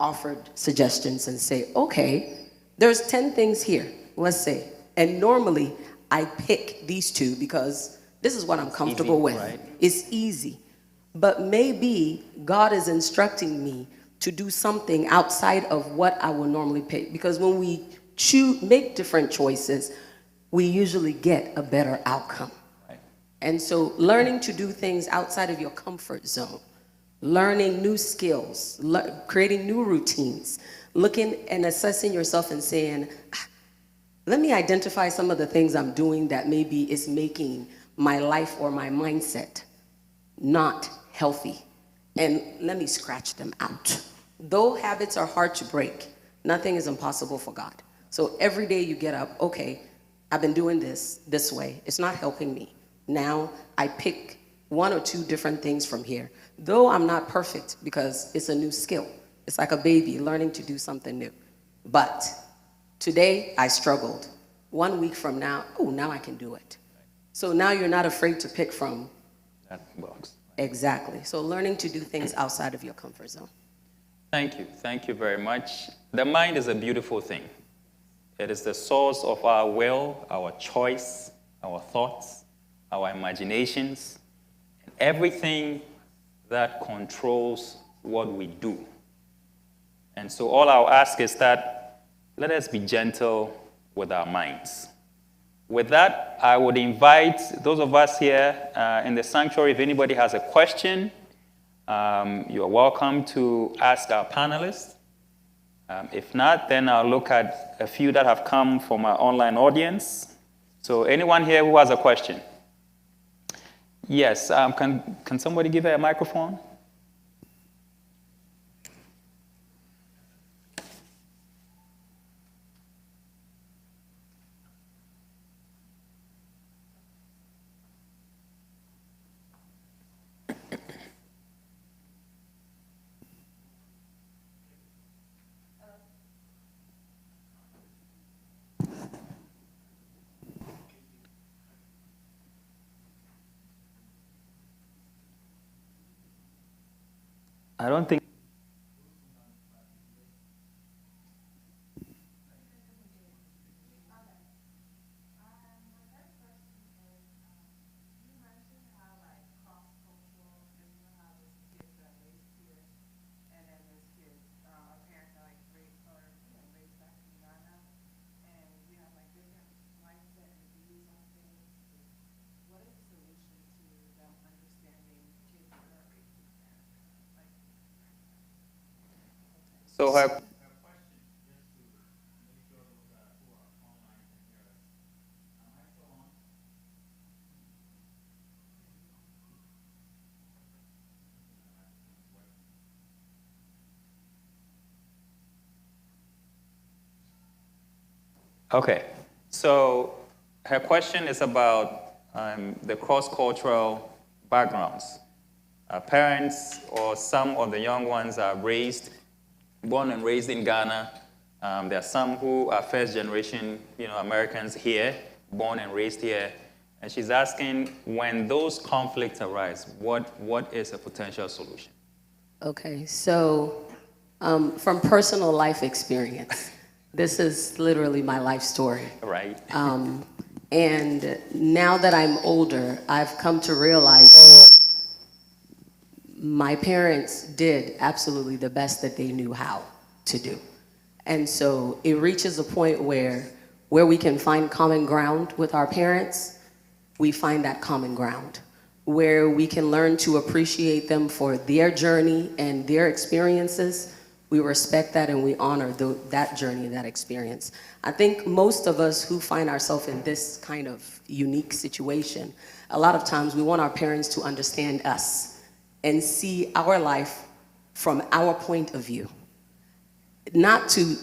offered suggestions and say, okay, there's 10 things here, let's say. And normally I pick these two because this is what I'm comfortable with. Right. It's easy. But maybe God is instructing me to do something outside of what I would normally pick. Because when we make different choices, we usually get a better outcome. Right. And so learning to do things outside of your comfort zone, learning new skills, creating new routines, looking and assessing yourself and saying, let me identify some of the things I'm doing that maybe is making my life or my mindset not healthy. And let me scratch them out. Though habits are hard to break, nothing is impossible for God. So every day you get up, okay, I've been doing this way. It's not helping me. Now I pick one or two different things from here. Though I'm not perfect because it's a new skill. It's like a baby learning to do something new. But today I struggled. 1 week from now, now I can do it. So now you're not afraid to pick from That box. Exactly. So learning to do things outside of your comfort zone. Thank you. Thank you very much. The mind is a beautiful thing. It is the source of our will, our choice, our thoughts, our imaginations, and everything that controls what we do. And so all I'll ask is that let us be gentle with our minds. With that, I would invite those of us here in the sanctuary, if anybody has a question, you are welcome to ask our panelists. If not, then I'll look at a few that have come from our online audience. So anyone here who has a question? Yes, can somebody give her a microphone? I don't think. So her Okay, so her question is about the cross-cultural backgrounds. Parents or some of the young ones are born and raised in Ghana. There are some who are first-generation, Americans here, born and raised here. And she's asking, when those conflicts arise, what is a potential solution? Okay, so from personal life experience, this is literally my life story. Right. And now that I'm older, I've come to realize my parents did absolutely the best that they knew how to do. And so it reaches a point where we can find common ground with our parents, we find that common ground. Where we can learn to appreciate them for their journey and their experiences, we respect that and we honor that journey and that experience. I think most of us who find ourselves in this kind of unique situation, a lot of times we want our parents to understand us and see our life from our point of view. Not to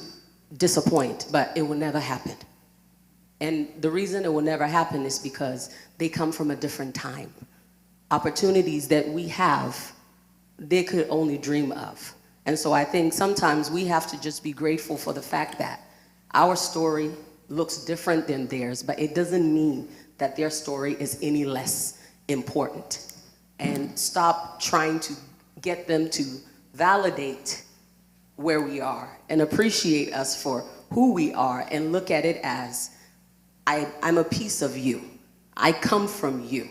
disappoint, but it will never happen. And the reason it will never happen is because they come from a different time. Opportunities that we have, they could only dream of. And so I think sometimes we have to just be grateful for the fact that our story looks different than theirs, but it doesn't mean that their story is any less important. And stop trying to get them to validate where we are and appreciate us for who we are and look at it as, I'm a piece of you. I come from you.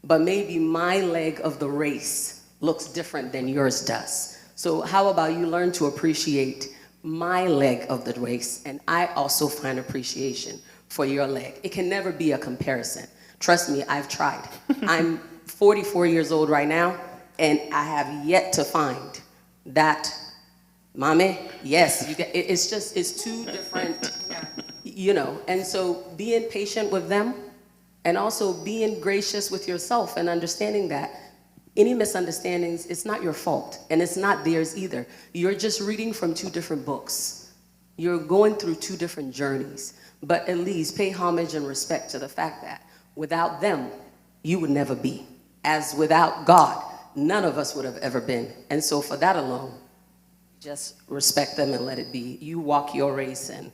But maybe my leg of the race looks different than yours does. So how about you learn to appreciate my leg of the race, and I also find appreciation for your leg. It can never be a comparison. Trust me, I've tried. I'm 44 years old right now, and I have yet to find that, mommy, yes, it's two different, you know. And so being patient with them, and also being gracious with yourself and understanding that any misunderstandings, it's not your fault, and it's not theirs either. You're just reading from two different books. You're going through two different journeys, but at least pay homage and respect to the fact that without them, you would never be. As without God, none of us would have ever been. And so for that alone, just respect them and let it be. You walk your race and,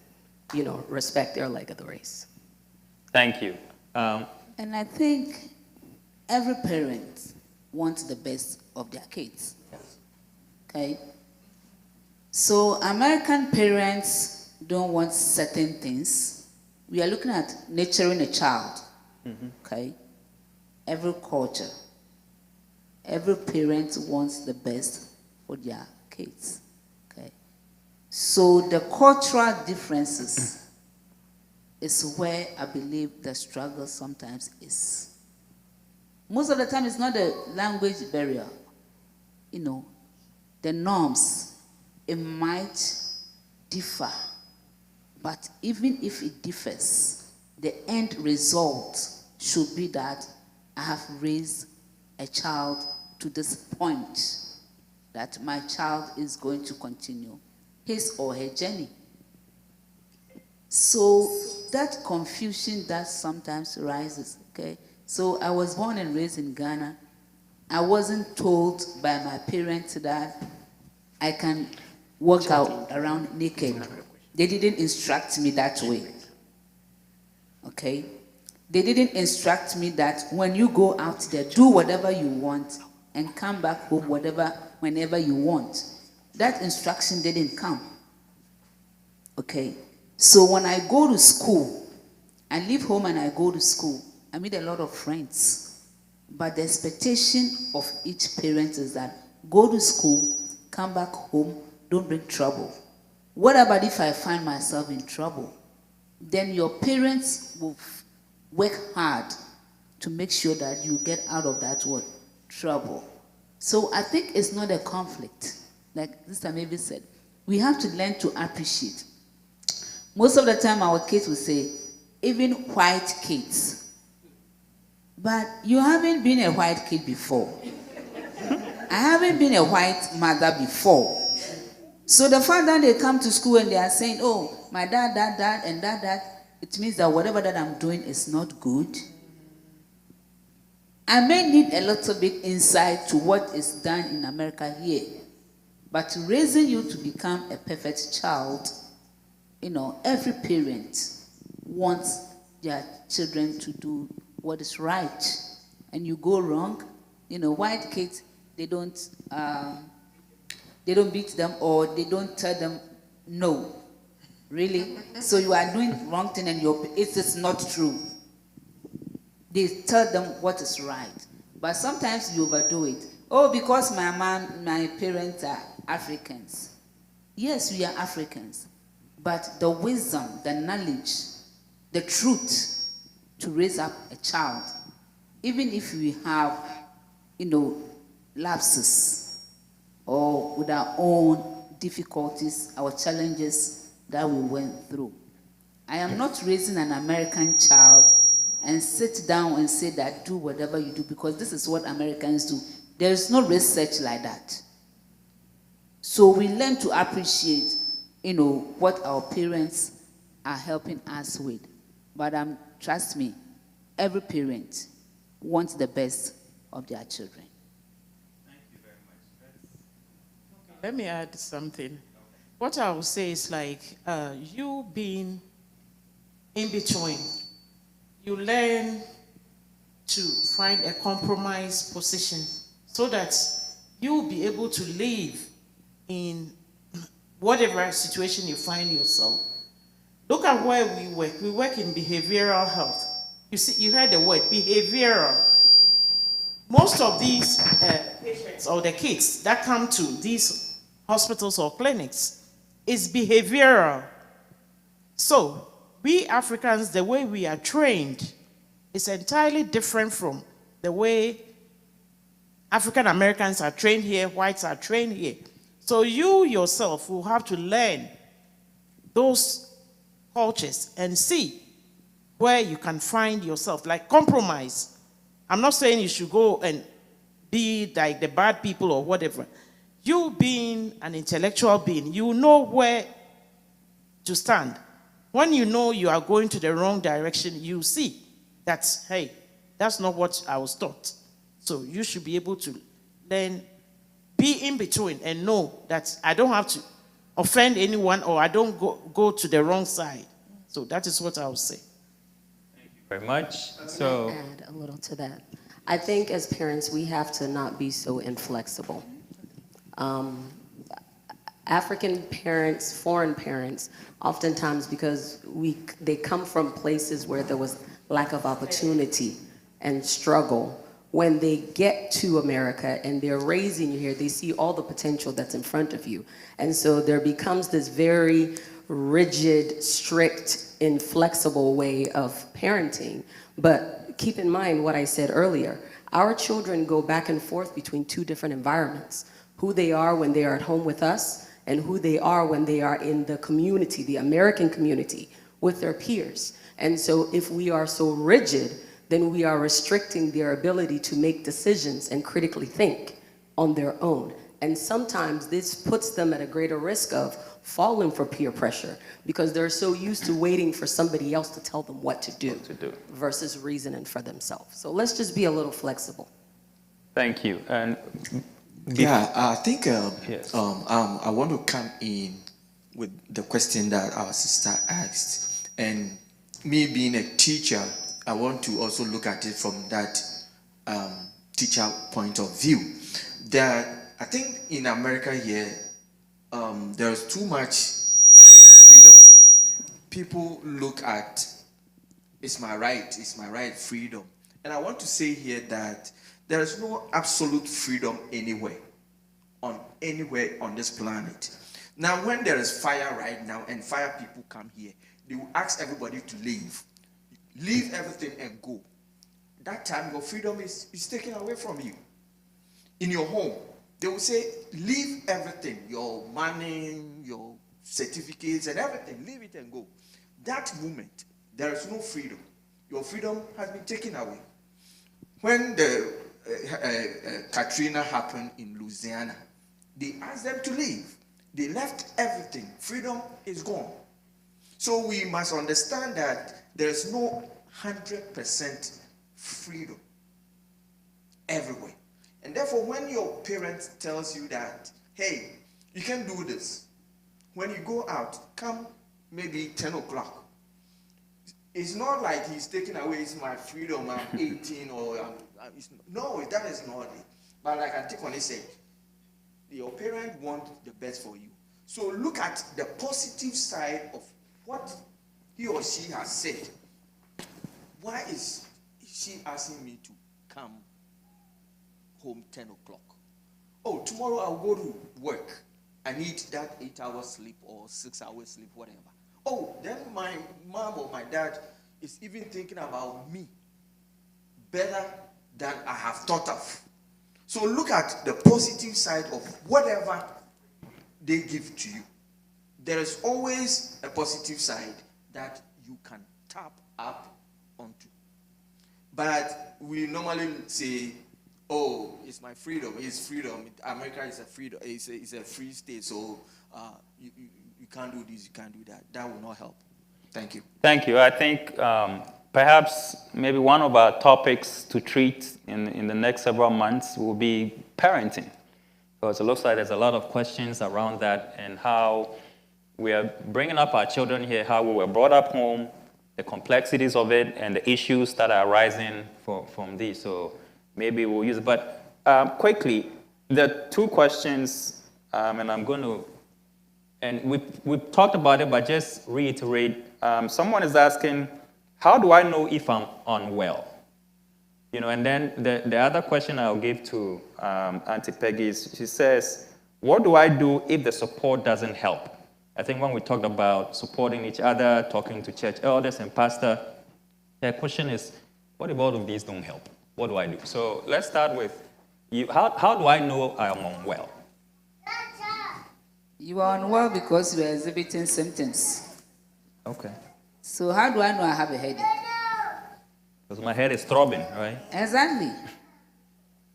you know, respect their leg of the race. Thank you. And I think every parent wants the best of their kids. Okay? So American parents don't want certain things. We are looking at nurturing a child. Okay? Every culture, every parent wants the best for their kids. Okay? So the cultural differences is where I believe the struggle sometimes is. Most of the time, it's not the language barrier. You know, the norms, it might differ. But even if it differs, the end result should be that I have raised a child to this point, that my child is going to continue his or her journey. So that confusion that sometimes rises, okay? So I was born and raised in Ghana. I wasn't told by my parents that I can walk out around naked. They didn't instruct me that way, okay? They didn't instruct me that when you go out there, do whatever you want and come back home whenever you want. That instruction didn't come, okay? So when I go to school, I leave home and I go to school, I meet a lot of friends. But the expectation of each parent is that go to school, come back home, don't bring trouble. What about if I find myself in trouble? Then your parents will work hard to make sure that you get out of that word, trouble. So I think it's not a conflict. Like Sister Mavis said, we have to learn to appreciate. Most of the time our kids will say, even white kids. But you haven't been a white kid before. I haven't been a white mother before. So the fact that they come to school and they are saying, oh, my dad, and that, it means that whatever that I'm doing is not good. I may need a little bit insight to what is done in America here. But raising you to become a perfect child, you know, every parent wants their children to do what is right. And you go wrong, you know, white kids, they don't beat them or they don't tell them no. Really? So you are doing wrong thing and it is not true. they tell them what is right. But sometimes you overdo it. Oh, because my parents are Africans. Yes, we are Africans. But the wisdom, the knowledge, the truth to raise up a child, even if we have, lapses or with our own difficulties, our challenges that we went through. I am not raising an American child and sit down and say that do whatever you do because this is what Americans do. There is no research like that. So we learn to appreciate, what our parents are helping us with. But trust me, every parent wants the best of their children. Thank you very much. Let me add something. What I would say is like you being in between, you learn to find a compromise position so that you'll be able to live in whatever situation you find yourself. Look at where we work. We work in behavioral health. You see, you heard the word behavioral. Most of these patients or the kids that come to these hospitals or clinics is behavioral. So we Africans, the way we are trained is entirely different from the way African Americans are trained here, whites are trained here. So you yourself will have to learn those cultures and see where you can find yourself, like compromise. I'm not saying you should go and be like the bad people or whatever. You being an intellectual being, you know where to stand. When you know you are going to the wrong direction, you see that, hey, that's not what I was taught. So you should be able to then be in between and know that I don't have to offend anyone or I don't go to the wrong side. So that is what I would say. Thank you very much. So Add a little to that. I think as parents, we have to not be so inflexible. African parents, foreign parents, oftentimes because they come from places where there was lack of opportunity and struggle. When they get to America and they're raising you here, they see all the potential that's in front of you. And so there becomes this very rigid, strict, inflexible way of parenting. But keep in mind what I said earlier. Our children go back and forth between two different environments. Who they are when they are at home with us and who they are when they are in the community, the American community, with their peers. And so if we are so rigid, then we are restricting their ability to make decisions and critically think on their own. And sometimes this puts them at a greater risk of falling for peer pressure because they're so used to waiting for somebody else to tell them what to do versus reasoning for themselves. So let's just be a little flexible. thank you. And Yeah, I think Yes. I want to come in with the question that our sister asked. And me being a teacher, I want to also look at it from that teacher point of view. That I think in America here, there's too much freedom. People look at, it's my right, freedom. And I want to say here that there is no absolute freedom anywhere on this planet. Now, when there is fire right now and fire people come here, they will ask everybody to leave everything and go. That time your freedom is taken away from you. In your home, they will say, leave everything, your money, your certificates and everything, leave it and go. That moment, there is no freedom. Your freedom has been taken away. When the Katrina happened in Louisiana, they asked them to leave. They left everything. Freedom is gone. So we must understand that there is no 100% freedom everywhere. And therefore, when your parent tells you that, hey, you can do this, when you go out, come maybe 10 o'clock. It's not like he's taking away my freedom, I'm 18 or no, that is not it. But like Antigone said, your parent wants the best for you. So look at the positive side of what he or she has said. Why is she asking me to come home 10 o'clock. Oh, tomorrow I'll go to work. I need that 8 hours sleep or 6 hours sleep, whatever. Oh, then my mom or my dad is even thinking about me better than I have thought of. So look at the positive side of whatever they give to you. There is always a positive side that you can tap up onto. But we normally say, oh, it's my freedom, it's freedom. America is a freedom, it's a free state, so you can't do this, you can't do that. That will not help. Thank you. Thank you. I think perhaps maybe one of our topics to treat in the next several months will be parenting. Because it looks like there's a lot of questions around that and how we are bringing up our children here, how we were brought up home, the complexities of it, and the issues that are arising from this. So maybe we'll use it. But quickly, the two questions, and I'm going to, and we've talked about it, but just reiterate. Someone is asking, how do I know if I'm unwell? You know, and then the other question I'll give to Auntie Peggy is, she says, what do I do if the support doesn't help? I think when we talked about supporting each other, talking to church elders and pastor, the question is, what if all of these don't help? What do I do? So let's start with you. How do I know I'm unwell? You are unwell because you are exhibiting symptoms. Okay. So how do I know I have a headache? Because my head is throbbing, right? Exactly.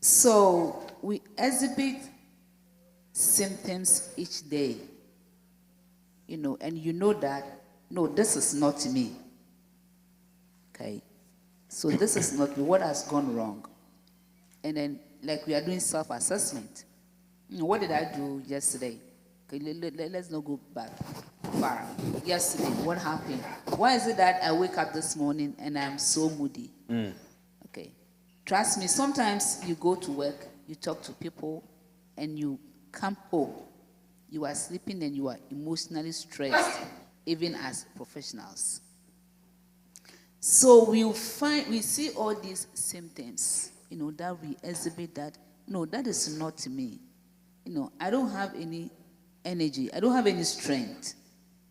So we exhibit symptoms each day, you know, and you know that, no, this is not me. Okay? So this is not me. What has gone wrong? And then, like, we are doing self-assessment. What did I do yesterday? Okay, let's not go back far. Yesterday, what happened? Why is it that I wake up this morning and I'm so moody? Okay. Trust me, sometimes you go to work, you talk to people, and you come home. You are sleeping and you are emotionally stressed, even as professionals. So we see all these symptoms, you know, that we exhibit that, no, that is not me. You know, I don't have any energy. I don't have any strength.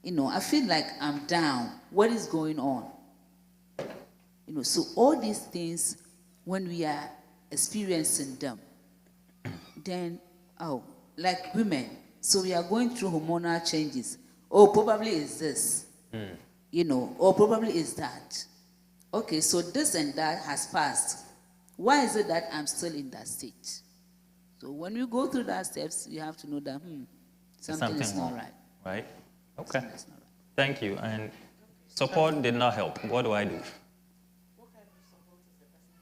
You know, I feel like I'm down. What is going on? You know, so all these things, when we are experiencing them, then, like women, so we are going through hormonal changes. Oh, probably it's this. You know, or probably it's that. Okay, so this and that has passed. Why is it that I'm still in that state? So when you go through that steps, you have to know that, something is not right. Right? Okay. Thank you. And support did not help. What do I do? What kind of support is the person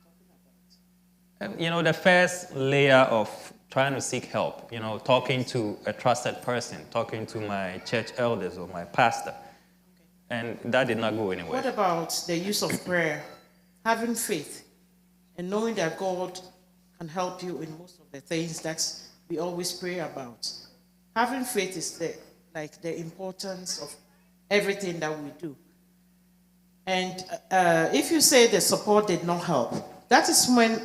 talking about? You know, the first layer of trying to seek help, you know, talking to a trusted person, talking to my church elders or my pastor. And that did not go anywhere. What about the use of prayer? Having faith and knowing that God can help you in most of the things that we always pray about. Having faith is the importance of everything that we do. And if you say the support did not help, that is when,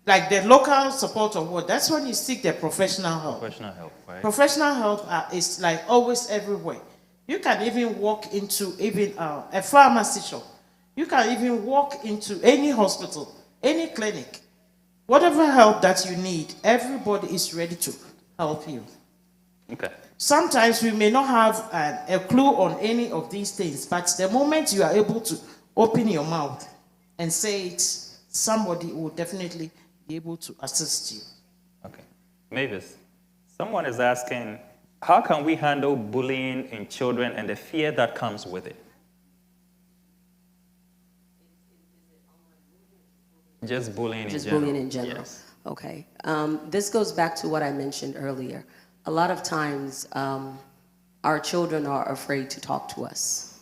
like the local support or what, that's when you seek the professional help. Professional help, right? Professional help is like always everywhere. You can even walk into even a pharmacy shop. You can even walk into any hospital, any clinic. Whatever help that you need, everybody is ready to help you. Okay. Sometimes we may not have a clue on any of these things, but the moment you are able to open your mouth and say it, somebody will definitely be able to assist you. Okay. Mavis, someone is asking, how can we handle bullying in children and the fear that comes with it? Just bullying in general. Bullying in general. Yes. Okay. This goes back to what I mentioned earlier. A lot of times, our children are afraid to talk to us.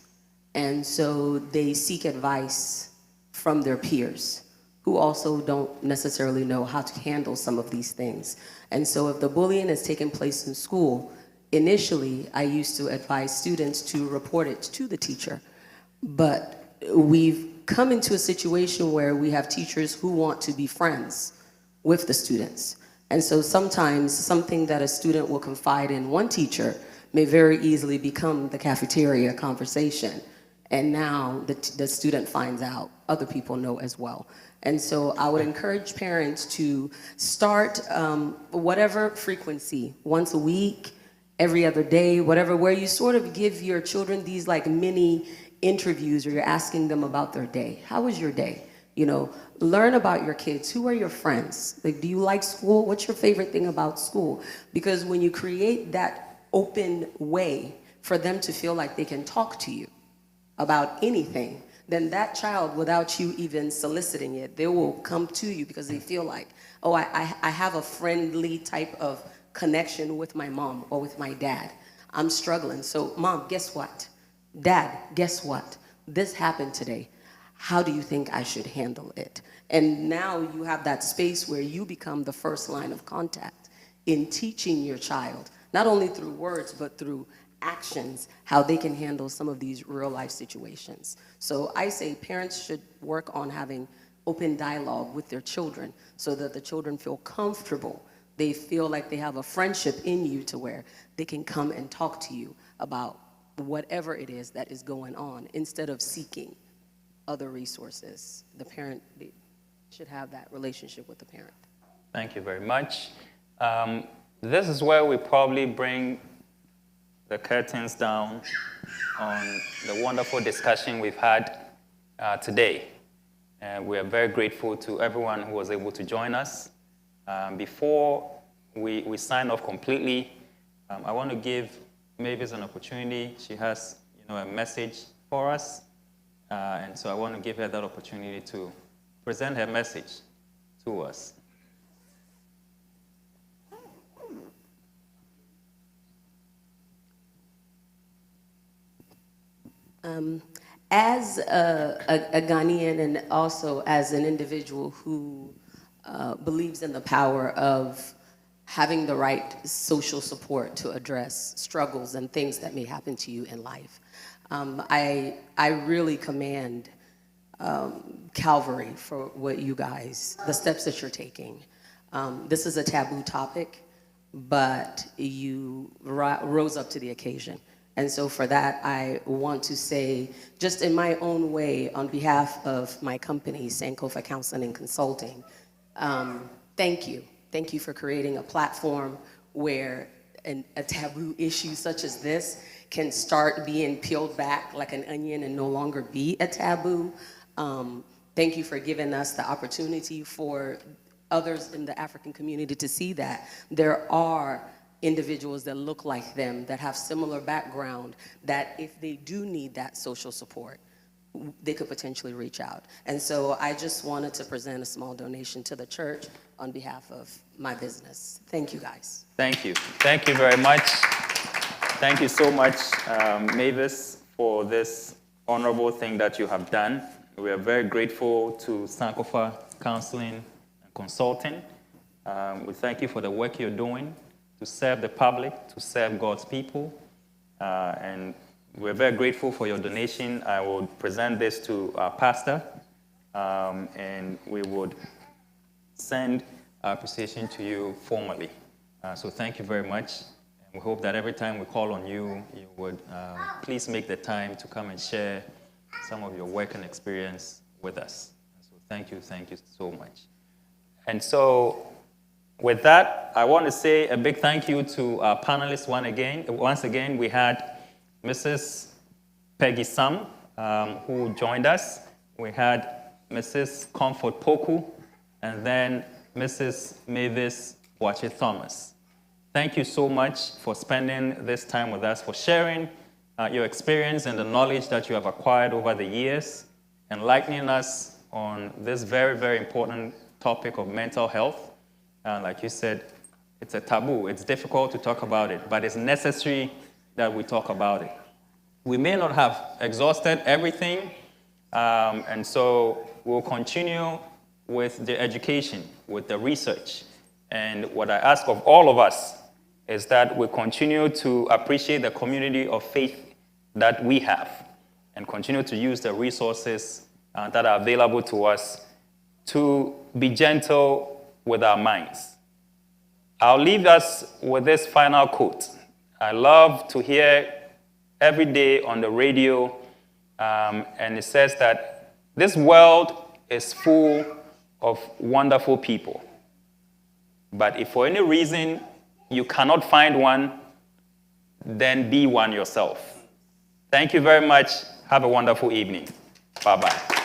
And so they seek advice from their peers who also don't necessarily know how to handle some of these things. And so if the bullying is taking place in school, initially I used to advise students to report it to the teacher. But we've come into a situation where we have teachers who want to be friends with the students. And so sometimes something that a student will confide in one teacher may very easily become the cafeteria conversation. And now the student finds out other people know as well. And so I would encourage parents to start whatever frequency, once a week, every other day, whatever, where you sort of give your children these like mini interviews, or you're asking them about their day. How was your day? You know, learn about your kids. Who are your friends? Like, do you like school? What's your favorite thing about school? Because when you create that open way for them to feel like they can talk to you about anything, then that child, without you even soliciting it, they will come to you because they feel like, oh, I have a friendly type of connection with my mom or with my dad. I'm struggling. So, Mom, guess what? Dad, guess what? This happened today. How do you think I should handle it? And now you have that space where you become the first line of contact in teaching your child, not only through words, but through actions, how they can handle some of these real life situations. So I say parents should work on having open dialogue with their children so that the children feel comfortable. They feel like they have a friendship in you to where they can come and talk to you about whatever it is that is going on instead of seeking other resources. The parent should have that relationship with the parent. Thank you very much. This is where we probably bring the curtains down on the wonderful discussion we've had today. We are very grateful to everyone who was able to join us. Before we sign off completely, I want to give Mavis an opportunity. She has, a message for us, and so I want to give her that opportunity to present her message to us. As a Ghanaian and also as an individual who believes in the power of having the right social support to address struggles and things that may happen to you in life, I really commend Calvary for what you guys, the steps that you're taking. This is a taboo topic, but you rose up to the occasion. And so for that, I want to say, just in my own way, on behalf of my company, Sankofa Counseling and Consulting, thank you. Thank you for creating a platform where a taboo issue such as this can start being peeled back like an onion and no longer be a taboo. Thank you for giving us the opportunity for others in the African community to see that there are individuals that look like them, that have similar background, that if they do need that social support, they could potentially reach out. And so I just wanted to present a small donation to the church on behalf of my business. Thank you, guys. Thank you. Thank you very much. Thank you so much, Mavis, for this honorable thing that you have done. We are very grateful to Sankofa Counseling and Consulting. We thank you for the work you're doing to serve the public, to serve God's people. And we're very grateful for your donation. I will present this to our pastor, and we would send our appreciation to you formally. So thank you very much. And we hope that every time we call on you, you would please make the time to come and share some of your work and experience with us. So thank you so much. And so, with that, I want to say a big thank you to our panelists once again. We had Mrs. Peggy Sam, who joined us. We had Mrs. Comfort Poku, and then Mrs. Mavis Boache Thomas. Thank you so much for spending this time with us, for sharing your experience and the knowledge that you have acquired over the years, enlightening us on this very, very important topic of mental health. Like you said, it's a taboo. It's difficult to talk about it, but it's necessary that we talk about it. We may not have exhausted everything, and so we'll continue with the education, with the research. And what I ask of all of us is that we continue to appreciate the community of faith that we have and continue to use the resources that are available to us to be gentle with our minds. I'll leave us with this final quote. I love to hear every day on the radio, and it says that this world is full of wonderful people. But if for any reason you cannot find one, then be one yourself. Thank you very much. Have a wonderful evening. Bye-bye.